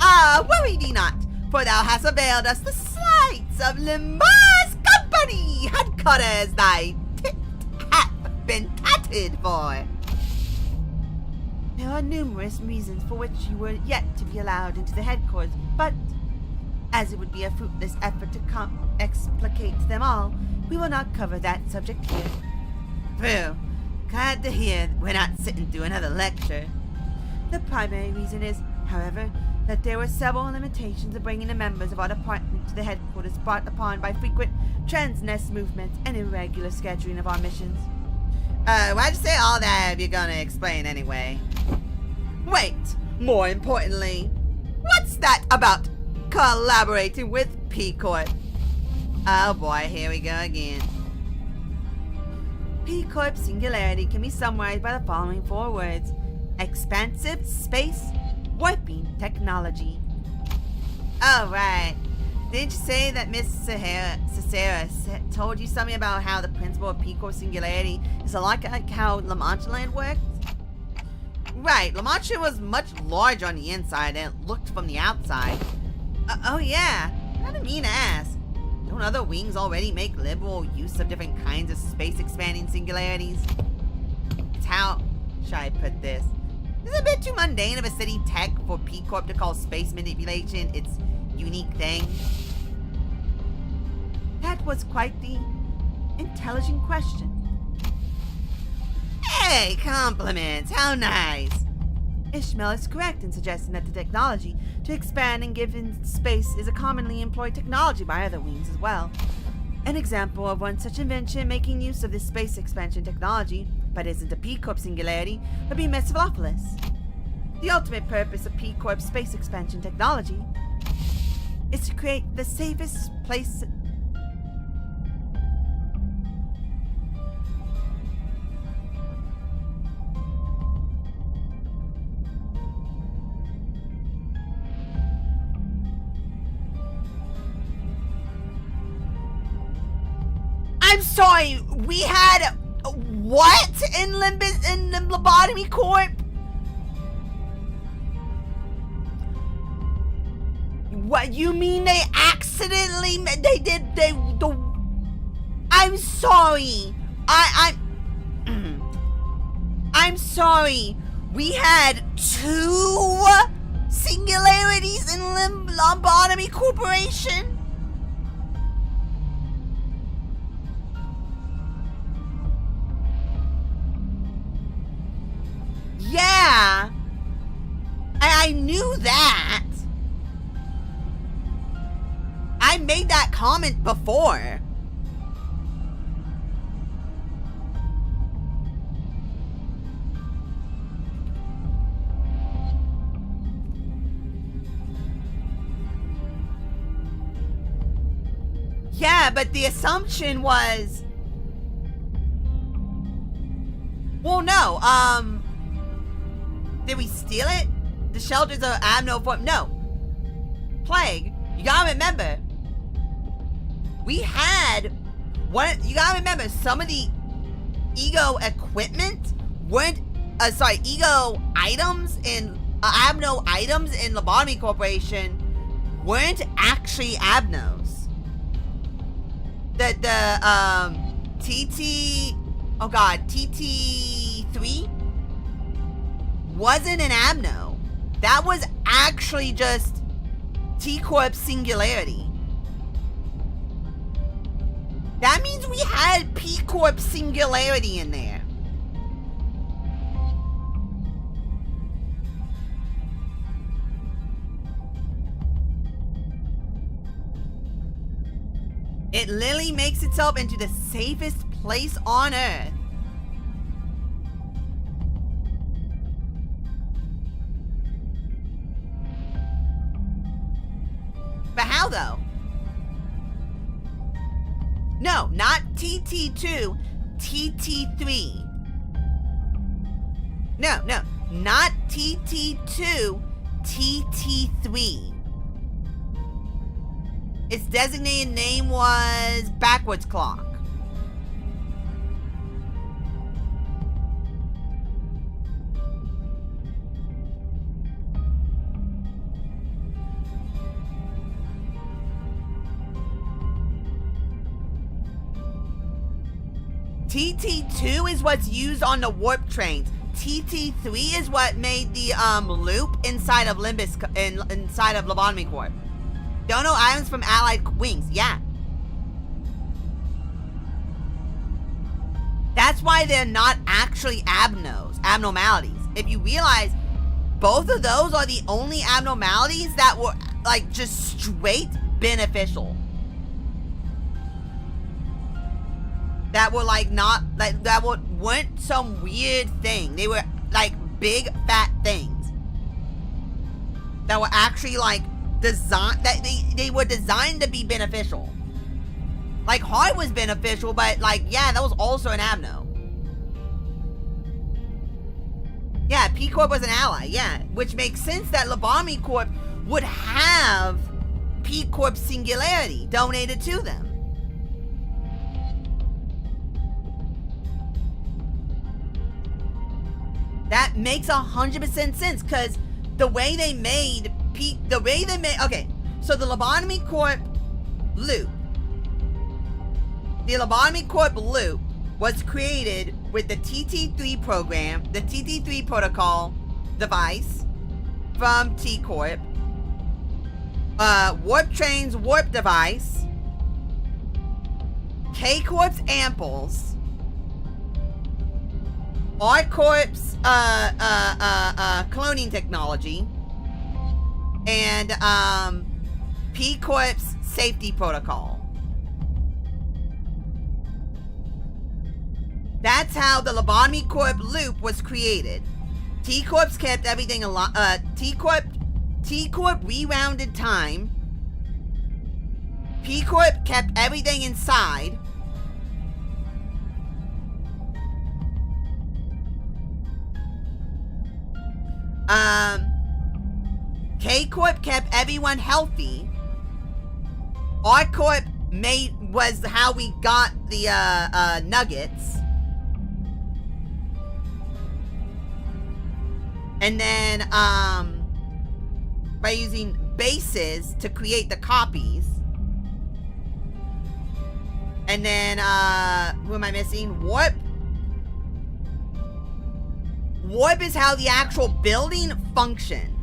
A: Ah, worry thee not, for thou hast availed us the slights of LIMBUS COMPANY headquarters thy tit hath been tatted for. There are numerous reasons for which you were yet to be allowed into the headquarters, but as it would be a fruitless effort to explicate them all, we will not cover that subject here. Phew, glad to hear we're not sitting through another lecture. The primary reason is, however, that there were several limitations of bringing the members of our department to the headquarters brought upon by frequent transness movements and irregular scheduling of our missions. Why'd you say all that if you're gonna explain anyway? Wait, more importantly, what's that about collaborating with P-Corp? Oh boy, here we go again. P-Corp singularity can be summarized by the following 4 words. Expansive space warping technology. Oh, right. Didn't you say that Miss Cesara told you something about how the principle of P-Corp singularity is a lot like how La Mancha land worked? Right, La Mancha was much larger on the inside than it looked from the outside. Oh yeah, I didn't mean to ask. Don't other wings already make liberal use of different kinds of space-expanding singularities? It's how should I put this? It's a bit too mundane of a city tech for P-Corp to call space manipulation its unique thing. That was quite the intelligent question. Hey, compliments, how nice! Ishmael is correct in suggesting that the technology to expand and give in space is a commonly employed technology by other wings as well. An example of one such invention making use of this space expansion technology, but isn't a P-Corp singularity, would be Mephistopheles. The ultimate purpose of P-Corp space expansion technology is to create the safest place. I'm sorry, we had what in the Lobotomy Corp? What you mean they accidentally I'm sorry. I'm sorry. We had 2 singularities in Lobotomy Corporation? Yeah, I knew that. I made that comment before. Yeah, but the assumption was... Well, no, did we steal it? The shelters are form. No. Plague, you gotta remember, we had What you gotta remember, some of the ego equipment weren't, ego items in Abno items in Lobotomy Corporation weren't actually Abnos. The TT3 wasn't an Abno. That was actually just T-Corp Singularity. That means we had P-Corp Singularity in there. It literally makes itself into the safest place on Earth. But how though? No, not TT2, TT3. No, not TT2, TT3. Its designated name was Backwards Clock. TT2 is what's used on the warp trains. TT3 is what made the loop inside of LIMBUS inside of Lobotomy Corp. Dono items from Allied Wings, yeah. That's why they're not actually abnormalities. If you realize, both of those are the only abnormalities that were like just straight beneficial. That were like not like weren't some weird thing. They were like big fat things that were actually like designed, that they were designed to be beneficial. Like Heart was beneficial, but like yeah, that was also an Abno. Yeah, P Corp was an ally, yeah, which makes sense that Lobotomy Corp would have P Corp Singularity donated to them. That makes 100% sense, because the way they made okay, so the Lobotomy Corp loop. The Lobotomy Corp loop was created with the TT3 program, the TT3 protocol device from T Corp, Warp Train's warp device, K Corp's amples, R Corp's cloning technology, and P Corp's safety protocol. That's how the Lobotomy Corp loop was created. T Corp's kept everything alive. T Corp rewounded time. P Corp kept everything inside. K Corp kept everyone healthy. R Corp was how we got the nuggets. And then by using bases to create the copies. And then who am I missing? Warp. Warp is how the actual building functioned.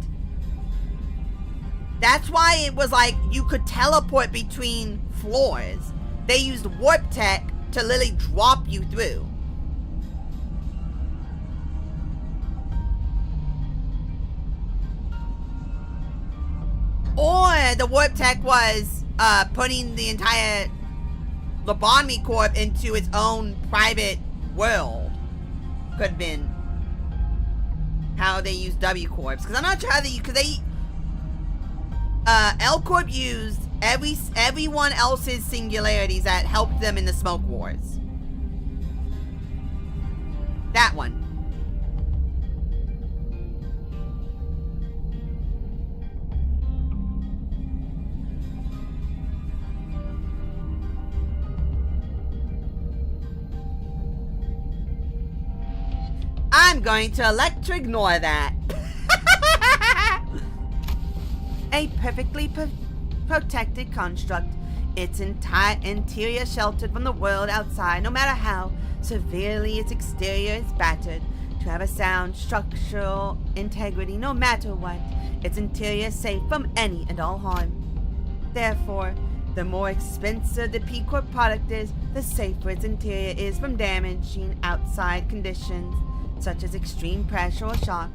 A: That's why it was like you could teleport between floors. They used warp tech to literally drop you through. Or the warp tech was putting the entire Lobotomy Corp into its own private world. Could have been how they used W Corps, because I'm not sure how they, because they L Corp used everyone else's singularities that helped them in the Smoke Wars. That one. going to elect to ignore that. A perfectly protected construct, its entire interior sheltered from the world outside, no matter how severely its exterior is battered, to have a sound structural integrity no matter what, its interior safe from any and all harm. Therefore, the more expensive the P Corp product is, the safer its interior is from damaging outside conditions, such as extreme pressure or shock.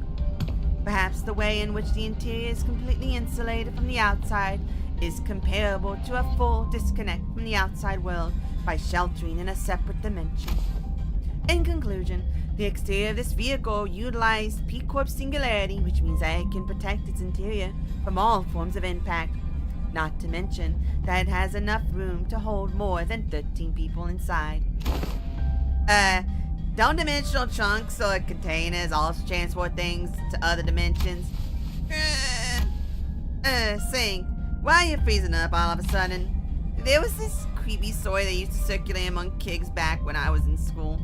A: Perhaps the way in which the interior is completely insulated from the outside is comparable to a full disconnect from the outside world by sheltering in a separate dimension. In conclusion, the exterior of this vehicle utilized P Corp singularity, which means that it can protect its interior from all forms of impact. Not to mention that it has enough room to hold more than 13 people inside. Don't dimensional chunks or containers also transport things to other dimensions? Sing, why are you freezing up all of a sudden? There was this creepy story that used to circulate among kids back when I was in school.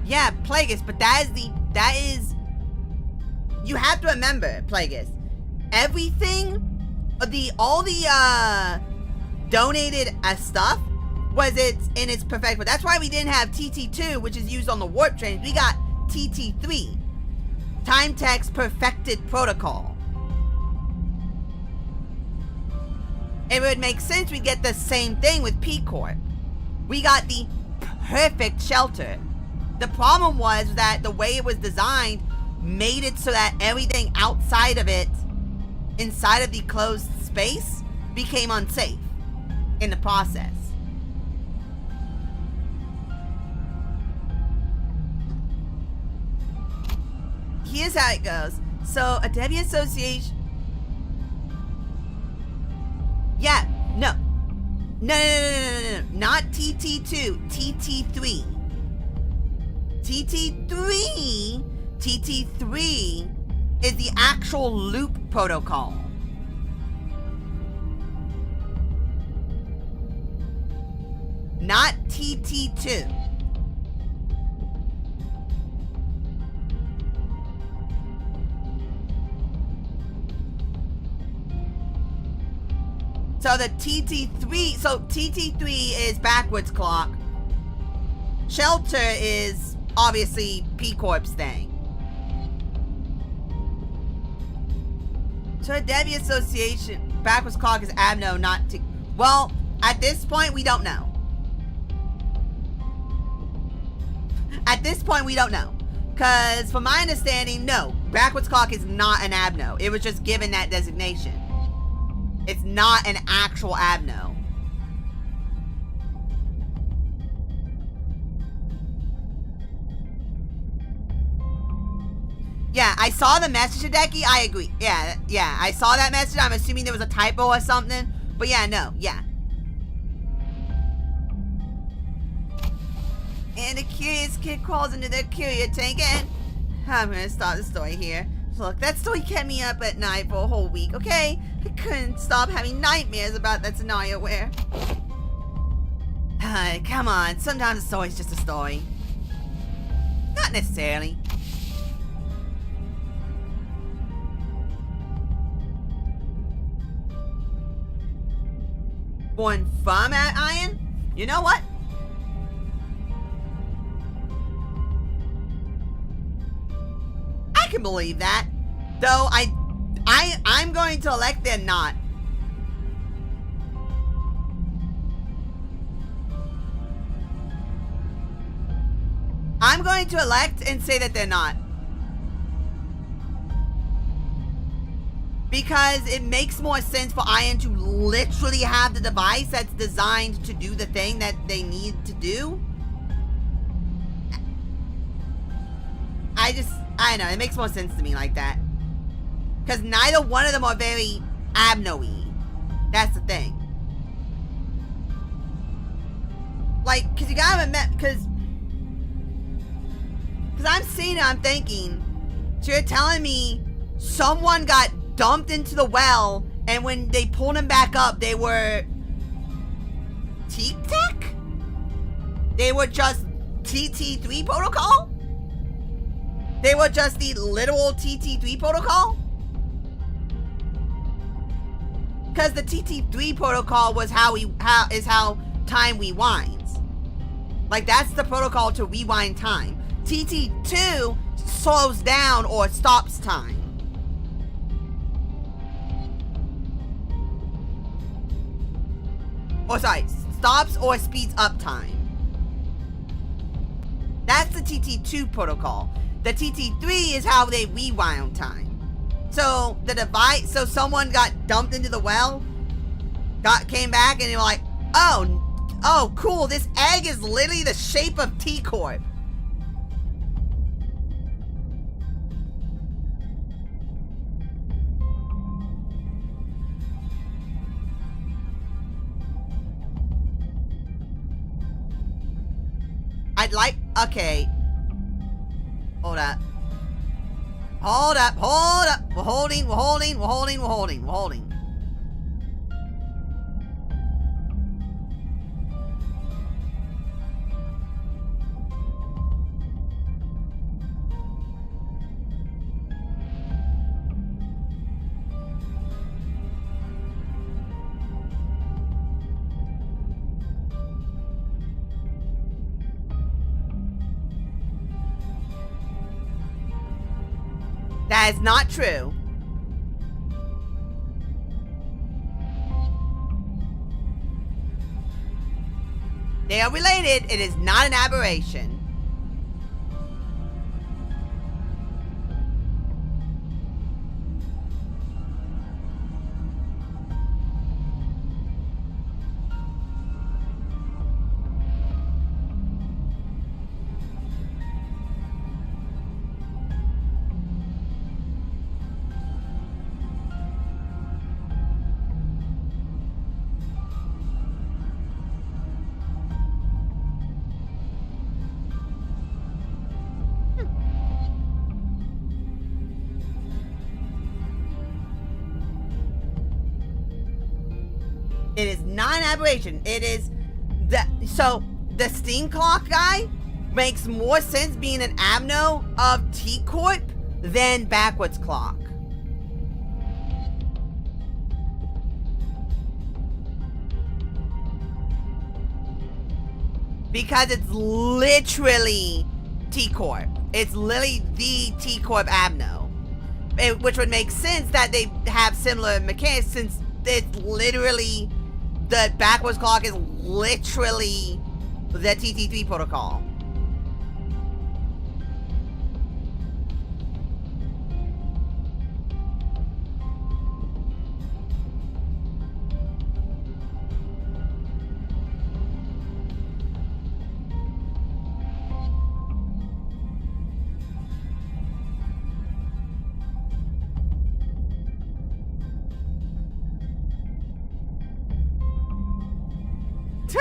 A: Yeah, Plagueis, but that is, you have to remember, Plagueis, everything, all the donated stuff was in its perfect, but that's why we didn't have TT2, which is used on the warp trains. We got TT3, Time Tech's perfected protocol. It would make sense we get the same thing with P Corp. We got the perfect shelter. The problem was that the way it was designed made it so that everything outside of it, inside of the closed space, became unsafe in the process. Here's how it goes. So, a Debbie Association... Yeah, no. No. Not TT2, TT3. TT3 is the actual loop protocol. Not TT2. So the TT3 is backwards clock. Shelter is obviously P Corp's thing. So the Debbie Association backwards clock is Abno, not T. Well, at this point we don't know. At this point we don't know. Cause from my understanding, no, backwards clock is not an Abno. It was just given that designation. It's not an actual Abno. Yeah, I saw the message, Hideki. I agree. Yeah, I saw that message. I'm assuming there was a typo or something. But yeah, no, yeah. And a curious kid crawls into their courier tank and... I'm gonna start the story here. Look, that story kept me up at night for a whole week, okay? I couldn't stop having nightmares about that scenario where... Come on, sometimes a story's just a story. Not necessarily. Born from Iron? You know what? I can believe that. Though I'm going to elect they're not. I'm going to elect and say that they're not. Because it makes more sense for Iron to literally have the device that's designed to do the thing that they need to do. I don't know, it makes more sense to me like that. Because neither one of them are very Abno-y. That's the thing. Like, because you gotta remember, because I'm seeing it, I'm thinking, so you're telling me someone got dumped into the well, and when they pulled him back up, they were T-Tech? They were just TT3 protocol? They were just the literal TT3 protocol? Because the TT3 protocol was how time rewinds. Like, that's the protocol to rewind time. TT2 slows down or stops time. Or sorry, stops or speeds up time. That's the TT2 protocol. The TT3 is how they rewind time. So the device, so someone got dumped into the well, came back, and they were like, oh, cool, this egg is literally the shape of T-Corp. Okay. Hold up. We're holding. That is not true. They are related. It is not an aberration. It is not an aberration. It is so the steam clock guy makes more sense being an amno of T-Corp than backwards clock. Because it's literally T-Corp. It's literally the T-Corp amno. Which would make sense that they have similar mechanics, since it's literally, the backwards clock is literally the TT3 protocol.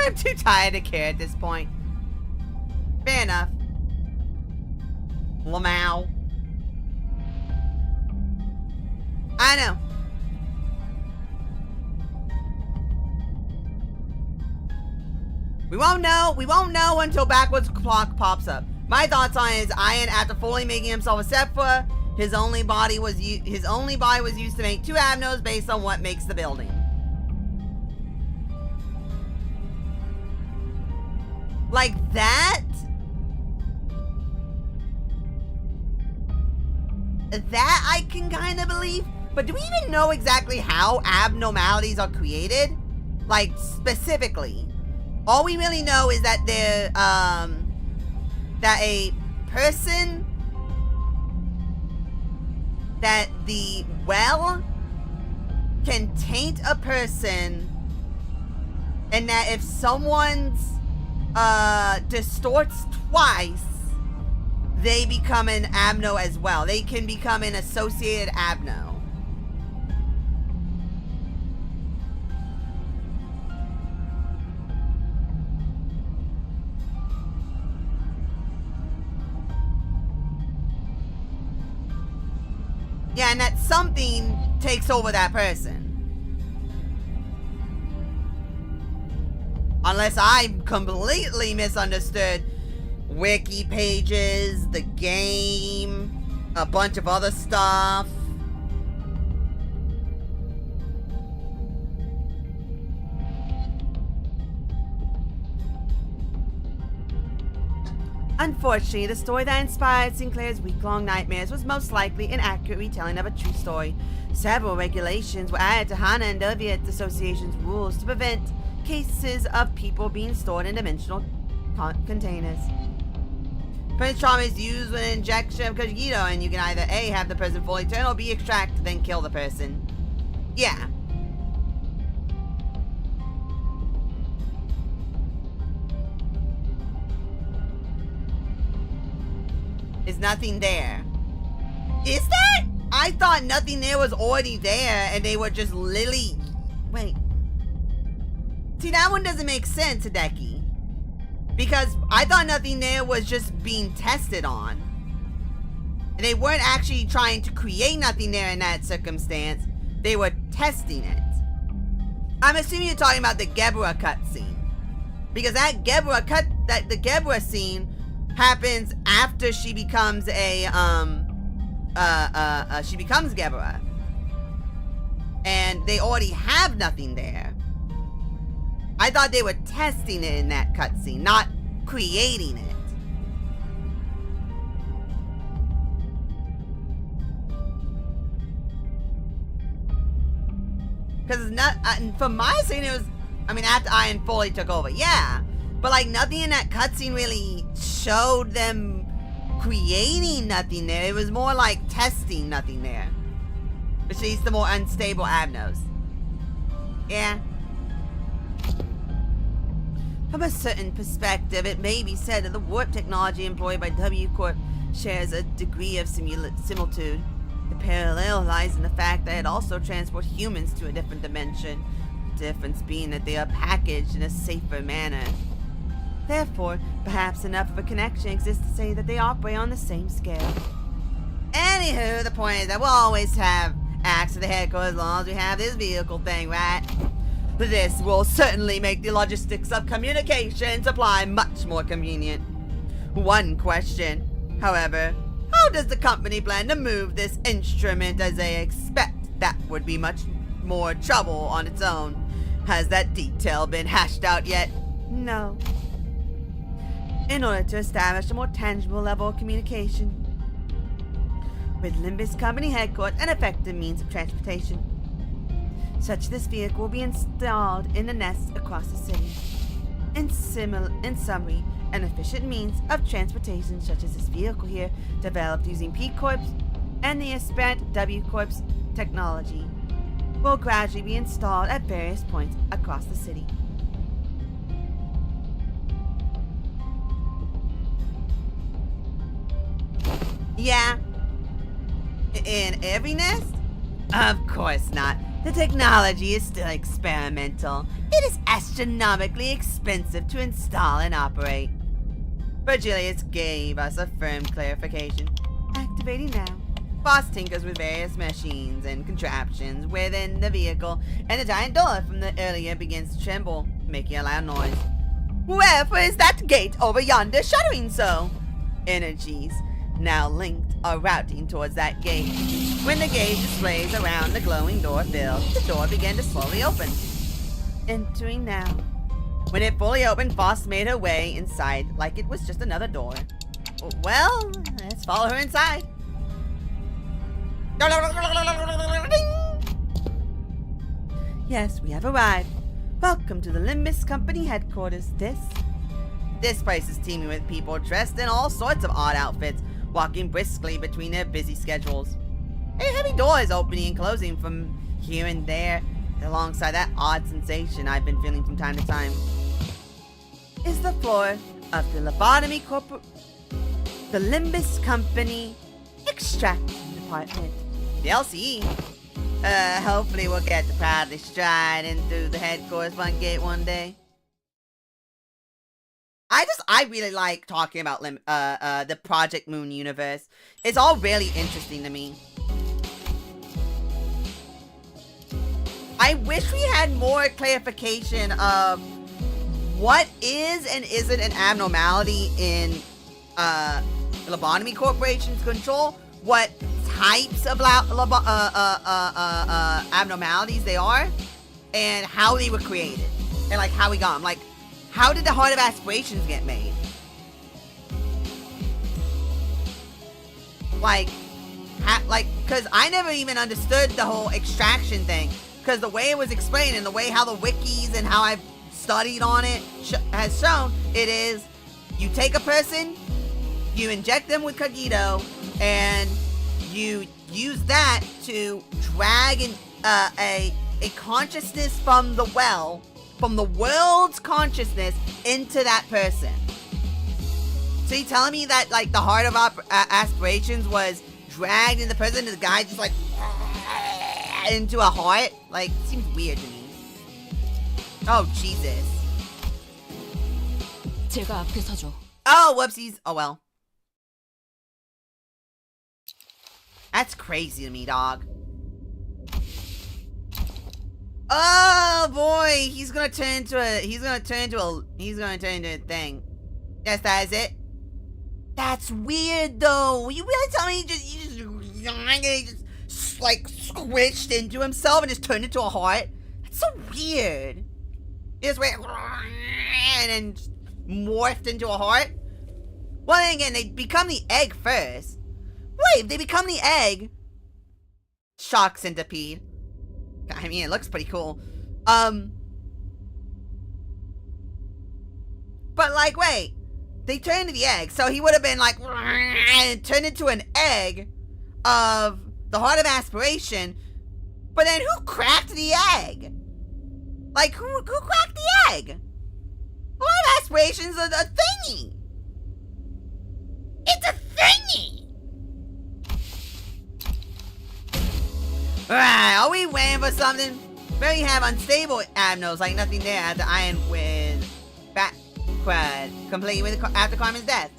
A: I'm too tired to care at this point. Fair enough. Lamau. I know. We won't know until backwards clock pops up. My thoughts on it is Ian, after fully making himself a Sephra, his only body was used to make two amnos based on what makes the building. Like that? That I can kind of believe. But do we even know exactly how abnormalities are created? Like, specifically. All we really know is that that a person, that the well can taint a person, and that if someone's distorts twice, they become an amno as well. They can become an associated amno. Yeah, and that something takes over that person. Unless I completely misunderstood wiki pages, the game, a bunch of other stuff. Unfortunately, the story that inspired Sinclair's week-long nightmares was most likely an accurate retelling of a true story. Several regulations were added to HANA and Soviet Association's rules to prevent cases of people being stored in dimensional containers. Prince trauma is used with an injection of Kojito, and you can either A, have the person fully turn, or B, extract, then kill the person. Yeah. Is nothing there? Is that? I thought nothing there was already there, and they were just literally... Wait. See, that one doesn't make sense, Hideki. Because I thought nothing there was just being tested on. And they weren't actually trying to create nothing there in that circumstance. They were testing it. I'm assuming you're talking about the Gebra cutscene. Because that the Gebra scene happens after she becomes a, she becomes Gebra. And they already have nothing there. I thought they were testing it in that cutscene, not creating it. Because it's not, from my scene, it was, I mean, after Iron fully took over, yeah. But, like, nothing in that cutscene really showed them creating nothing there. It was more like testing nothing there. Which leads to more unstable Abnos. Yeah. From a certain perspective, it may be said that the warp technology employed by W Corp shares a degree of similitude. The parallel lies in the fact that it also transports humans to a different dimension. The difference being that they are packaged in a safer manner. Therefore, perhaps enough of a connection exists to say that they operate on the same scale. Anywho, the point is that we'll always have access to the headquarters as long as we have this vehicle thing, right? This will certainly make the logistics of communication supply much more convenient. One question, however, how does the company plan to move this instrument, as they expect that would be much more trouble on its own? Has that detail been hashed out yet? No. In order to establish a more tangible level of communication with LIMBUS Company headquarters, an effective means of transportation, such this vehicle will be installed in the nests across the city. In summary, an efficient means of transportation such as this vehicle here, developed using P Corp's and the aspirant W Corp's technology, will gradually be installed at various points across the city. Yeah. In every nest? Of course not. The technology is still experimental. It is astronomically expensive to install and operate. Virgilius gave us a firm clarification. Activating now. Faust tinkers with various machines and contraptions within the vehicle, and the giant door from the earlier begins to tremble, making a loud noise. Wherefore is that gate over yonder shuddering so? Energies now linked are routing towards that gate. When the gauge displays around the glowing door filled, the door began to slowly open. Entering now. When it fully opened, Faust made her way inside like it was just another door. Well, let's follow her inside. Yes, we have arrived. Welcome to the LIMBUS Company headquarters. This place is teeming with people dressed in all sorts of odd outfits, walking briskly between their busy schedules. A heavy door is opening and closing from here and there, alongside that odd sensation I've been feeling from time to time. Is the floor of the Lobotomy the LIMBUS Company extraction department. The LCE. Hopefully we'll get to proudly stride in through the headquarters front gate one day. I really like talking about the Project Moon universe. It's all really interesting to me. I wish we had more clarification of what is and isn't an abnormality in Lobotomy Corporation's control, what types of abnormalities they are, and how they were created, and like how we got them. Like, how did the Heart of Aspirations get made? Like, because I never even understood the whole extraction thing. Because the way it was explained and the way how the wikis and how I've studied on it has shown, it is you take a person, you inject them with Cogito, and you use that to drag a consciousness from the well, from the world's consciousness into that person. So you telling me that like the Heart of Aspirations was dragged into the person and the guy just like into a heart? Like, seems weird to me. Oh, Jesus.
E: 제가 앞에 서죠.
A: Oh, whoopsies. Oh, well. That's crazy to me, dog. Oh, boy. He's gonna turn into a thing. Yes, that is it. That's weird, though. You really tell me he just like squished into himself and just turned into a heart? That's so weird. He just went and then morphed into a heart. Well, then again, they become the egg first. Wait, they become the egg. Shock centipede. I mean, it looks pretty cool. But like, wait. They turned into the egg, so he would have been like and turned into an egg of the Heart of Aspiration. But then who cracked the egg? Like, who cracked the egg? The Heart of Aspiration's a thingy. It's a thingy. Alright, are we waiting for something? Where you have unstable abnos, like nothing there at the iron with back crud, complete with after Carmen's death.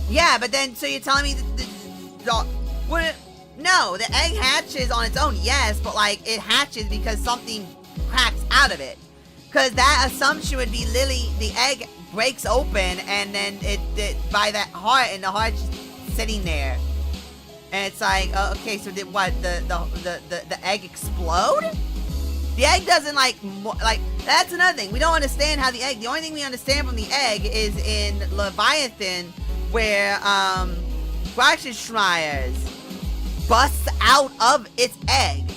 A: Yeah, but then, so you're telling me no, the egg hatches on its own, yes, but like, it hatches because something cracks out of it. Because that assumption would be literally, the egg breaks open and then it by that heart, and the heart's just sitting there. And it's like, okay, so did what, the egg explode? The egg doesn't like, that's another thing. We don't understand how the only thing we understand from the egg is in Leviathan, where, Schmeyer's busts out of its egg.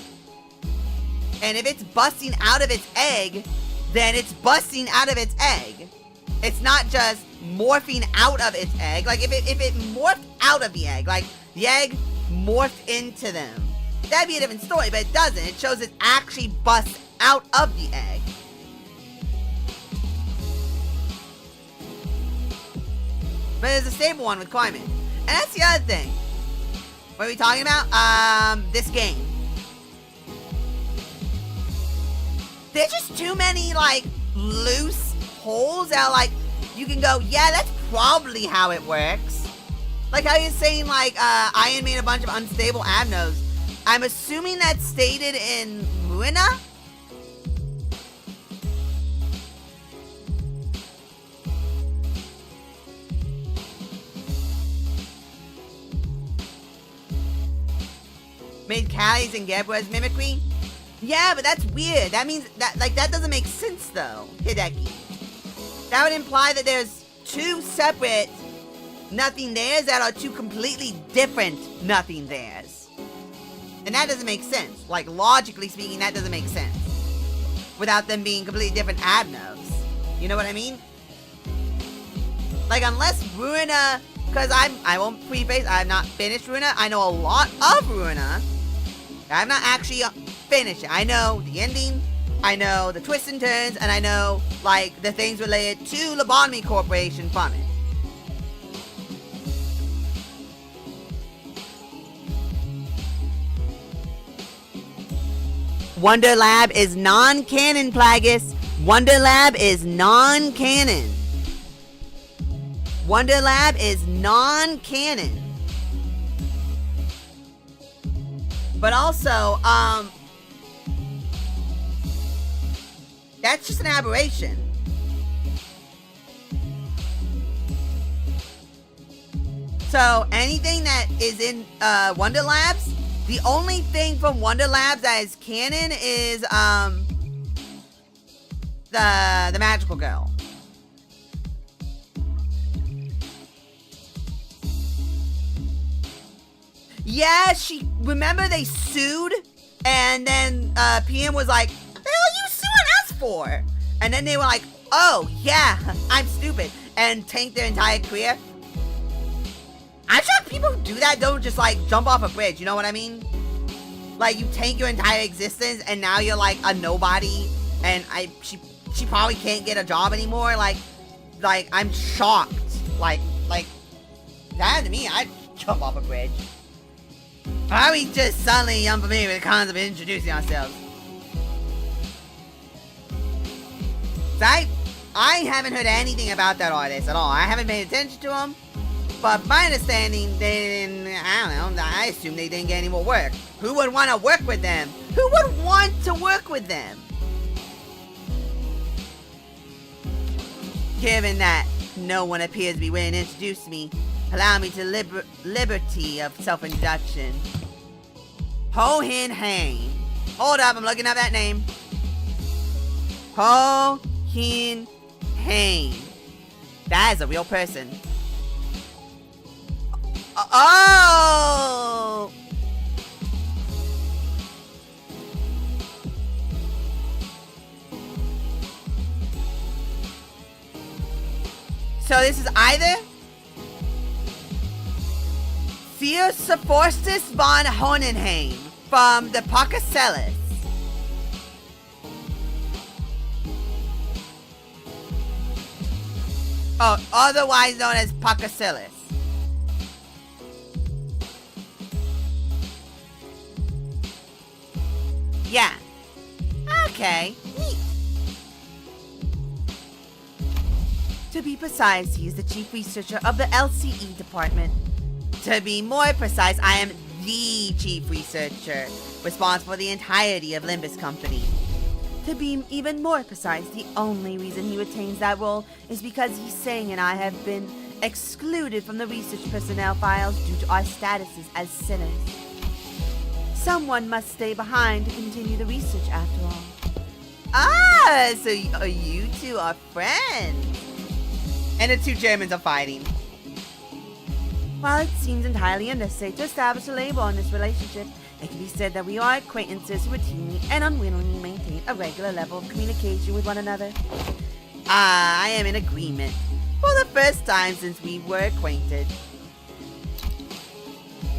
A: And if it's busting out of its egg, then it's busting out of its egg. It's not just morphing out of its egg. Like, if it morphed out of the egg, like, the egg morphed into them, that'd be a different story, but it doesn't. It shows it actually busts out of the egg. But there's a stable one with Carmen. And that's the other thing. What are we talking about? This game. There's just too many, like, loose holes that, like, you can go, yeah, that's probably how it works. Like how you're saying, like, Iron made a bunch of unstable abnos. I'm assuming that's stated in Ruina? Made Callie's and Gebra's mimicry? Yeah, but that's weird. That means that, like, that doesn't make sense, though, Hideki. That would imply that there's two separate nothing theirs that are two completely different nothing theirs. And that doesn't make sense. Like, logically speaking, that doesn't make sense. Without them being completely different abnos. You know what I mean? Like, unless Ruina, because I won't preface, I have not finished Ruina. I know a lot of Ruina. I have not actually finished it. I know the ending, I know the twists and turns, and I know, like, the things related to Lobotomy Corporation from it. Wonder Lab is non-canon, Plagueis. Wonder Lab is non-canon. Wonder Lab is non-canon. But also, That's just an aberration. So anything that is in Wonder Labs, the only thing from Wonder Labs that is canon is the magical girl. Yeah, remember they sued, and then PM was like, "The hell are you suing us for?" And then they were like, "Oh yeah, I'm stupid," and tanked their entire career. I'm sure people who do that don't just like jump off a bridge. You know what I mean? Like you tank your entire existence, and now you're like a nobody, and she probably can't get a job anymore. Like I'm shocked. Like that to me, I'd jump off a bridge. Are we just suddenly unfamiliar with the concept of introducing ourselves? So I haven't heard anything about that artist at all. I haven't paid attention to him. But my understanding, they didn't, I don't know, I assume they didn't get any more work. Who would want to work with them? Who would want to work with them? Given that no one appears to be willing to introduce me, allow me to liberty of self-introduction. Ho Hin Hain. Hold up, I'm looking up that name. Ho Hin Hain. That is a real person. Oh! So this is either Faust von Hohenheim from the Pocacellus. Oh, otherwise known as Pocacellus. Yeah. Okay. Neat. To be precise, he is the chief researcher of the LCE department. To be more precise, I am the chief researcher, responsible for the entirety of LIMBUS Company. To be even more precise, the only reason he retains that role is because Yiseng and I have been excluded from the research personnel files due to our statuses as sinners. Someone must stay behind to continue the research after all. Ah, so you two are friends. And the two Germans are fighting. While it seems entirely unnecessary to establish a label on this relationship, it can be said that we are acquaintances who routinely and unwillingly maintain a regular level of communication with one another. I am in agreement. For the first time since we were acquainted.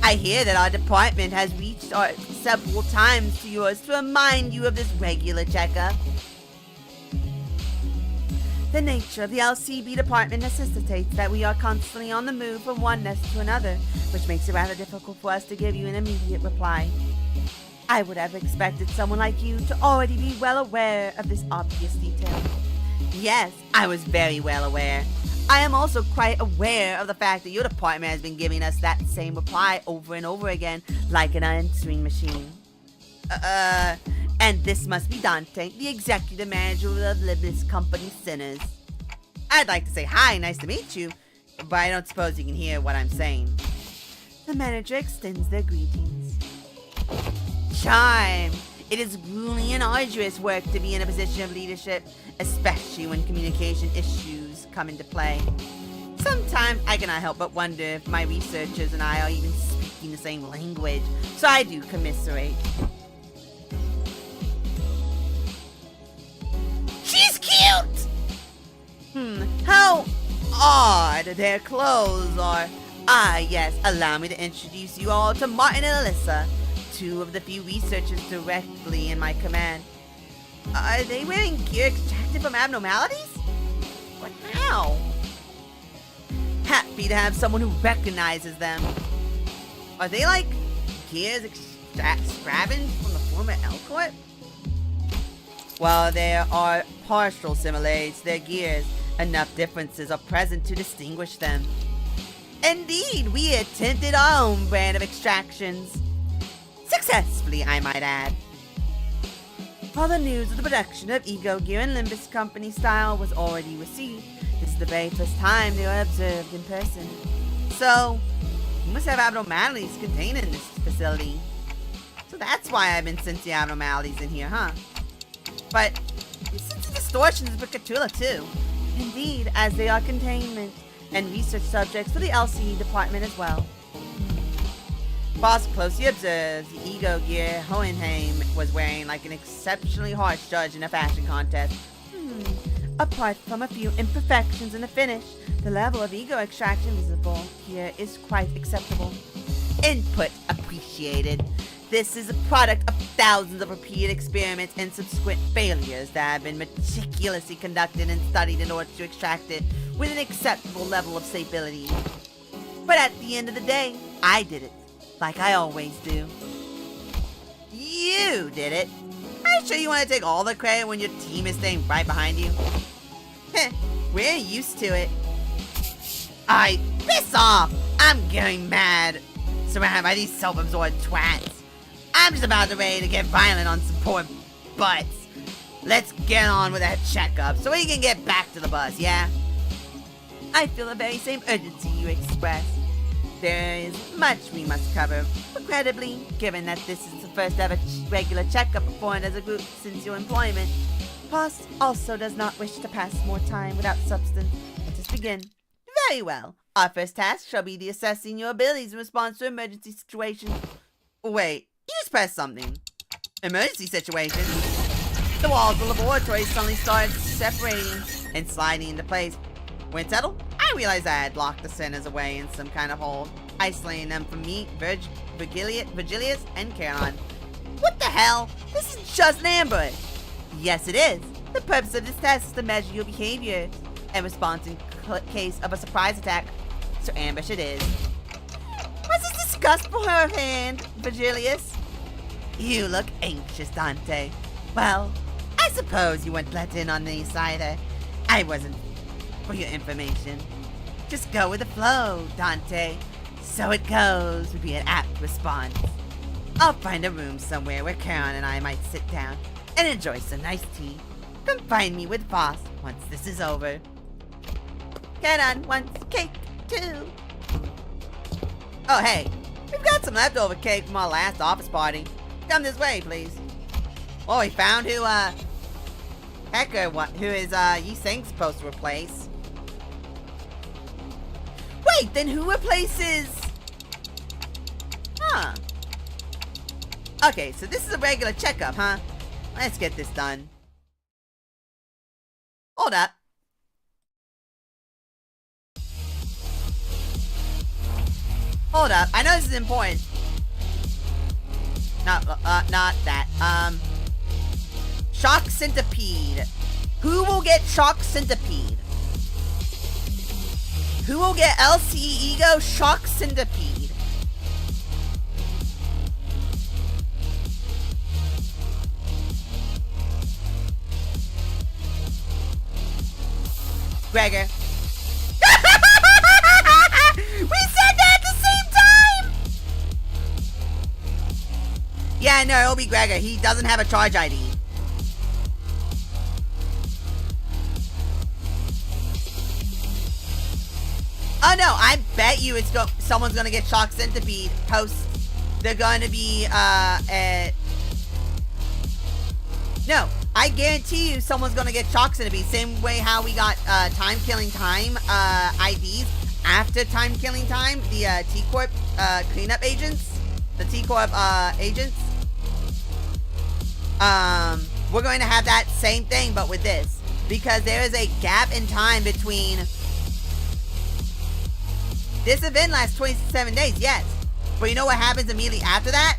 A: I hear that our department has reached out several times to yours to remind you of this regular checkup. The nature of the LCB department necessitates that we are constantly on the move from one nest to another, which makes it rather difficult for us to give you an immediate reply. I would have expected someone like you to already be well aware of this obvious detail. Yes, I was very well aware. I am also quite aware of the fact that your department has been giving us that same reply over and over again, like an answering machine. And this must be Dante, the executive manager of LIMBUS Company Sinners. I'd like to say hi, nice to meet you, but I don't suppose you can hear what I'm saying. The manager extends their greetings. Charm! It is grueling and arduous work to be in a position of leadership, especially when communication issues come into play. Sometimes I cannot help but wonder if my researchers and I are even speaking the same language, so I do commiserate. She's cute! How odd their clothes are. Ah, yes, allow me to introduce you all to Martin and Alyssa, two of the few researchers directly in my command. Are they wearing gear extracted from abnormalities? But how? Happy to have someone who recognizes them. Are they like gears scavenged from the former Elcourt? While there are partial similarities to their gears, enough differences are present to distinguish them. Indeed, we attempted our own brand of extractions. Successfully, I might add. While the news of the production of Ego Gear and Limbus Company style was already received, this is the very first time they were observed in person. So, we must have abnormalities contained in this facility. So that's why I've been sensing abnormalities in here, huh? But, you sense distortions in Cthulhu too. Indeed, as they are containment and research subjects for the LCB department as well. Faust closely observes the Ego Gear Hohenheim was wearing like an exceptionally harsh judge in a fashion contest. Apart from a few imperfections in the finish, the level of ego extraction visible here is quite acceptable. Input appreciated. This is a product of thousands of repeated experiments and subsequent failures that have been meticulously conducted and studied in order to extract it with an acceptable level of stability. But at the end of the day, I did it. Like I always do. You did it. Are you sure you want to take all the credit when your team is staying right behind you? Heh, we're used to it. Piss off! I'm going mad. Surrounded by these self-absorbed twats. I'm just about ready to get violent on some poor butts. Let's get on with that checkup so we can get back to the bus, yeah? I feel the very same urgency you express. There is much we must cover, regrettably, given that this is the first ever regular checkup performed as a group since your employment. Faust also does not wish to pass more time without substance. Let us begin. Very well. Our first task shall be the assessing your abilities in response to emergency situations. Wait, you just pressed something. Emergency situation? The walls of the laboratory suddenly started separating and sliding into place. When settled, I realized I had locked the sinners away in some kind of hole, isolating them from me, Virgilius, and Caron. What the hell? This is just an ambush! Yes, it is. The purpose of this test is to measure your behavior and response in case of a surprise attack. So ambush it is. Was this discussed beforehand, Virgilius? You look anxious, Dante. Well, I suppose you weren't let in on this either. I wasn't, for your information. Just go with the flow, Dante. So it goes would be an apt response. I'll find a room somewhere where Karen and I might sit down and enjoy some nice tea. Come find me with Faust once this is over. Karen wants cake too. Oh hey, we've got some leftover cake from our last office party. Come this way, please. Well, we found who who is Yi Sing's supposed to replace. Wait, then who replaces? Huh. Okay, so this is a regular checkup, huh? Let's get this done. Hold up. Hold up. I know this is important. Not that. Shock centipede. Who will get shock centipede? Who will get LCE Ego shock centipede? Gregor. We said that at the same time! Yeah, no, it'll be Gregor. He doesn't have a charge ID. Oh no, I bet you someone's gonna get shock centipede post. They're gonna be, no, I guarantee you someone's gonna get shock centipede. Same way how we got, time killing time, IDs after time killing time, the, T-Corp, cleanup agents, the T-Corp, agents. We're going to have that same thing, but with this. Because there is a gap in time between... This event lasts 27 days, yes. But you know what happens immediately after that?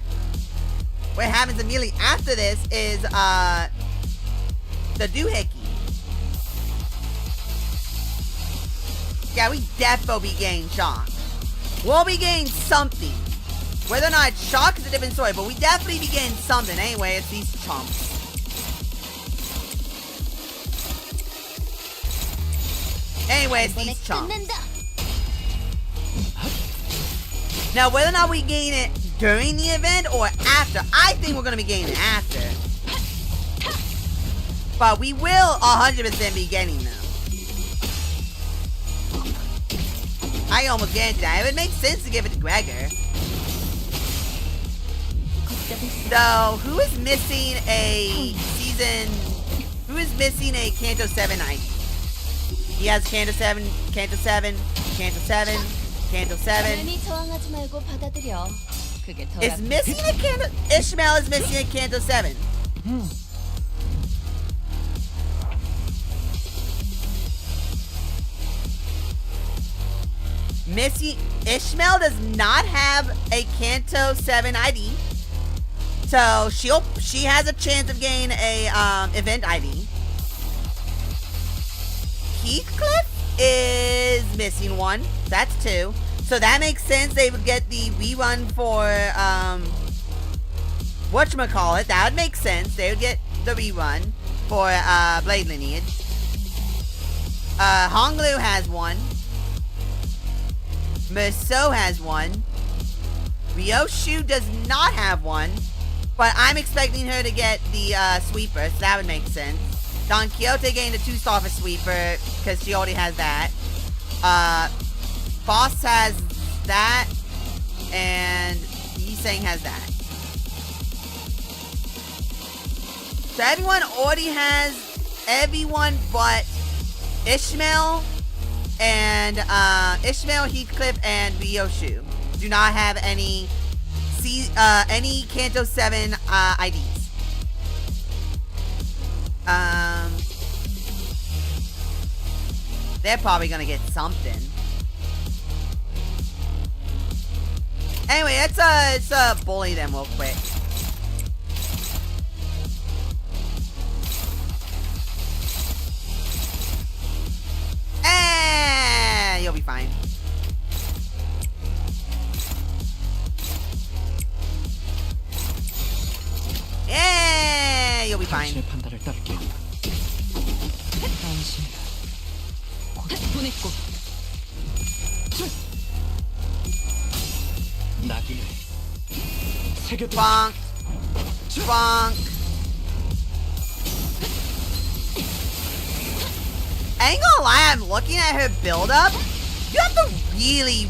A: What happens immediately after this is, the doohickey. Yeah, we defo be getting shocked. We'll be getting something. Whether or not it's shock is a different story, but we definitely be getting something. Anyway, it's these chumps. Anyway, it's these chumps. Now, whether or not we gain it during the event or after, I think we're going to be gaining it after. But we will 100% be getting them. I almost guarantee that. It would make sense to give it to Gregor. So, who is missing a who is missing a Canto 7 ID? He has Canto 7, Canto 7, Canto 7, Canto 7.
E: 괜히 저항하지 말고 받아들여. 그게 더
A: Is missing a Canto... Ishmael is missing a Canto 7. Missy Ishmael does not have a Canto 7 ID. So she has a chance of getting a event ID. Heathcliff is missing one. That's 2. So that makes sense. They would get the rerun for whatchamacallit. That would make sense. They would get the rerun for Blade Lineage. Honglu has one. Merceau has one. Ryoshu does not have one. But I'm expecting her to get the sweeper, so that would make sense. Don Quixote getting the 2-star for sweeper, because she already has that. Faust has that, and Yiseng has that. So everyone already has everyone but Ishmael and Ishmael, Heathcliff, and Ryoshu do not have any Canto 7 IDs. They're probably gonna get something. Anyway, let's bully them real quick. You'll be fine. Yeah, you'll be fine.
C: 당신의 판단을 따를게요. 당신이다. 곧 보냈고. 나귀를 새겨들.
A: Bonk. Bonk. I ain't gonna lie, I'm looking at her build up. You have to really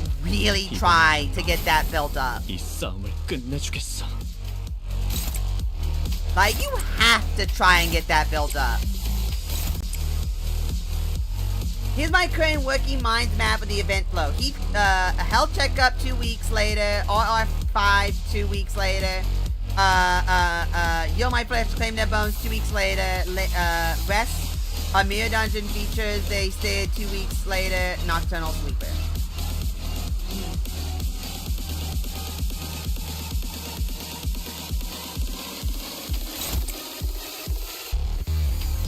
A: try to get that built up.
C: 이 싸움을 끝내주겠어.
A: Like, you have to try and get that built up. Here's my current working minds map of the event flow. A health checkup 2 weeks later. RR5 2 weeks later. Yo, my flesh claim their bones 2 weeks later. Rest. A mirror dungeon features. They stay 2 weeks later. Nocturnal Sleeper.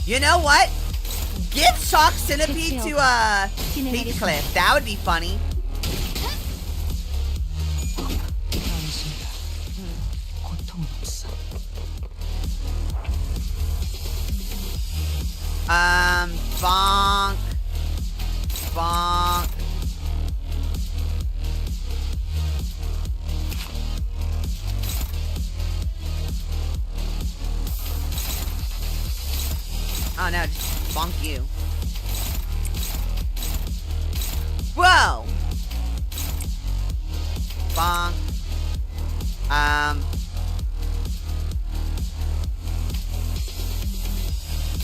A: You know what? Give Shock Centipede to Heathcliff. That would be funny.
C: 당신이다. 고통은 없어.
A: Bonk. Bonk. Oh no, just bonk you. Whoa! Bonk.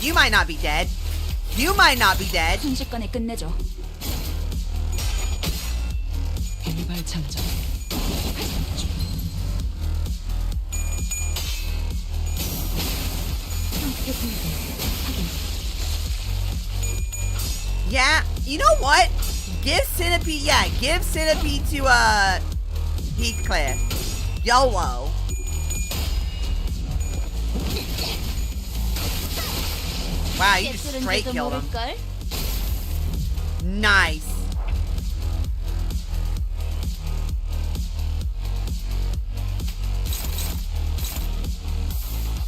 A: You might not be dead. You might not be dead.
B: 순식간에 끝내죠.
C: 일발 장전.
B: 상태 분위기 확인.
A: Yeah, you know what? Give Centipede to Heathcliff. YOLO. Wow, you just straight killed him. Nice.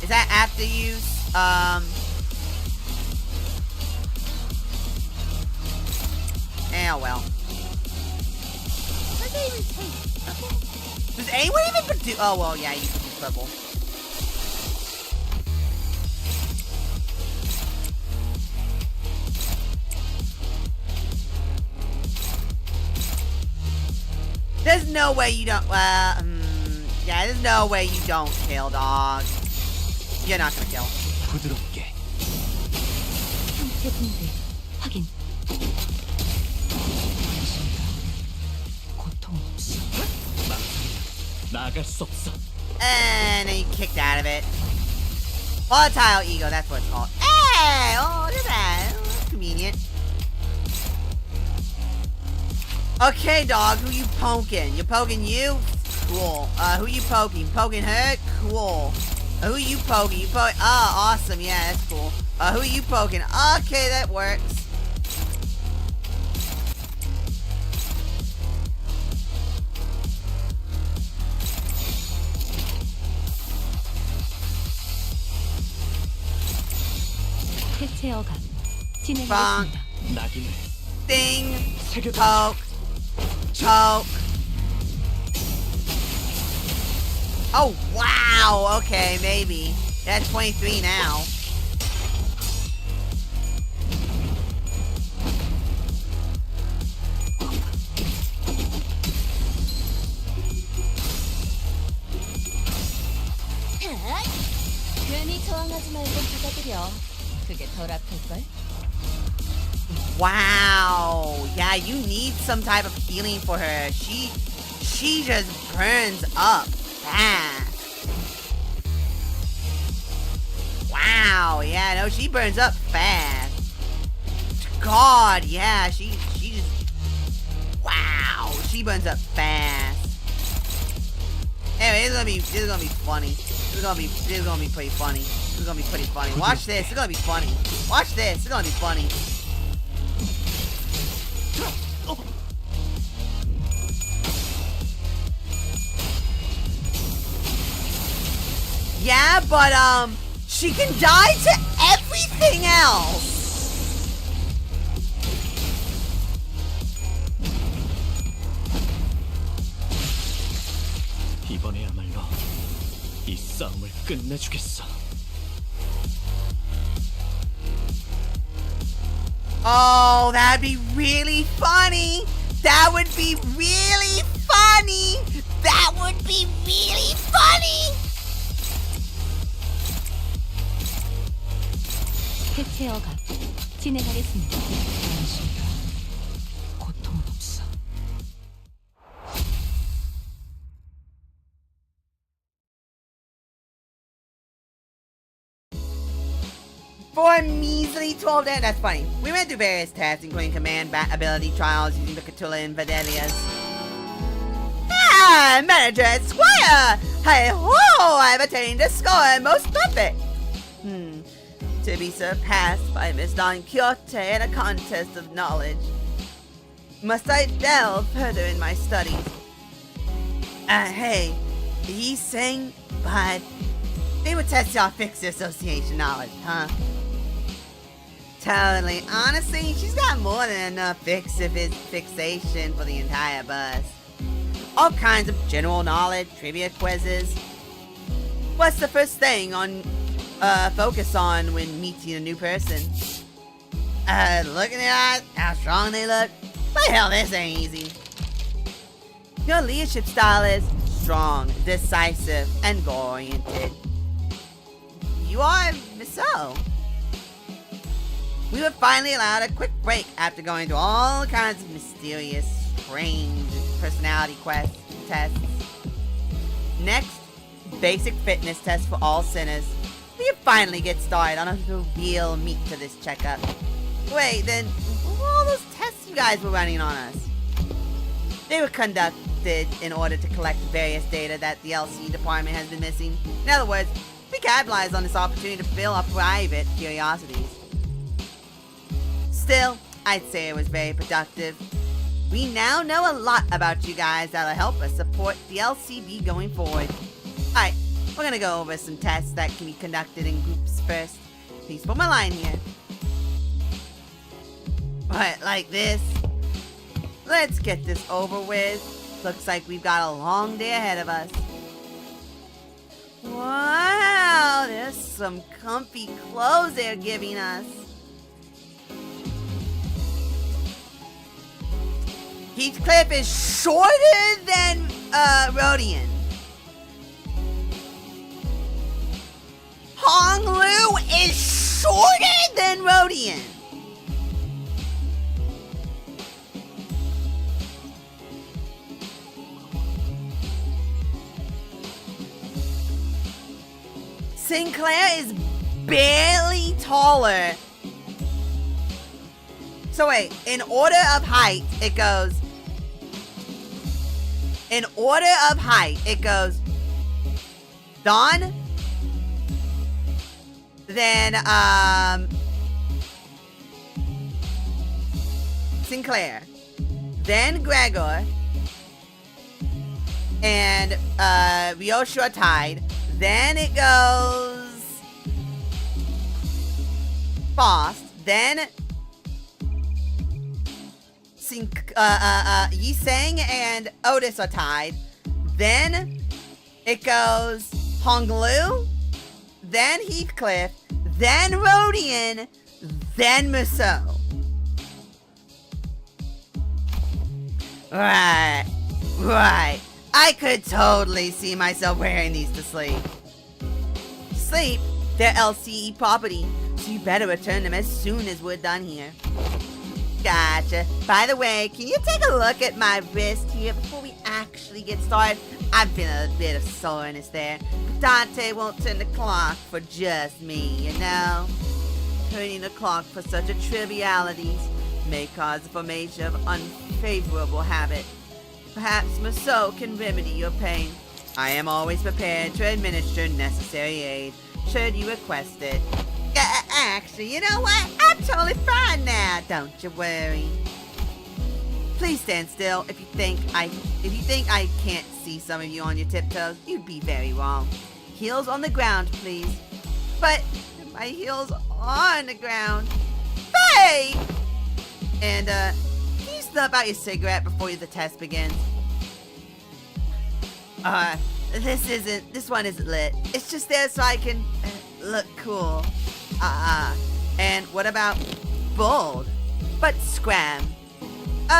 A: Is that after use? Oh well. Does anyone even produce? Oh well, yeah, you can do purple. There's no way you don't. Yeah, there's no way you don't kill, dog. You're not gonna kill.
C: 부드럽게.
B: 상태 붕괴 확인. 고통 없어.
C: 나갈 수 없어.
A: And then you kicked out of it. Volatile ego, that's what it's called. Hey! Oh, look at that. Oh, that's convenient. Okay, dog, who you poking? You poking you? Cool. Who you poking? Poking her? Cool. Who you poking? You poking? Oh, awesome. Yeah, that's cool. Who you poking? Okay, that works.
B: 해체 어감 진행하겠습니다.
C: 낙인을
A: Ding.
C: 새겨줘.
A: Poke. Poke. Oh, wow. Okay, maybe. That's 23 now.
E: 괜히 저항하지 말고 받아들여. 그게 덜 아플걸?
A: Wow. Yeah, you need some type of healing for her. She just burns up fast. Wow. Yeah, no, she burns up fast. God, yeah, she just wow, she burns up fast. Anyway, this is gonna be funny. This is gonna be pretty funny. This is gonna be pretty funny. Watch this. It's gonna be funny. Watch this. It's gonna be funny. Yeah, but she can die to everything else.
C: 이번에야말로 이 싸움을 끝내주겠어.
A: Oh, that'd be really funny. That would be really funny. That would be really funny.
B: 해체 어감 진행하겠습니다. 고통 없어.
A: For a measly 12 days. That's funny. We went through various tests, including command ability trials using the Cthulhu and Videlia's. Ah, Manager at Squire! Hey ho! I've attained a score most perfect. To be surpassed by Miss Don Quixote in a contest of knowledge. Must I delve further in my studies? Hey, he's saying, but they would test your fixed association knowledge, huh? Totally. Honestly, she's got more than enough fixation for the entire bus. All kinds of general knowledge, trivia quizzes. What's the first thing on focus on when meeting a new person? Looking at how strong they look? But hell, this ain't easy. Your leadership style is strong, decisive, and goal-oriented. You are so. We were finally allowed a quick break after going through all kinds of mysterious, strange personality tests. Next, basic fitness test for all sinners. We can finally get started on a real meat to this checkup. Wait, then, what were all those tests you guys were running on us? They were conducted in order to collect various data that the LC department has been missing. In other words, we capitalized on this opportunity to fill our private curiosities. Still, I'd say it was very productive. We now know a lot about you guys that'll help us support the LCB going forward. Alright, we're gonna go over some tests that can be conducted in groups first. Please put my line here. Alright, like this. Let's get this over with. Looks like we've got a long day ahead of us. Wow, there's some comfy clothes they're giving us. Heathcliff is shorter than Rodian. Hong Lu is shorter than Rodian. Sinclair is barely taller. So wait, in order of height, it goes. In order of height, it goes Dawn, then Sinclair, then Gregor, and Ryoshua Tide. Then it goes Faust, then Yiseng and Otis are tied. Then it goes Honglu, then Heathcliff, then Rodian, then Musso. Right. I could totally see myself wearing these to sleep. Sleep? They're LCE property, so you better return them as soon as we're done here. Gotcha. By the way, can you take a look at my wrist here before we actually get started? I'm feeling a bit of soreness there, but Dante won't turn the clock for just me, you know? Turning the clock for such a trivialities may cause the formation of unfavorable habit. Perhaps Musso can remedy your pain. I am always prepared to administer necessary aid, should you request it. Actually, you know what? I'm totally fine now, don't you worry. Please stand still. If you think I can't see some of you on your tiptoes, you'd be very wrong. Heels on the ground, please. But my heels are on the ground. Hey! And can you snuff out your cigarette before the test begins? This one isn't lit. It's just there so I can look cool. And what about bold? But scram.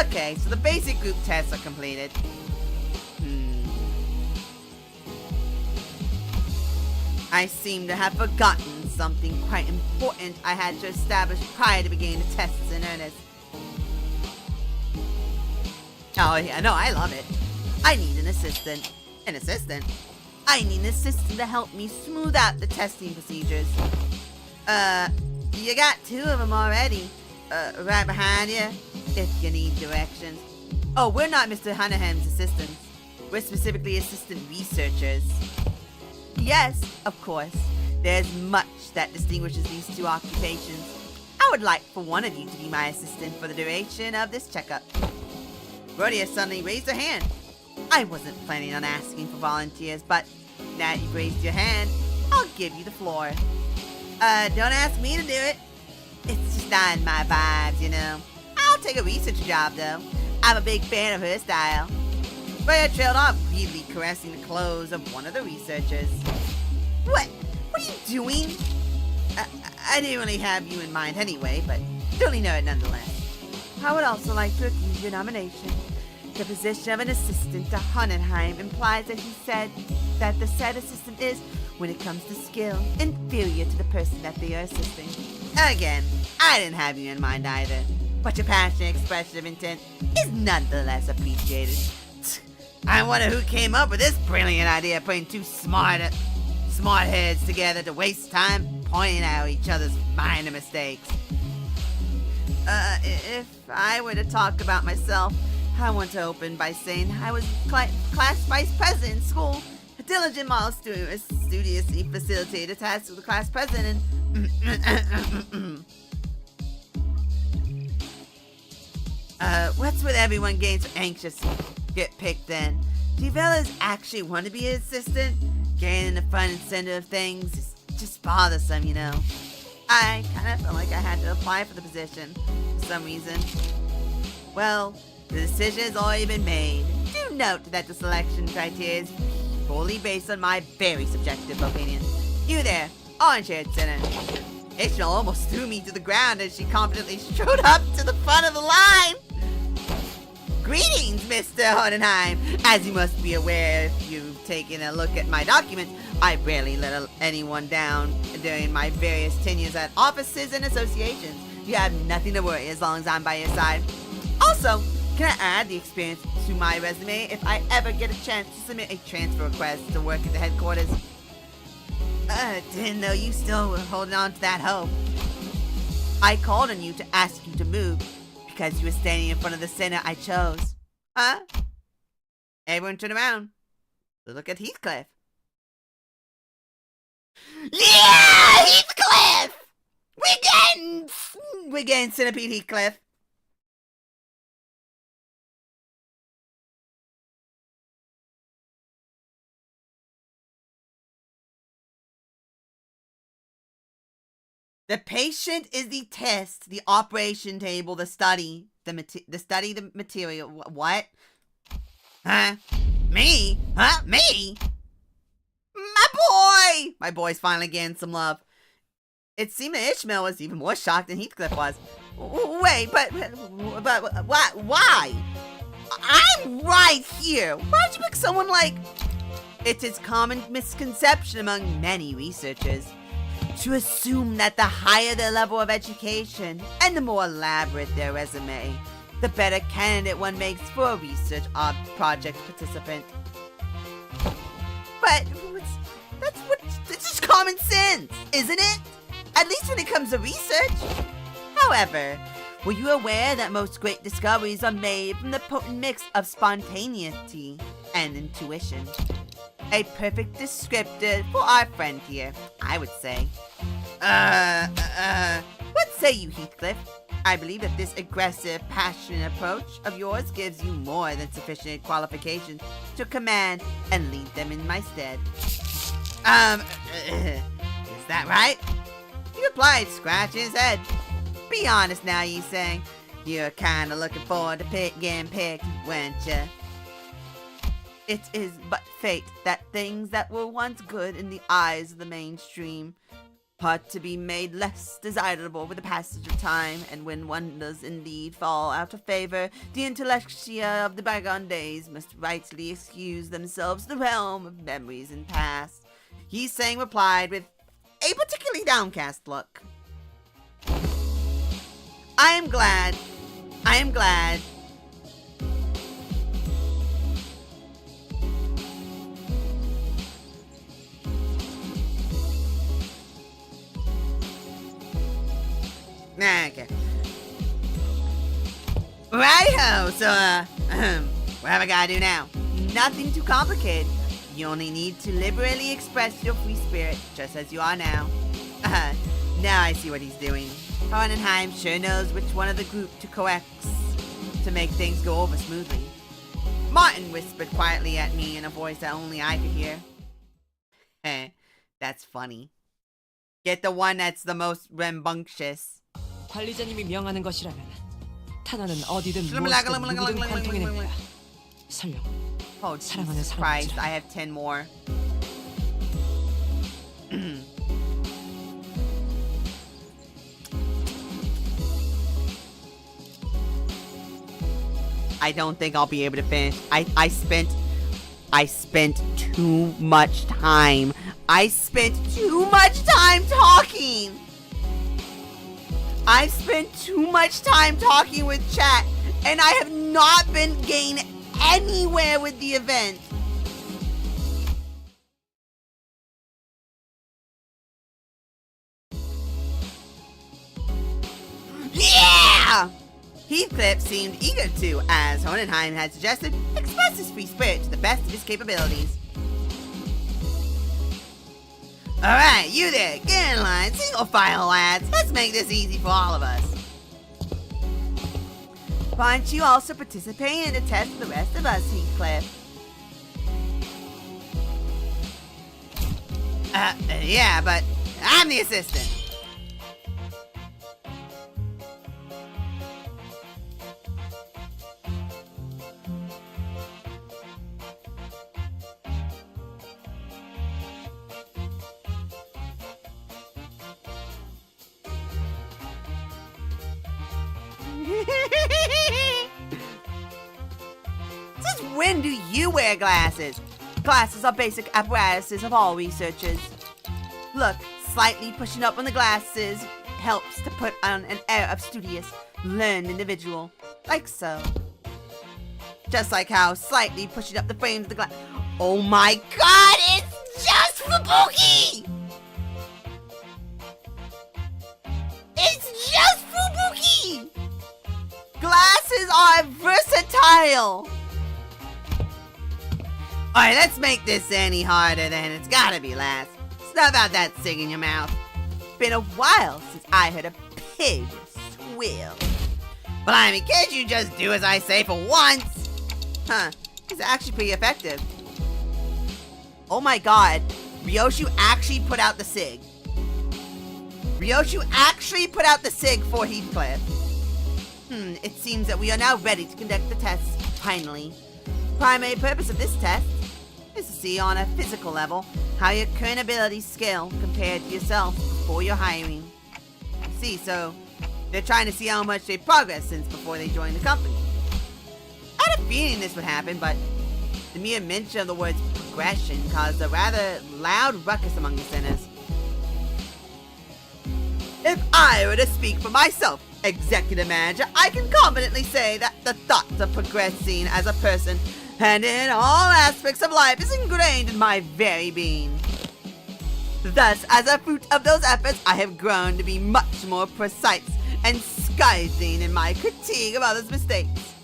A: Okay, so the basic group tests are completed. I seem to have forgotten something quite important I had to establish prior to beginning the tests in earnest. Oh yeah, no, I love it. I need an assistant. An assistant? I need an assistant to help me smooth out the testing procedures. You got two of them already. Right behind you, if you need directions. Oh, we're not Mr. Hunaham's assistants. We're specifically assistant researchers. Yes, of course. There's much that distinguishes these two occupations. I would like for one of you to be my assistant for the duration of this checkup. Rhodia suddenly raised her hand. I wasn't planning on asking for volunteers, but now you've raised your hand, I'll give you the floor. Don't ask me to do it. It's just not in my vibes, you know. I'll take a research job, though. I'm a big fan of her style. Rhodia trailed off, greedily caressing the clothes of one of the researchers. What are you doing? I didn't really have you in mind anyway, but duly noted nonetheless. I would also like to accuse your nomination. The position of an assistant to Hunenheim implies that he said that the said assistant is, when it comes to skill, inferior to the person that they are assisting. Again, I didn't have you in mind either, but your passionate expression of intent is nonetheless appreciated. I wonder who came up with this brilliant idea of putting two smart heads together to waste time pointing out each other's minor mistakes. If I were to talk about myself, I want to open by saying I was class vice president in school, a diligent model student who studiously facilitated tasks with the class president, and what's with everyone getting so anxious to get picked then? Do you fellas actually want to be an assistant? Getting in the front and center of things is just bothersome, you know. I kind of felt like I had to apply for the position for some reason. Well, the decision has already been made. Do note that the selection criteria is fully based on my very subjective opinion. You there, orange-haired sinner. Ishmael almost threw me to the ground as she confidently strode up to the front of the line. Greetings, Mr. Hodenheim. As you must be aware if you've taken a look at my documents, I rarely let anyone down during my various tenures at offices and associations. You have nothing to worry as long as I'm by your side. Also, can I add the experience to my resume if I ever get a chance to submit a transfer request to work at the headquarters? Didn't know you still were holding on to that hope. I called on you to ask you to move because you were standing in front of the center I chose. Huh? Everyone turn around. Look at Heathcliff. Yeah, Heathcliff! We're getting Centipede Heathcliff. The patient is the test, the operation table, the study, the material. What? Huh? Me? Huh? Me? My boy! My boy's finally getting some love. It seemed that Ishmael was even more shocked than Heathcliff was. Wait, but why? I'm right here. Why'd you pick someone like... It is common misconception among many researchers to assume that the higher their level of education and the more elaborate their resume, the better candidate one makes for a research project participant. But it's just common sense, isn't it? At least when it comes to research. However, were you aware that most great discoveries are made from the potent mix of spontaneity and intuition? A perfect descriptor for our friend here, I would say. What say you, Heathcliff? I believe that this aggressive, passionate approach of yours gives you more than sufficient qualifications to command and lead them in my stead. Is that right? He replied, scratching his head. Be honest now, you saying. You're kinda looking forward to getting picked, weren't you? It is but fate that things that were once good in the eyes of the mainstream part to be made less desirable with the passage of time, and when one does indeed fall out of favor, the intellectia of the bygone days must rightly excuse themselves to the realm of memories and past. He sang replied with a particularly downcast look. I am glad. Okay. Righty-ho, so, what have I gotta do now? Nothing too complicated. You only need to liberally express your free spirit, just as you are now. Now I see what he's doing. Hohenheim sure knows which one of the group to coax to make things go over smoothly. Martin whispered quietly at me in a voice that only I could hear. That's funny. Get the one that's the most rambunctious.
F: 관리자님이 명하는 것이라면 탄원은 어디든 무엇이든 누구든 관통해낼 거야. 설령
A: Oh,
F: 사랑하는
A: Jesus Christ,
F: 사람이지만.
A: I have 10 more. I don't think I'll be able to finish. I spent too much time. I spent too much time talking. I've spent too much time talking with chat, and I have not been gaining anywhere with the event. Yeah! Heathcliff seemed eager to, as Hohenheim had suggested, express his free spirit to the best of his capabilities. Alright, you there, get in line, single file lads. Let's make this easy for all of us. Why don't you also participate in the test with the rest of us, Heathcliff? Yeah, but I'm the assistant. Since when do you wear glasses? Glasses are basic apparatuses of all researchers. Look, slightly pushing up on the glasses helps to put on an air of studious, learned individual, like so. Just like how slightly pushing up the frames of the glass. Oh my god, it's just Fubuki! It's just Fubuki! Glasses are versatile! Alright, let's make this any harder than it's gotta be, lass. Stuff out that cig in your mouth. Been a while since I heard a pig squeal. But I mean, can't you just do as I say for once? Huh, it's actually pretty effective. Oh my god, Ryoshu actually put out the cig. Ryoshu actually put out the cig for Heathcliff. It seems that we are now ready to conduct the test, finally. Primary purpose of this test is to see on a physical level how your current abilities scale compared to yourself before your hiring. See, so they're trying to see how much they progress since before they joined the company. I had a feeling this would happen, but the mere mention of the words progression caused a rather loud ruckus among the sinners. If I were to speak for myself, Executive Manager, I can confidently say that the thought of progressing as a person and in all aspects of life is ingrained in my very being. Thus, as a fruit of those efforts, I have grown to be much more precise and scathing in my critique of others' mistakes.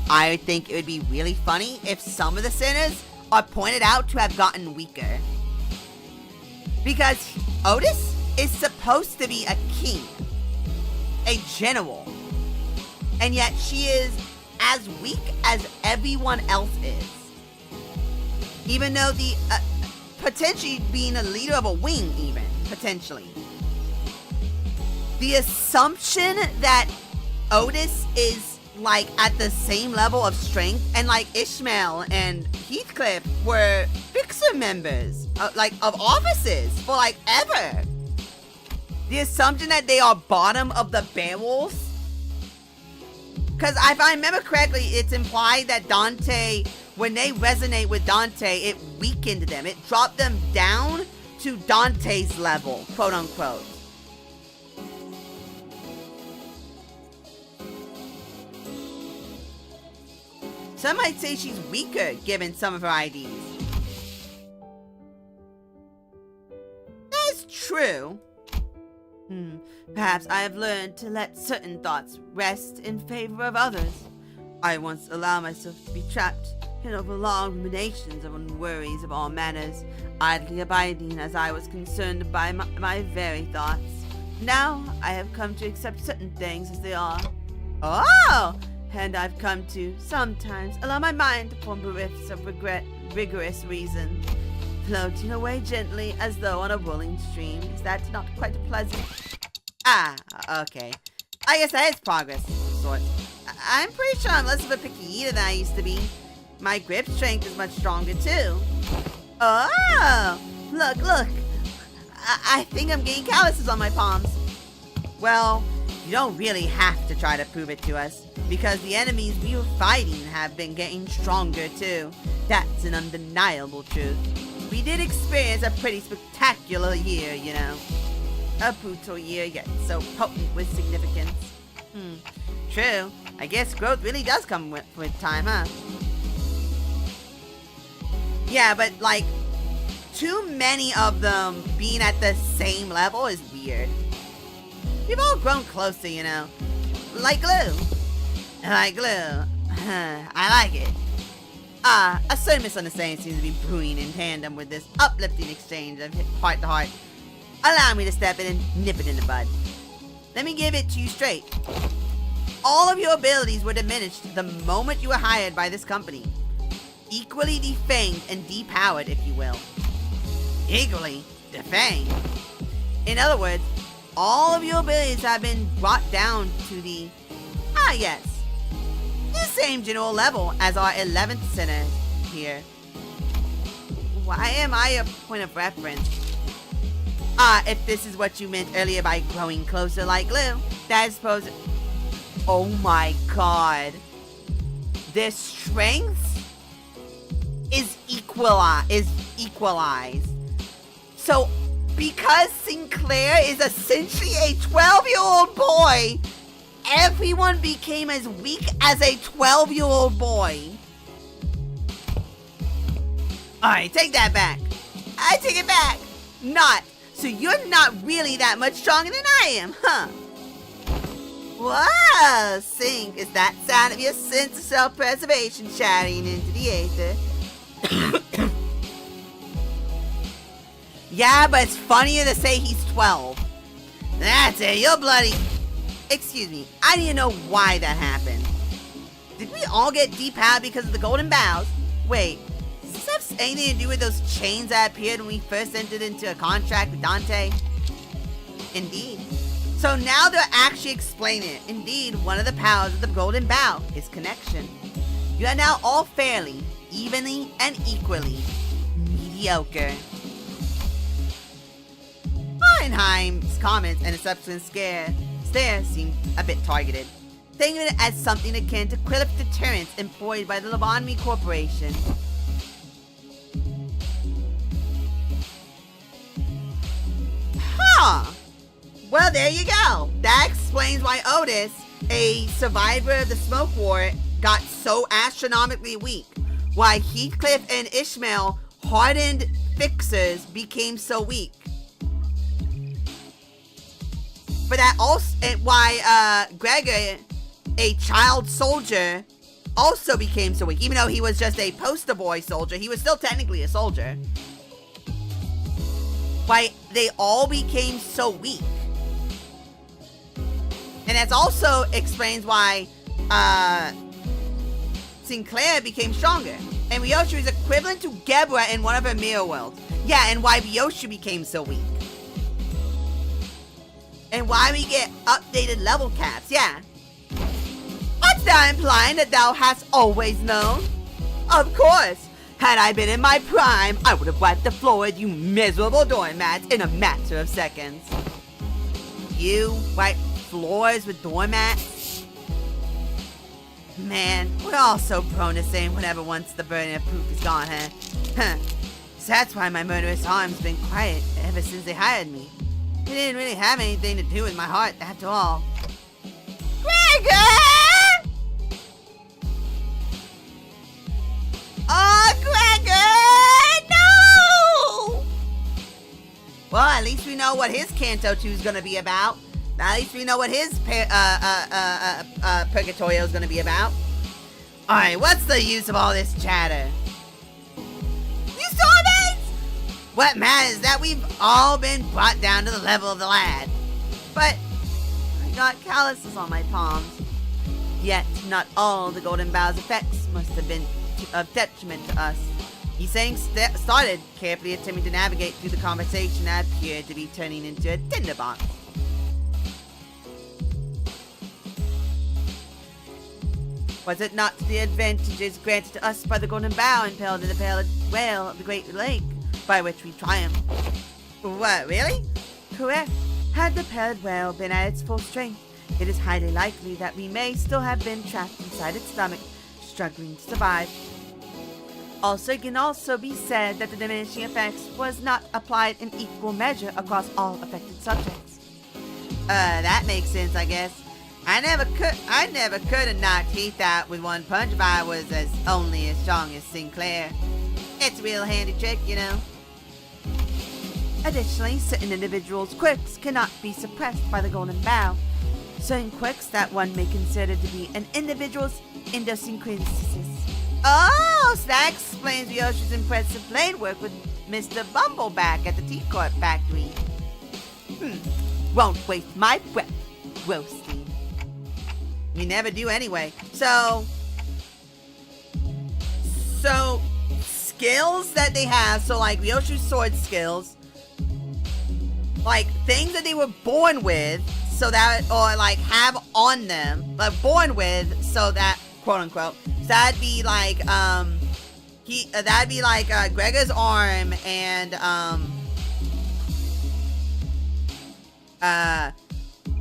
A: I would think it would be really funny if some of the sinners are pointed out to have gotten weaker. Because Otis is supposed to be a king, a general, and yet she is as weak as everyone else is. Even though the, potentially being a leader of a wing even, potentially. The assumption that Otis is like at the same level of strength and like Ishmael and Heathcliff were fixer members, like of offices for like ever. The assumption that they are bottom of the barrels. Because if I remember correctly, it's implied that Dante, when they resonate with Dante, it weakened them. It dropped them down to Dante's level, quote unquote. Some might say she's weaker given some of her IDs. That's true. Perhaps I have learned to let certain thoughts rest in favor of others. I once allowed myself to be trapped in overlong ruminations and worries of all manners, idly abiding as I was concerned by my very thoughts. Now I have come to accept certain things as they are. Oh! And I've come to sometimes allow my mind to form riffs of rigorous reason, floating away gently as though on a rolling stream. Is that not quite pleasant? Ah, okay. I guess that is progress of sorts. I'm pretty sure I'm less of a picky eater than I used to be. My grip strength is much stronger too. Oh, look. I think I'm getting calluses on my palms. Well, you don't really have to try to prove it to us, because the enemies we were fighting have been getting stronger too. That's an undeniable truth. We did experience a pretty spectacular year, you know. A brutal year, yet so potent with significance. True. I guess growth really does come with time, huh? Yeah, but like, too many of them being at the same level is weird. We've all grown closer, you know. Like glue. Like glue. I like it. A certain misunderstanding seems to be brewing in tandem with this uplifting exchange of heart to heart. Allow me to step in and nip it in the bud. Let me give it to you straight. All of your abilities were diminished the moment you were hired by this company. Equally defanged and depowered, if you will. Equally defanged. In other words, all of your abilities have been brought down to the, the same general level as our 11th sinner here. Why am I a point of reference? If this is what you meant earlier by growing closer like glue, that is supposed. Oh my god. their strengths is equalized. So because Sinclair is essentially a 12-year-old boy, everyone became as weak as a 12-year-old boy. Alright, take that back. I take it back. Not. So you're not really that much stronger than I am, huh? Whoa, Sink, is that sound of your sense of self-preservation shouting into the aether? Yeah, but it's funnier to say he's 12. That's it, you're bloody... Excuse me, I need to know why that happened. Did we all get depowered because of the golden bows? Wait, does this have anything to do with those chains that appeared when we first entered into a contract with Dante? Indeed. So now they're actually explaining it. Indeed, one of the powers of the golden bow is connection. You are now all fairly, evenly, and equally mediocre. Hohenheim's comments and a subsequent stare seemed a bit targeted, thinking of it as something akin to quillip deterrence employed by the Lobotomy Corporation. Huh! Well, there you go. That explains why Otis, a survivor of the Smoke War, got so astronomically weak. Why Heathcliff and Ishmael, hardened fixers, became so weak. But that also, and why Gregor, a child soldier, also became so weak. Even though he was just a poster boy soldier, he was still technically a soldier. Why they all became so weak. And that also explains why Sinclair became stronger. And Ryoshu is equivalent to Gebra in one of her mirror worlds. Yeah, and why Ryoshu became so weak. And why we get updated level caps, yeah. What's that implying that thou hast always known? Of course. Had I been in my prime, I would have wiped the floor with you miserable doormats in a matter of seconds. You wipe floors with doormats? Man, we're all so prone to saying whatever once the burden of poop is gone, huh? Huh. So that's why my murderous arm's been quiet ever since they hired me. It didn't really have anything to do with my heart, after all. Gregor! Oh, Gregor! No! Well, at least we know what his Canto 2 is going to be about. At least we know what his Purgatorio is going to be about. Alright, what's the use of all this chatter? You saw that? What matters is that we've all been brought down to the level of the lad. But I got calluses on my palms. Yet not all the golden bow's effects must have been of detriment to us. He saying started carefully attempting to navigate through the conversation that appeared to be turning into a tinderbox. Was it not the advantages granted to us by the golden bow impelled in the pale whale of the Great Lake, by which we triumphed? What, really? Correct. Had the pallid whale been at its full strength, it is highly likely that we may still have been trapped inside its stomach, struggling to survive. Also, it can also be said that the diminishing effects was not applied in equal measure across all affected subjects. That makes sense, I guess. I never could have knocked Heath out with one punch if I was only as strong as Sinclair. It's a real handy trick, you know. Additionally, certain individuals' quirks cannot be suppressed by the golden bow. Certain quirks that one may consider to be an individual's idiosyncrasies. Oh, so that explains Ryoshi's impressive blade work with Mr. Bumbleback at the tea court factory. Won't waste my breath roasting. We never do anyway. So skills that they have, so like Ryoshu's sword skills, like things that they were born with, so that, or like have on them, but born with, so that, quote unquote, so that'd be like, that'd be like, Gregor's arm and,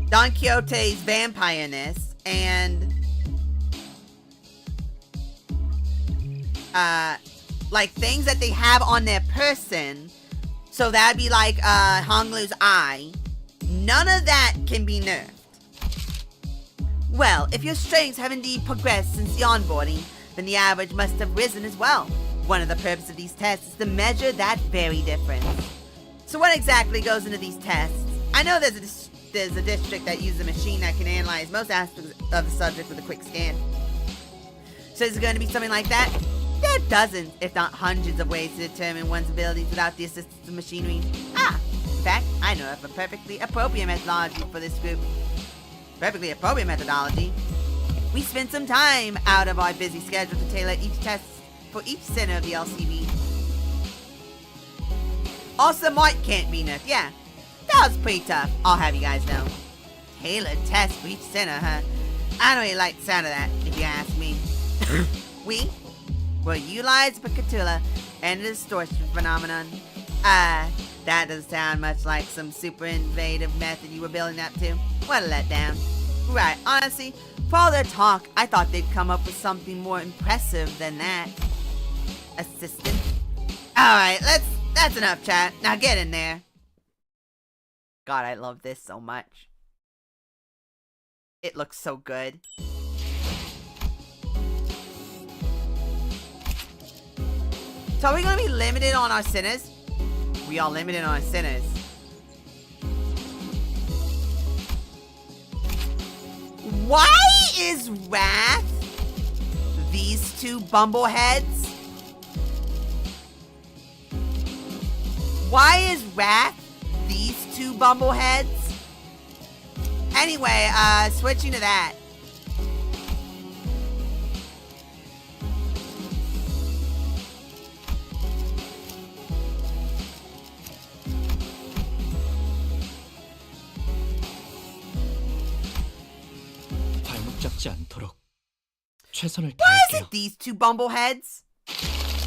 A: Don Quixote's vampireness, and like things that they have on their person. So that'd be like Honglu's eye. None of that can be nerfed. Well, if your strengths have indeed progressed since the onboarding, then the average must have risen as well. One of the purposes of these tests is to measure that very difference. So what exactly goes into these tests? I know there's a district that uses a machine that can analyze most aspects of the subject with a quick scan. So is it going to be something like that? There are dozens, if not hundreds, of ways to determine one's abilities without the assistance of machinery. In fact, I know of a perfectly appropriate methodology for this group. Perfectly appropriate methodology? We spent some time out of our busy schedule to tailor each test for each center of the LCB. Also, Mike can't be nerfed, yeah. That was pretty tough, I'll have you guys know. Tailored test for each center, huh? I don't really like the sound of that, if you ask me. We will utilize Picatula and the distortion phenomenon. That doesn't sound much like some super innovative method you were building up to. What a letdown. Right, honestly, for all their talk, I thought they'd come up with something more impressive than that. Assistant? Alright, that's enough chat. Now get in there. God, I love this so much. It looks so good. So are we gonna be limited on our sinners? We are limited on our sinners. Why is Wrath these two bumbleheads? Why is Wrath these two bumbleheads? Anyway, switching to that.
D: 발목 잡지 않도록 최선을
A: Why is
D: 다할게요.
A: it these two bumbleheads?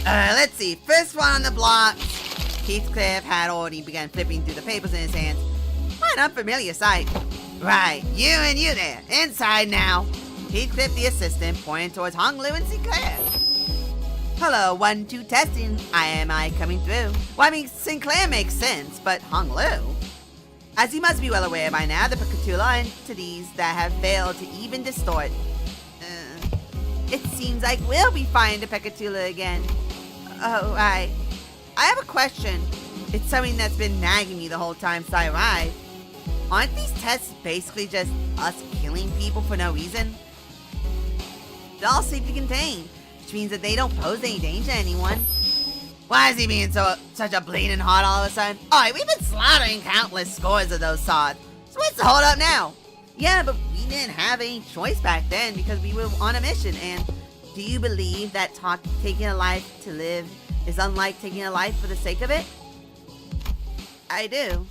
A: Let's see. First one on the block. Heathcliff had already begun flipping through the papers in his hands. What an unfamiliar sight. Right, you and you there. Inside now. Heathcliff, the assistant, pointing towards Honglu and Sinclair. Hello, 1, 2, testing. Am I coming through? Well, I mean, Sinclair makes sense, but Honglu? As you must be well aware by now, the Picatula entities that have failed to even distort. It seems like we'll be finding the Picatula again. Oh, right. I have a question. It's something that's been nagging me the whole time since I arrived. Aren't these tests basically just us killing people for no reason? They're all safe to contain, which means that they don't pose any danger to anyone. Why is he being such a bleeding heart all of a sudden? Alright, we've been slaughtering countless scores of those sods. So what's the hold up now? Yeah, but we didn't have any choice back then because we were on a mission. And do you believe that taking a life to live is unlike taking a life for the sake of it? I do.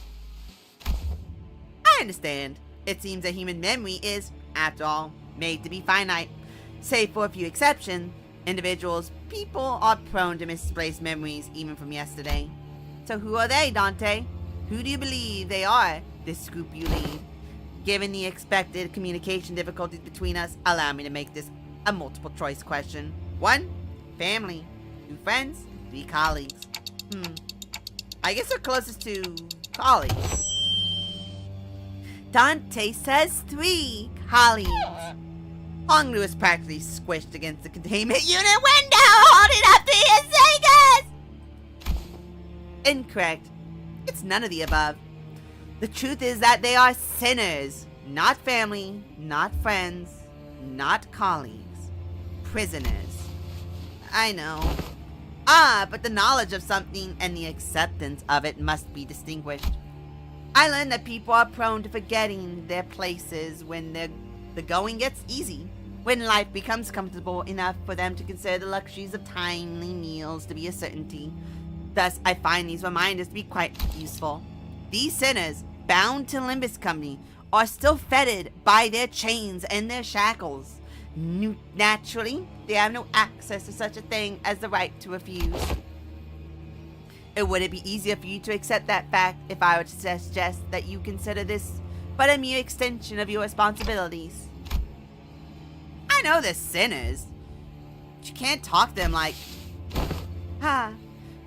A: I understand. It seems that human memory is, after all, made to be finite. Save for a few exceptions, people are prone to misplace memories even from yesterday. So who are they, Dante? Who do you believe they are, this group you lead? Given the expected communication difficulties between us, allow me to make this a multiple choice question. 1, family. 2, friends. 3, colleagues. I guess they're closest to colleagues. Dante says 3 colleagues. Honglu is practically squished against the containment unit window, holding up the Asagas! Incorrect. It's none of the above. The truth is that they are sinners. Not family, not friends, not colleagues. Prisoners. I know. But the knowledge of something and the acceptance of it must be distinguished. I learned that people are prone to forgetting their places when the going gets easy, when life becomes comfortable enough for them to consider the luxuries of timely meals to be a certainty. Thus, I find these reminders to be quite useful. These sinners, bound to LIMBUS Company, are still fettered by their chains and their shackles. Naturally, they have no access to such a thing as the right to refuse. Would it be easier for you to accept that fact if I were to suggest that you consider this but a mere extension of your responsibilities? I know they're sinners, but you can't talk to them like Ha!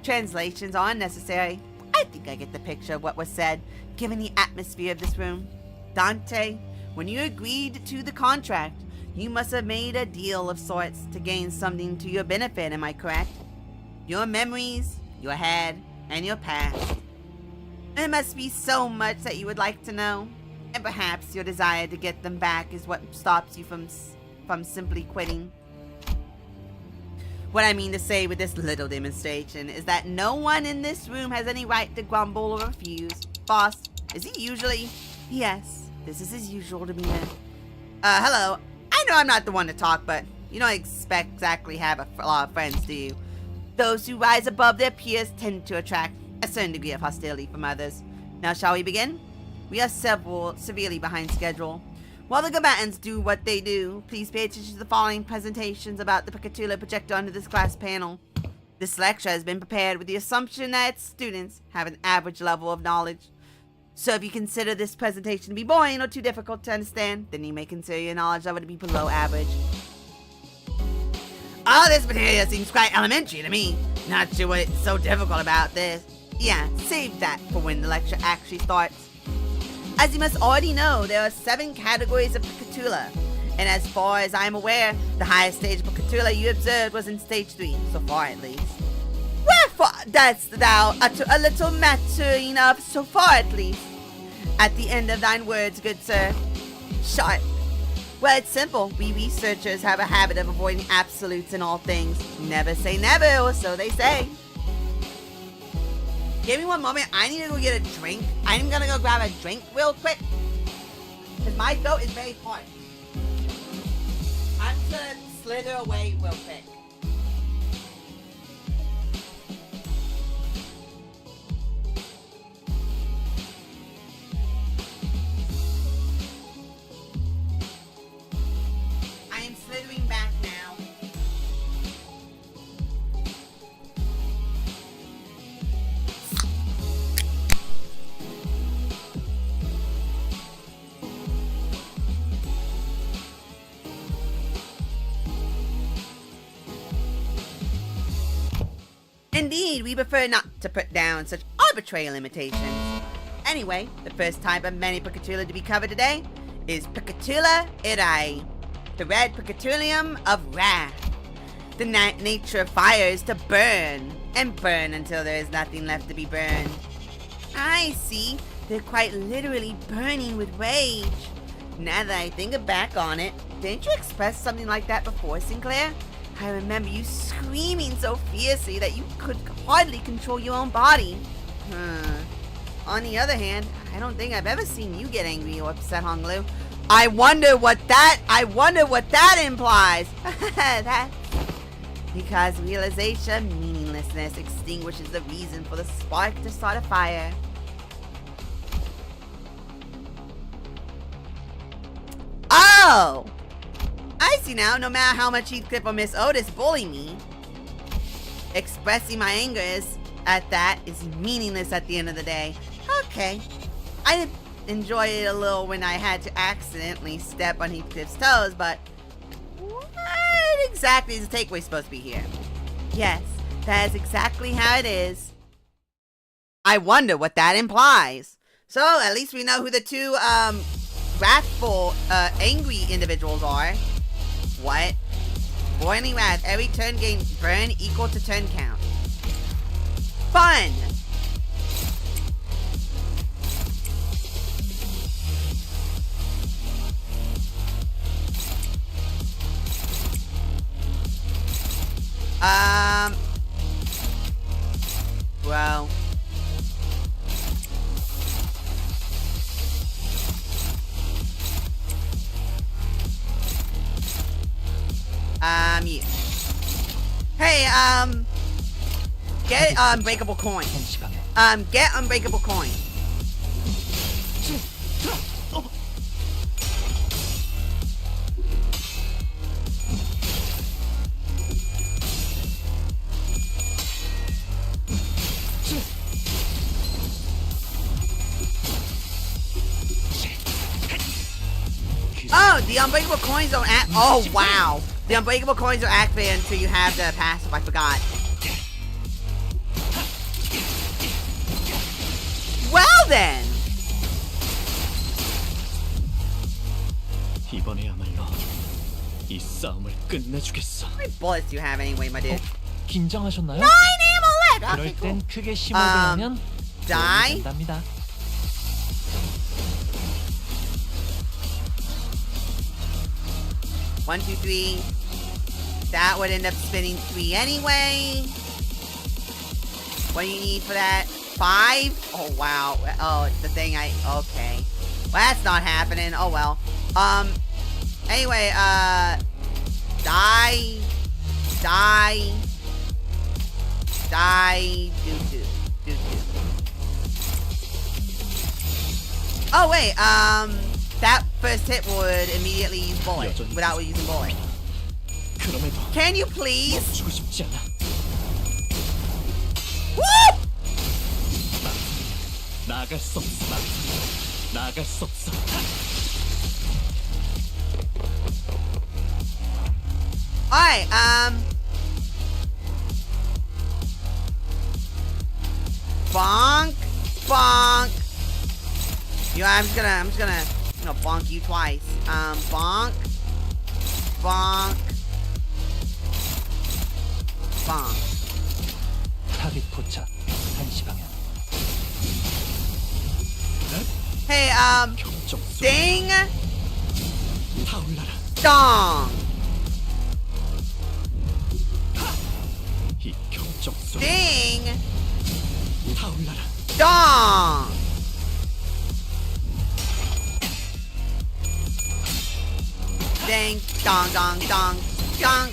A: Translations are unnecessary. I think I get the picture of what was said, given the atmosphere of this room. Dante, when you agreed to the contract, you must have made a deal of sorts to gain something to your benefit, am I correct? Your memories, your head, and your past. There must be so much that you would like to know, and perhaps your desire to get them back is what stops you from simply quitting. What I mean to say with this little demonstration is that no one in this room has any right to grumble or refuse. Faust, is he usually? Yes, this is as usual to me then. Hello. I know I'm not the one to talk, but you don't exactly have a lot of friends, do you? Those who rise above their peers tend to attract a certain degree of hostility from others. Now, shall we begin? We are severely behind schedule. While the combatants do what they do, please pay attention to the following presentations about the Picatula projected onto this class panel. This lecture has been prepared with the assumption that its students have an average level of knowledge. So if you consider this presentation to be boring or too difficult to understand, then you may consider your knowledge of it to be below average. All this material seems quite elementary to me. Not sure what's so difficult about this. Yeah, save that for when the lecture actually starts. As you must already know, there are 7 categories of Picatula, and as far as I am aware, the highest stage of Picatula you observed was in stage 3, so far at least. Wherefore dost thou utter a little mattering of so far at least? At the end of thine words, good sir. Sharp. Well, it's simple. We researchers have a habit of avoiding absolutes in all things. Never say never, or so they say. Give me one moment. I need to go get a drink. I'm gonna go grab a drink real quick, because my throat is very parched. I'm gonna slither away real quick. I am slithering back now. Indeed, we prefer not to put down such arbitrary limitations. Anyway, the first type of many Picatula to be covered today is Picatula irae, the red Picatulium of wrath. The nature of fire is to burn, and burn until there is nothing left to be burned. I see, they're quite literally burning with rage. Now that I think back on it, didn't you express something like that before, Sinclair? I remember you screaming so fiercely that you could hardly control your own body. On the other hand, I don't think I've ever seen you get angry or upset, Honglu. I wonder what that implies. That's because realization, meaninglessness, extinguishes the reason for the spark to start a fire. Oh! I see now, no matter how much Heathcliff or Miss Otis bully me, expressing my anger at that is meaningless at the end of the day. Okay. I did enjoy it a little when I had to accidentally step on Heathcliff's toes, but what exactly is the takeaway supposed to be here? Yes, that is exactly how it is. I wonder what that implies. So, at least we know who the two, wrathful, angry individuals are. What? Boiling wrath. Every turn gain burn equal to turn count. Fun! Well. Yeah. Hey, get unbreakable coin. Get unbreakable coin. Oh, the unbreakable coins don't act. Oh, wow. The unbreakable coins are activated until you have the passive. I forgot. Well then.
C: 이번에야말로 이 싸움을 끝내주겠어.
A: How many bullets do you have anyway, my dude?
C: 긴장하셨나요?
A: 9 ammo left.
C: 그럴
A: Okay, cool.
C: 땐 크게 심어보려면
A: die.
C: 된답니다.
A: One, two, three. That would end up spinning 3 anyway. What do you need for that? 5? Oh wow. Oh, the thing okay. Well, that's not happening. Oh well. Anyway, die. Do. Oh wait, that first hit would immediately use bullet without using bullet.
C: 그럼에도
A: Can you please?
C: 멈추고 싶지 않아.
A: Woo!
C: 나갈 수 없어. 나갈 수 없어.
A: Alright, bonk. You know, I'm just gonna bonk you twice. Bonk.
C: 타깃 포착 1시 방향.
A: Hey,
C: 격정 속
A: ding
C: 타올라라.
A: dong.
C: 이 격정 속
A: Ding
C: 타올라라.
A: dong. Ding dong dong dong dong.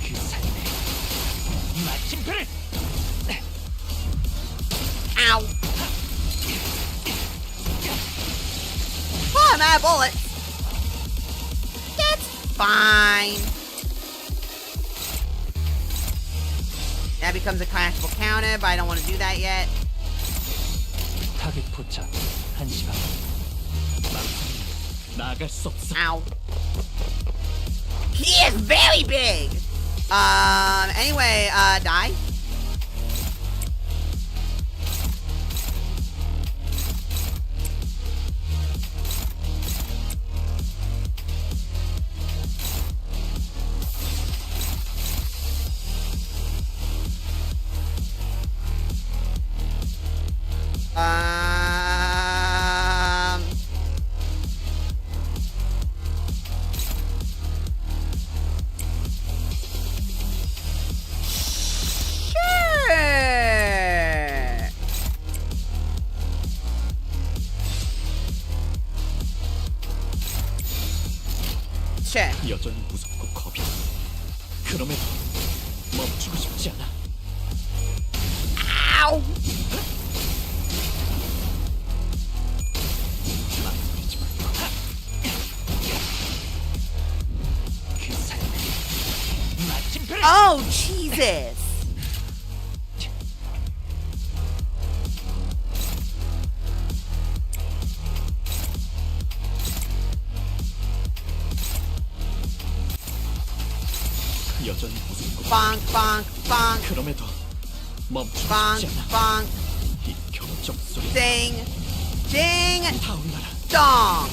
C: 그 삶의 마침표를
A: Ow. Oh, I'm out of bullets. That's fine. That becomes a crashable counter, but I don't want to do that yet.
C: 타깃 포착 1시 방향. 나갈 수 없어.
A: Ow. He is very big. Anyway, die. Sure. Sure.
C: 여전히 무섭고 겁이 나. 그럼에도 멈추고 싶지 않아.
A: Ow.
C: 망설이지 말고. 그 삶의 마침표를
A: Oh, Jesus.
C: 여전히 무섭고
A: Bonk.
C: 그럼에도 멈추고
A: Bonk.
C: 싶지 않아.
A: Bonk.
C: 이 격정 소리
A: Ding. Ding.
C: 타올라라.
A: Dong.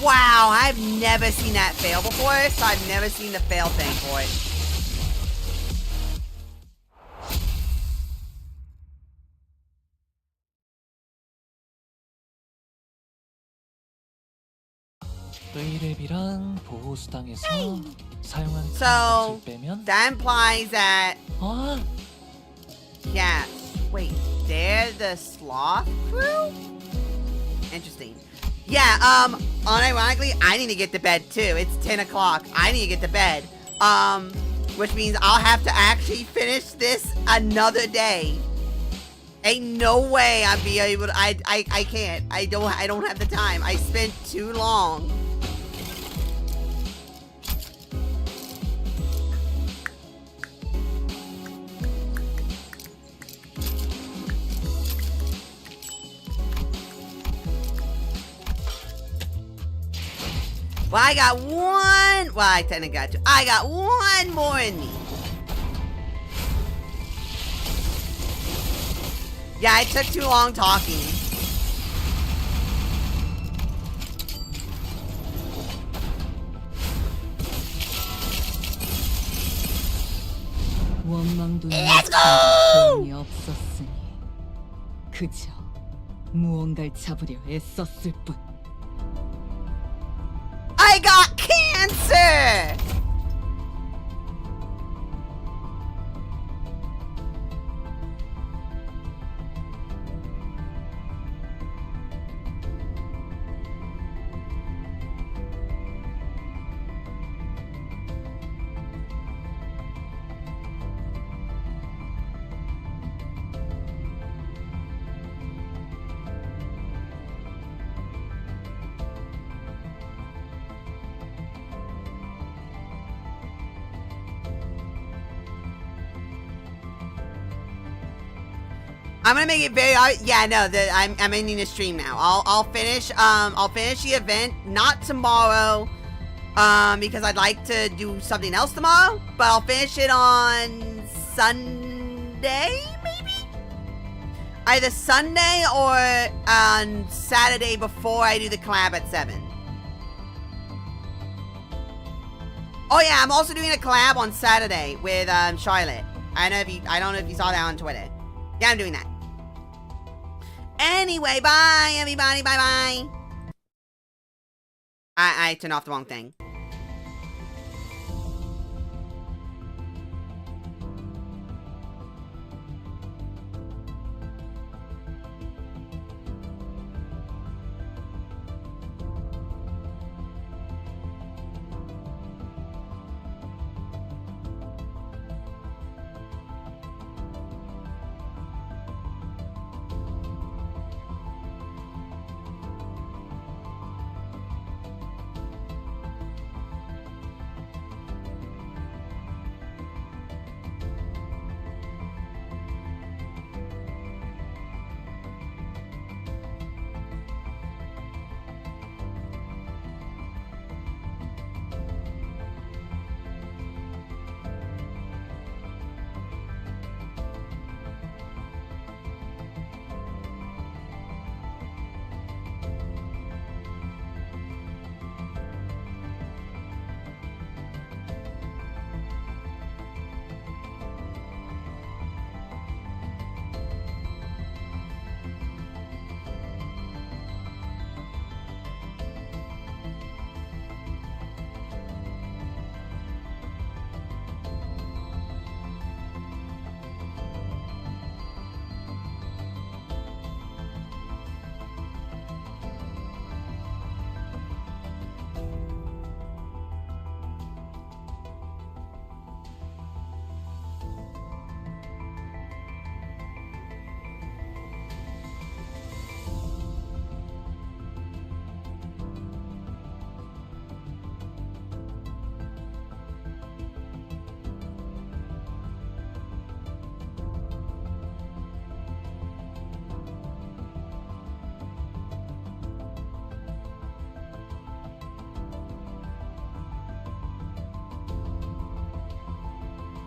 A: Wow, I've never seen that fail before, so I've never seen the fail thing for it.
C: 의뢰비랑 보호수당에서 사용한
A: So,
C: 카드를 빼면
A: that implies that,
C: 아
A: yeah, wait, they're the sloth crew? Interesting. Yeah, unironically, I need to get to bed too. It's 10 o'clock. I need to get to bed. Which means I'll have to actually finish this another day. Ain't no way I'd be able to, I can't. I don't have the time. I spent too long. Well, I got one. Well, I technically got two. I got one more in me. Yeah, I took too long talking.
G: 원망도
A: Let's go!
G: 소용이 없었으니 그저 무언가를 잡으려 애썼을 뿐.
A: I got cancer! I'm gonna make it very yeah, no, I'm ending the stream now. I'll finish the event, not tomorrow, because I'd like to do something else tomorrow, but I'll finish it on Sunday, maybe? Either Sunday or on Saturday before I do the collab at 7. Oh yeah, I'm also doing a collab on Saturday with Charlotte. I don't know if you saw that on Twitter. Yeah, I'm doing that. Anyway, bye everybody, bye bye. I turned off the wrong thing.